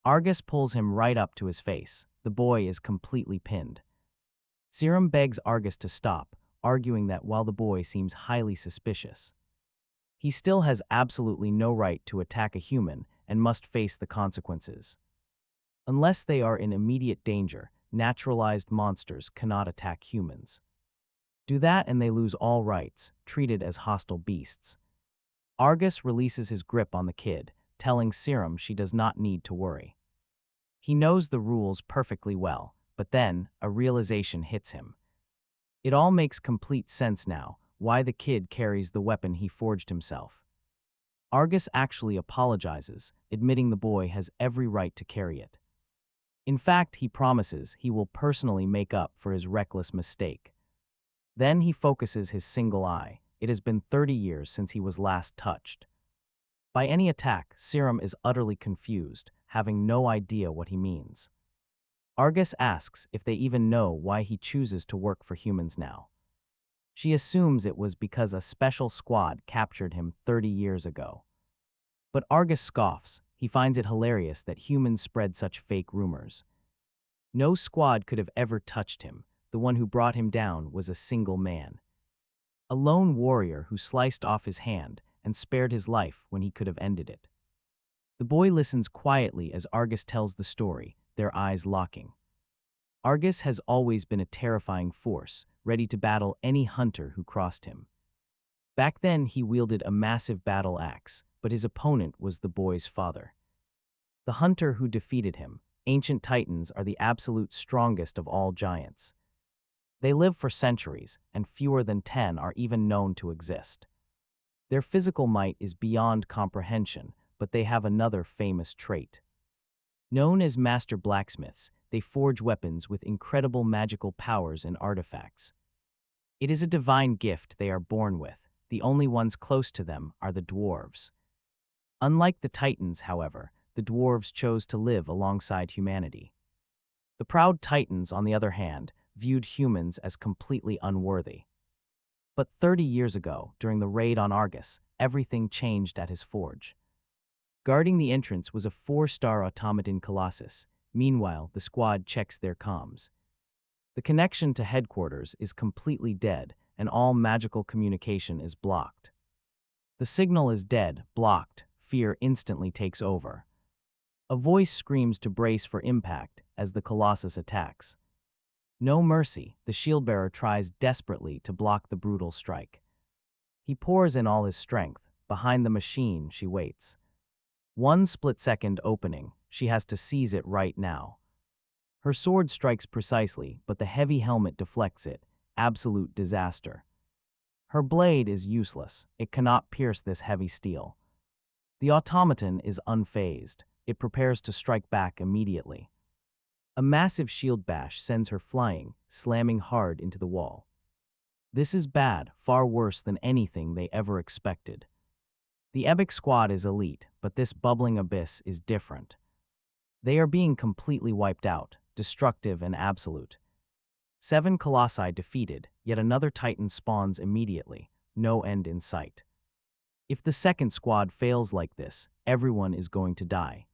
Argus pulls him right up to his face. The boy is completely pinned. Serum begs Argus to stop, arguing that while the boy seems highly suspicious, he still has absolutely no right to attack a human and must face the consequences. Unless they are in immediate danger, naturalized monsters cannot attack humans. Do that and they lose all rights, treated as hostile beasts. Argus releases his grip on the kid, telling Serum she does not need to worry. He knows the rules perfectly well, but then a realization hits him. It all makes complete sense now, why the kid carries the weapon he forged himself. Argus actually apologizes, admitting the boy has every right to carry it. In fact, he promises he will personally make up for his reckless mistake. Then he focuses his single eye. It has been 30 years since he was last touched. By any attack, Serum is utterly confused, having no idea what he means. Argus asks if they even know why he chooses to work for humans now. She assumes it was because a special squad captured him 30 years ago. But Argus scoffs. He finds it hilarious that humans spread such fake rumors. No squad could have ever touched him. The one who brought him down was a single man. A lone warrior who sliced off his hand and spared his life when he could have ended it. The boy listens quietly as Argus tells the story, their eyes locking. Argus has always been a terrifying force, ready to battle any hunter who crossed him. Back then, he wielded a massive battle axe, but his opponent was the boy's father. The hunter who defeated him. Ancient titans are the absolute strongest of all giants. They live for centuries, and fewer than 10 are even known to exist. Their physical might is beyond comprehension, but they have another famous trait. Known as master blacksmiths, they forge weapons with incredible magical powers and artifacts. It is a divine gift they are born with. The only ones close to them are the dwarves. Unlike the Titans, however, the dwarves chose to live alongside humanity. The proud Titans, on the other hand, viewed humans as completely unworthy. But 30 years ago, during the raid on Argus, everything changed at his forge. Guarding the entrance was a 4-star automaton colossus. Meanwhile, the squad checks their comms. The connection to headquarters is completely dead, and all magical communication is blocked. The signal is dead, blocked. Fear instantly takes over. A voice screams to brace for impact as the colossus attacks. No mercy, the shield-bearer tries desperately to block the brutal strike. He pours in all his strength. Behind the machine, she waits. One split-second opening, she has to seize it right now. Her sword strikes precisely, but the heavy helmet deflects it. Absolute disaster. Her blade is useless. It cannot pierce this heavy steel. The automaton is unfazed. It prepares to strike back immediately. A massive shield bash sends her flying, slamming hard into the wall. This is bad, far worse than anything they ever expected. The Epic squad is elite, but this bubbling abyss is different. They are being completely wiped out, destructive and absolute. 7 colossi defeated, yet another Titan spawns immediately, no end in sight. If the second squad fails like this, everyone is going to die.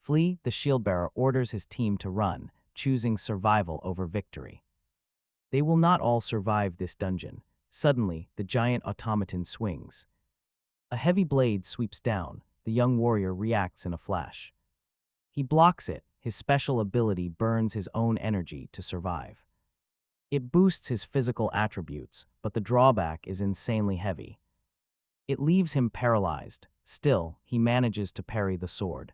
Flee, the shield-bearer orders his team to run, choosing survival over victory. They will not all survive this dungeon. Suddenly, the giant automaton swings. A heavy blade sweeps down. The young warrior reacts in a flash. He blocks it. His special ability burns his own energy to survive. It boosts his physical attributes, but the drawback is insanely heavy. It leaves him paralyzed. Still, he manages to parry the sword.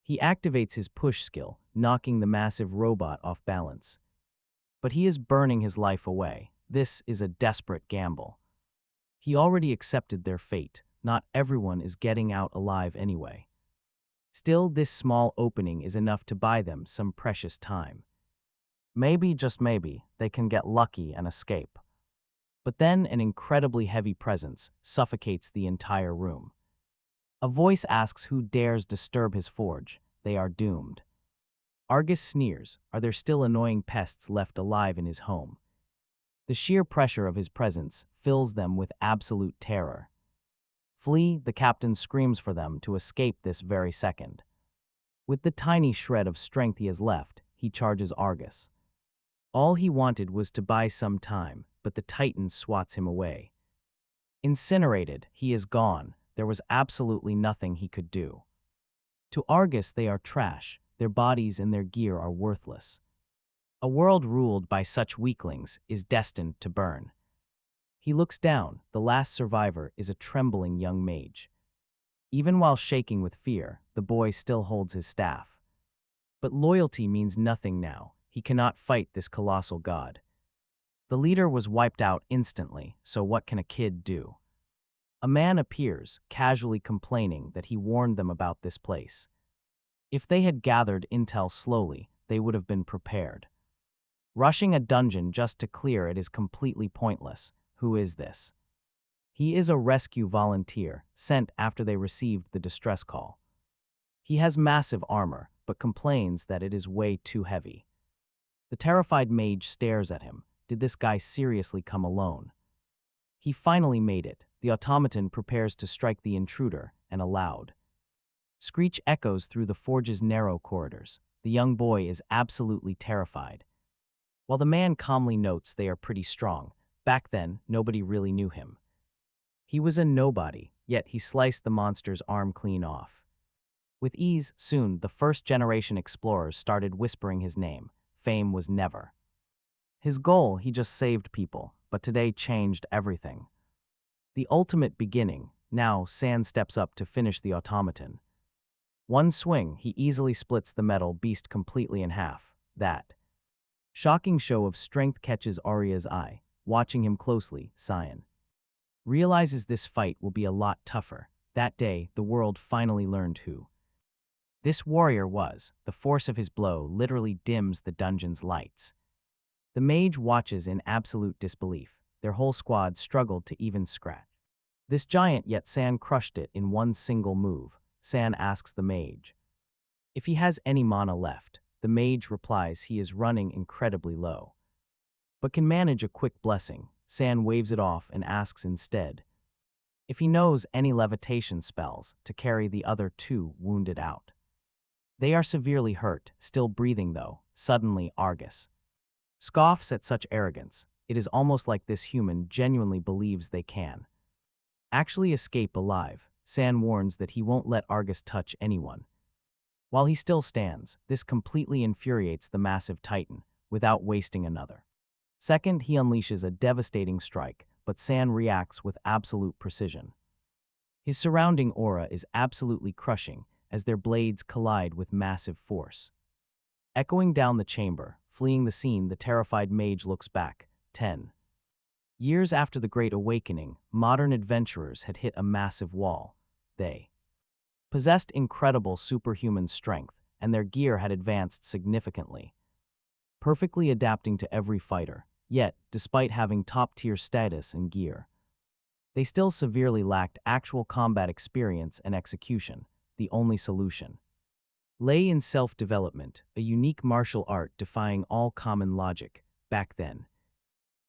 He activates his push skill, knocking the massive robot off balance. But he is burning his life away. This is a desperate gamble. He already accepted their fate. Not everyone is getting out alive anyway. Still, this small opening is enough to buy them some precious time. Maybe, just maybe, they can get lucky and escape. But then an incredibly heavy presence suffocates the entire room. A voice asks who dares disturb his forge. They are doomed. Argus sneers. Are there still annoying pests left alive in his home? The sheer pressure of his presence fills them with absolute terror. Flee, the captain screams for them to escape this very second. With the tiny shred of strength he has left, he charges Argus. All he wanted was to buy some time, but the Titan swats him away. Incinerated, he is gone. There was absolutely nothing he could do. To Argus, they are trash. Their bodies and their gear are worthless. A world ruled by such weaklings is destined to burn. He looks down. The last survivor is a trembling young mage. Even while shaking with fear, the boy still holds his staff. But loyalty means nothing now. He cannot fight this colossal god. The leader was wiped out instantly, so what can a kid do? A man appears, casually complaining that he warned them about this place. If they had gathered intel slowly, they would have been prepared. Rushing a dungeon just to clear it is completely pointless. Who is this? He is a rescue volunteer, sent after they received the distress call. He has massive armor, but complains that it is way too heavy. The terrified mage stares at him. Did this guy seriously come alone? He finally made it. The automaton prepares to strike the intruder, and a loud screech echoes through the forge's narrow corridors. The young boy is absolutely terrified. While the man calmly notes they are pretty strong, back then nobody really knew him. He was a nobody, yet he sliced the monster's arm clean off. With ease, soon the first-generation explorers started whispering his name. Fame was never his goal. He just saved people, but today changed everything. The ultimate beginning. Now San steps up to finish the automaton. One swing, he easily splits the metal beast completely in half. That Shocking show of strength catches Arya's eye. Watching him closely, Cyan realizes this fight will be a lot tougher. That day, the world finally learned who this warrior was. The force of his blow literally dims the dungeon's lights. The mage watches in absolute disbelief. Their whole squad struggled to even scratch this giant, yet San crushed it in one single move. San asks the mage if he has any mana left. The mage replies he is running incredibly low, but can manage a quick blessing. San waves it off and asks instead if he knows any levitation spells to carry the other two wounded out. They are severely hurt, still breathing though. Suddenly, Argus scoffs at such arrogance. It is almost like this human genuinely believes they can actually escape alive. San warns that he won't let Argus touch anyone. While he still stands, this completely infuriates the massive titan. Without wasting another second, he unleashes a devastating strike, but San reacts with absolute precision. His surrounding aura is absolutely crushing as their blades collide with massive force. Echoing down the chamber, fleeing the scene, the terrified mage looks back. 10 years after the Great Awakening, modern adventurers had hit a massive wall. They possessed incredible superhuman strength, and their gear had advanced significantly, perfectly adapting to every fighter. Yet, despite having top-tier status and gear, they still severely lacked actual combat experience and execution. The only solution lay in self-development, a unique martial art defying all common logic. Back then,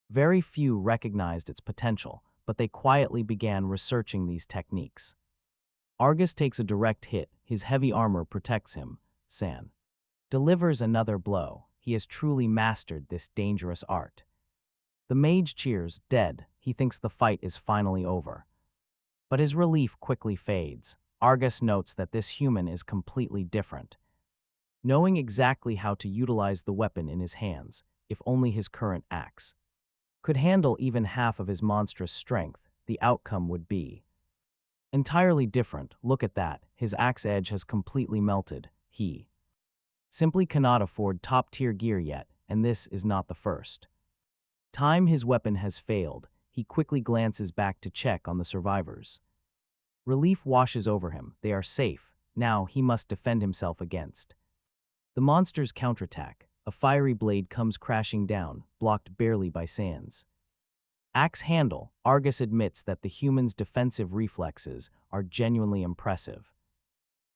very few recognized its potential, but they quietly began researching these techniques. Argus takes a direct hit. His heavy armor protects him. San delivers another blow. He has truly mastered this dangerous art. The mage cheers, dead. He thinks the fight is finally over. But his relief quickly fades. Argus notes that this human is completely different. Knowing exactly how to utilize the weapon in his hands, if only his current axe could handle even half of his monstrous strength, the outcome would be entirely different. Look at that. His axe edge has completely melted. He simply cannot afford top-tier gear yet, and this is not the first time his weapon has failed. He quickly glances back to check on the survivors. Relief washes over him. They are safe. Now he must defend himself against the monster's counterattack. A fiery blade comes crashing down, blocked barely by San's axe handle. Argus admits that the human's defensive reflexes are genuinely impressive,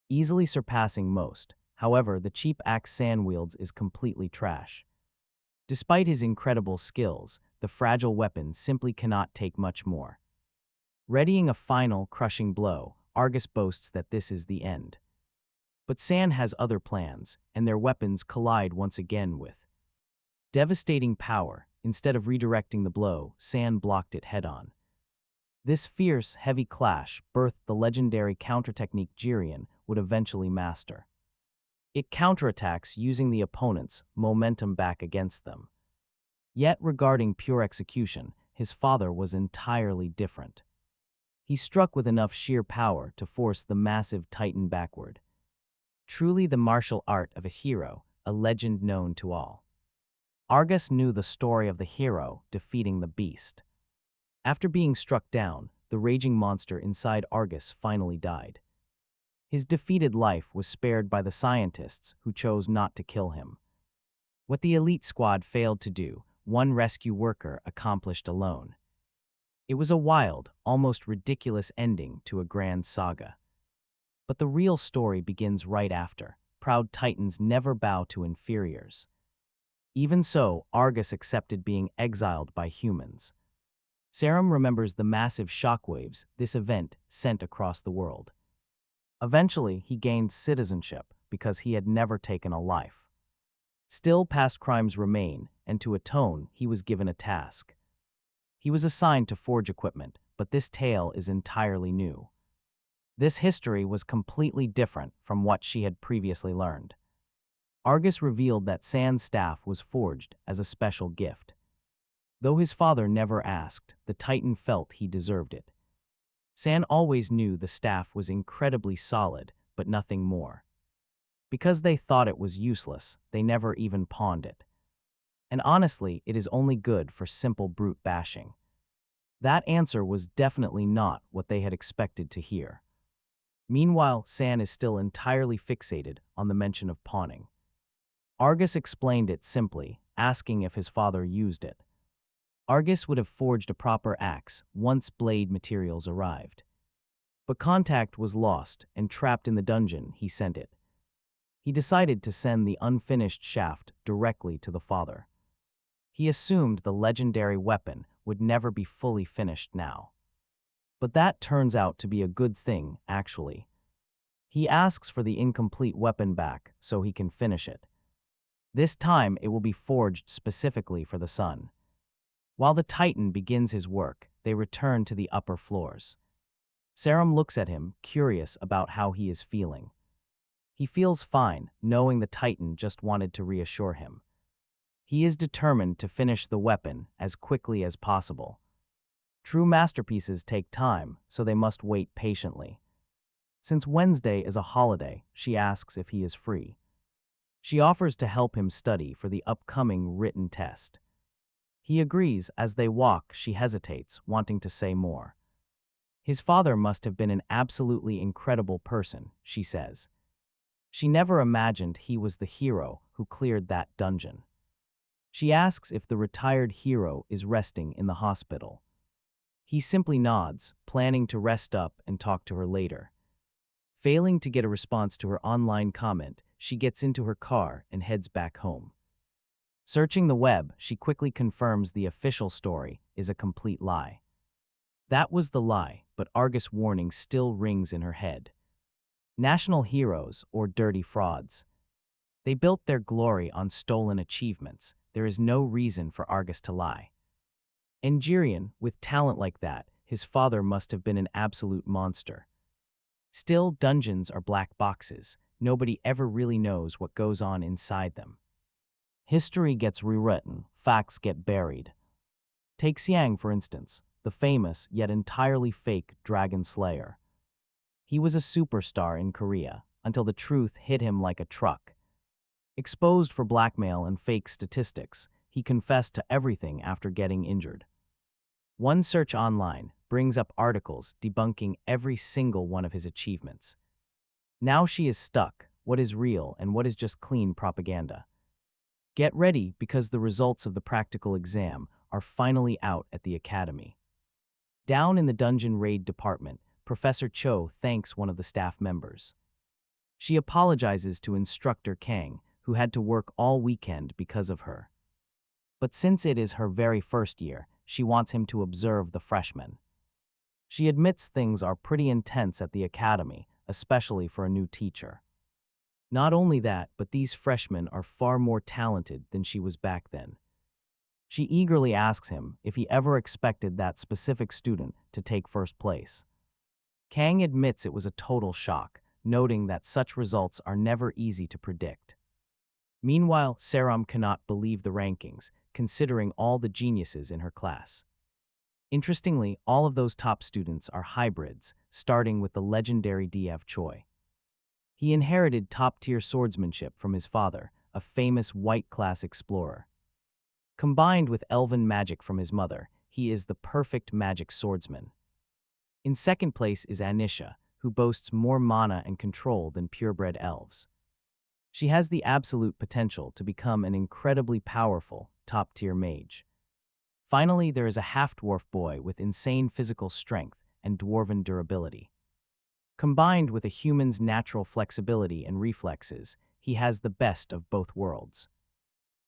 easily surpassing most. However, the cheap axe San wields is completely trash. Despite his incredible skills, the fragile weapon simply cannot take much more. Readying a final, crushing blow, Argus boasts that this is the end. But San has other plans, and their weapons collide once again with devastating power. Instead of redirecting the blow, San blocked it head-on. This fierce, heavy clash birthed the legendary counter-technique Jerong would eventually master. It counterattacks using the opponent's momentum back against them. Yet regarding pure execution, his father was entirely different. He struck with enough sheer power to force the massive titan backward. Truly the martial art of a hero, a legend known to all. Argus knew the story of the hero defeating the beast. After being struck down, the raging monster inside Argus finally died. His defeated life was spared by the scientists who chose not to kill him. What the elite squad failed to do, one rescue worker accomplished alone. It was a wild, almost ridiculous ending to a grand saga. But the real story begins right after. Proud titans never bow to inferiors. Even so, Argus accepted being exiled by humans. Sarum remembers the massive shockwaves this event sent across the world. Eventually, he gained citizenship because he had never taken a life. Still, past crimes remain, and to atone, he was given a task. He was assigned to forge equipment, but this tale is entirely new. This history was completely different from what she had previously learned. Argus revealed that San's staff was forged as a special gift. Though his father never asked, the Titan felt he deserved it. San always knew the staff was incredibly solid, but nothing more. Because they thought it was useless, they never even pawned it. And honestly, it is only good for simple brute bashing. That answer was definitely not what they had expected to hear. Meanwhile, San is still entirely fixated on the mention of pawning. Argus explained it simply, asking if his father used it. Argus would have forged a proper axe once blade materials arrived. But contact was lost, and trapped in the dungeon, he sent it. He decided to send the unfinished shaft directly to the father. He assumed the legendary weapon would never be fully finished now. But that turns out to be a good thing, actually. He asks for the incomplete weapon back so he can finish it. This time it will be forged specifically for the sun. While the Titan begins his work, they return to the upper floors. Serum looks at him, curious about how he is feeling. He feels fine, knowing the Titan just wanted to reassure him. He is determined to finish the weapon as quickly as possible. True masterpieces take time, so they must wait patiently. Since Wednesday is a holiday, she asks if he is free. She offers to help him study for the upcoming written test. He agrees. As they walk, she hesitates, wanting to say more. His father must have been an absolutely incredible person, she says. She never imagined he was the hero who cleared that dungeon. She asks if the retired hero is resting in the hospital. He simply nods, planning to rest up and talk to her later. Failing to get a response to her online comment, she gets into her car and heads back home. Searching the web, she quickly confirms the official story is a complete lie. That was the lie, but Argus' warning still rings in her head. National heroes or dirty frauds. They built their glory on stolen achievements. There is no reason for Argus to lie. Nigerian, with talent like that, his father must have been an absolute monster. Still, dungeons are black boxes. Nobody ever really knows what goes on inside them. History gets rewritten, facts get buried. Take Xiang, for instance, the famous yet entirely fake dragon slayer. He was a superstar in Korea until the truth hit him like a truck. Exposed for blackmail and fake statistics, he confessed to everything after getting injured. One search online brings up articles debunking every single one of his achievements. Now she is stuck, what is real and what is just clean propaganda. Get ready, because the results of the practical exam are finally out at the academy. Down in the dungeon raid department, Professor Cho thanks one of the staff members. She apologizes to instructor Kang, who had to work all weekend because of her. But since it is her very first year, she wants him to observe the freshmen. She admits things are pretty intense at the academy, especially for a new teacher. Not only that, but these freshmen are far more talented than she was back then. She eagerly asks him if he ever expected that specific student to take first place. Kang admits it was a total shock, noting that such results are never easy to predict. Meanwhile, Serum cannot believe the rankings, considering all the geniuses in her class. Interestingly, all of those top students are hybrids, starting with the legendary D.F. Choi. He inherited top-tier swordsmanship from his father, a famous white-class explorer. Combined with elven magic from his mother, he is the perfect magic swordsman. In second place is Anisha, who boasts more mana and control than purebred elves. She has the absolute potential to become an incredibly powerful, top-tier mage. Finally, there is a half-dwarf boy with insane physical strength and dwarven durability. Combined with a human's natural flexibility and reflexes, he has the best of both worlds.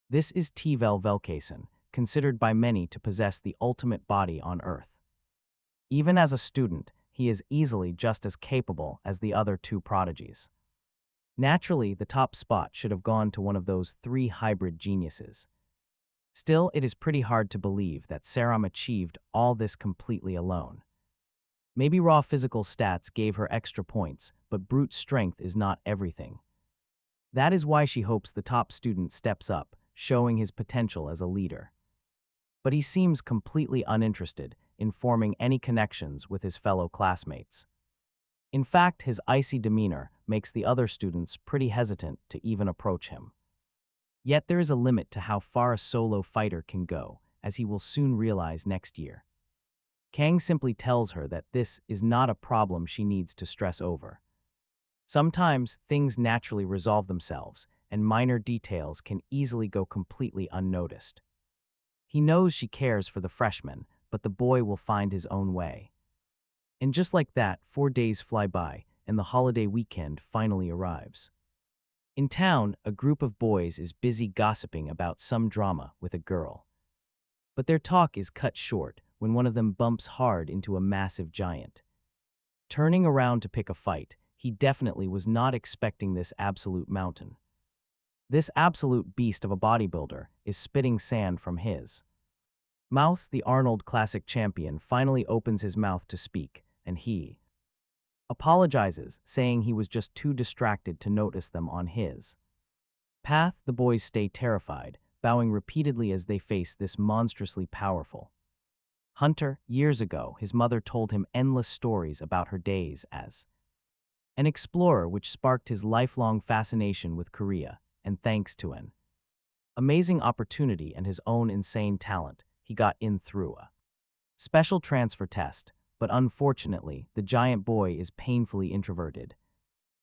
This is Tvel Velkason, considered by many to possess the ultimate body on Earth. Even as a student, he is easily just as capable as the other two prodigies. Naturally, the top spot should have gone to one of those three hybrid geniuses. Still, it is pretty hard to believe that Serum achieved all this completely alone. Maybe raw physical stats gave her extra points, but brute strength is not everything. That is why she hopes the top student steps up, showing his potential as a leader. But he seems completely uninterested in forming any connections with his fellow classmates. In fact, his icy demeanor makes the other students pretty hesitant to even approach him. Yet there is a limit to how far a solo fighter can go, as he will soon realize next year. Kang simply tells her that this is not a problem she needs to stress over. Sometimes things naturally resolve themselves, and minor details can easily go completely unnoticed. He knows she cares for the freshman, but the boy will find his own way. And just like that, 4 days fly by, and the holiday weekend finally arrives. In town, a group of boys is busy gossiping about some drama with a girl. But their talk is cut short when one of them bumps hard into a massive giant. Turning around to pick a fight, he definitely was not expecting this absolute mountain. This absolute beast of a bodybuilder is spitting sand from his mouth. The Arnold Classic champion finally opens his mouth to speak, and he apologizes, saying he was just too distracted to notice them on his path. The boys stay terrified, bowing repeatedly as they face this monstrously powerful hunter. Years ago, his mother told him endless stories about her days as an explorer, which sparked his lifelong fascination with Korea, and thanks to an amazing opportunity and his own insane talent, he got in through a special transfer test. But unfortunately, the giant boy is painfully introverted,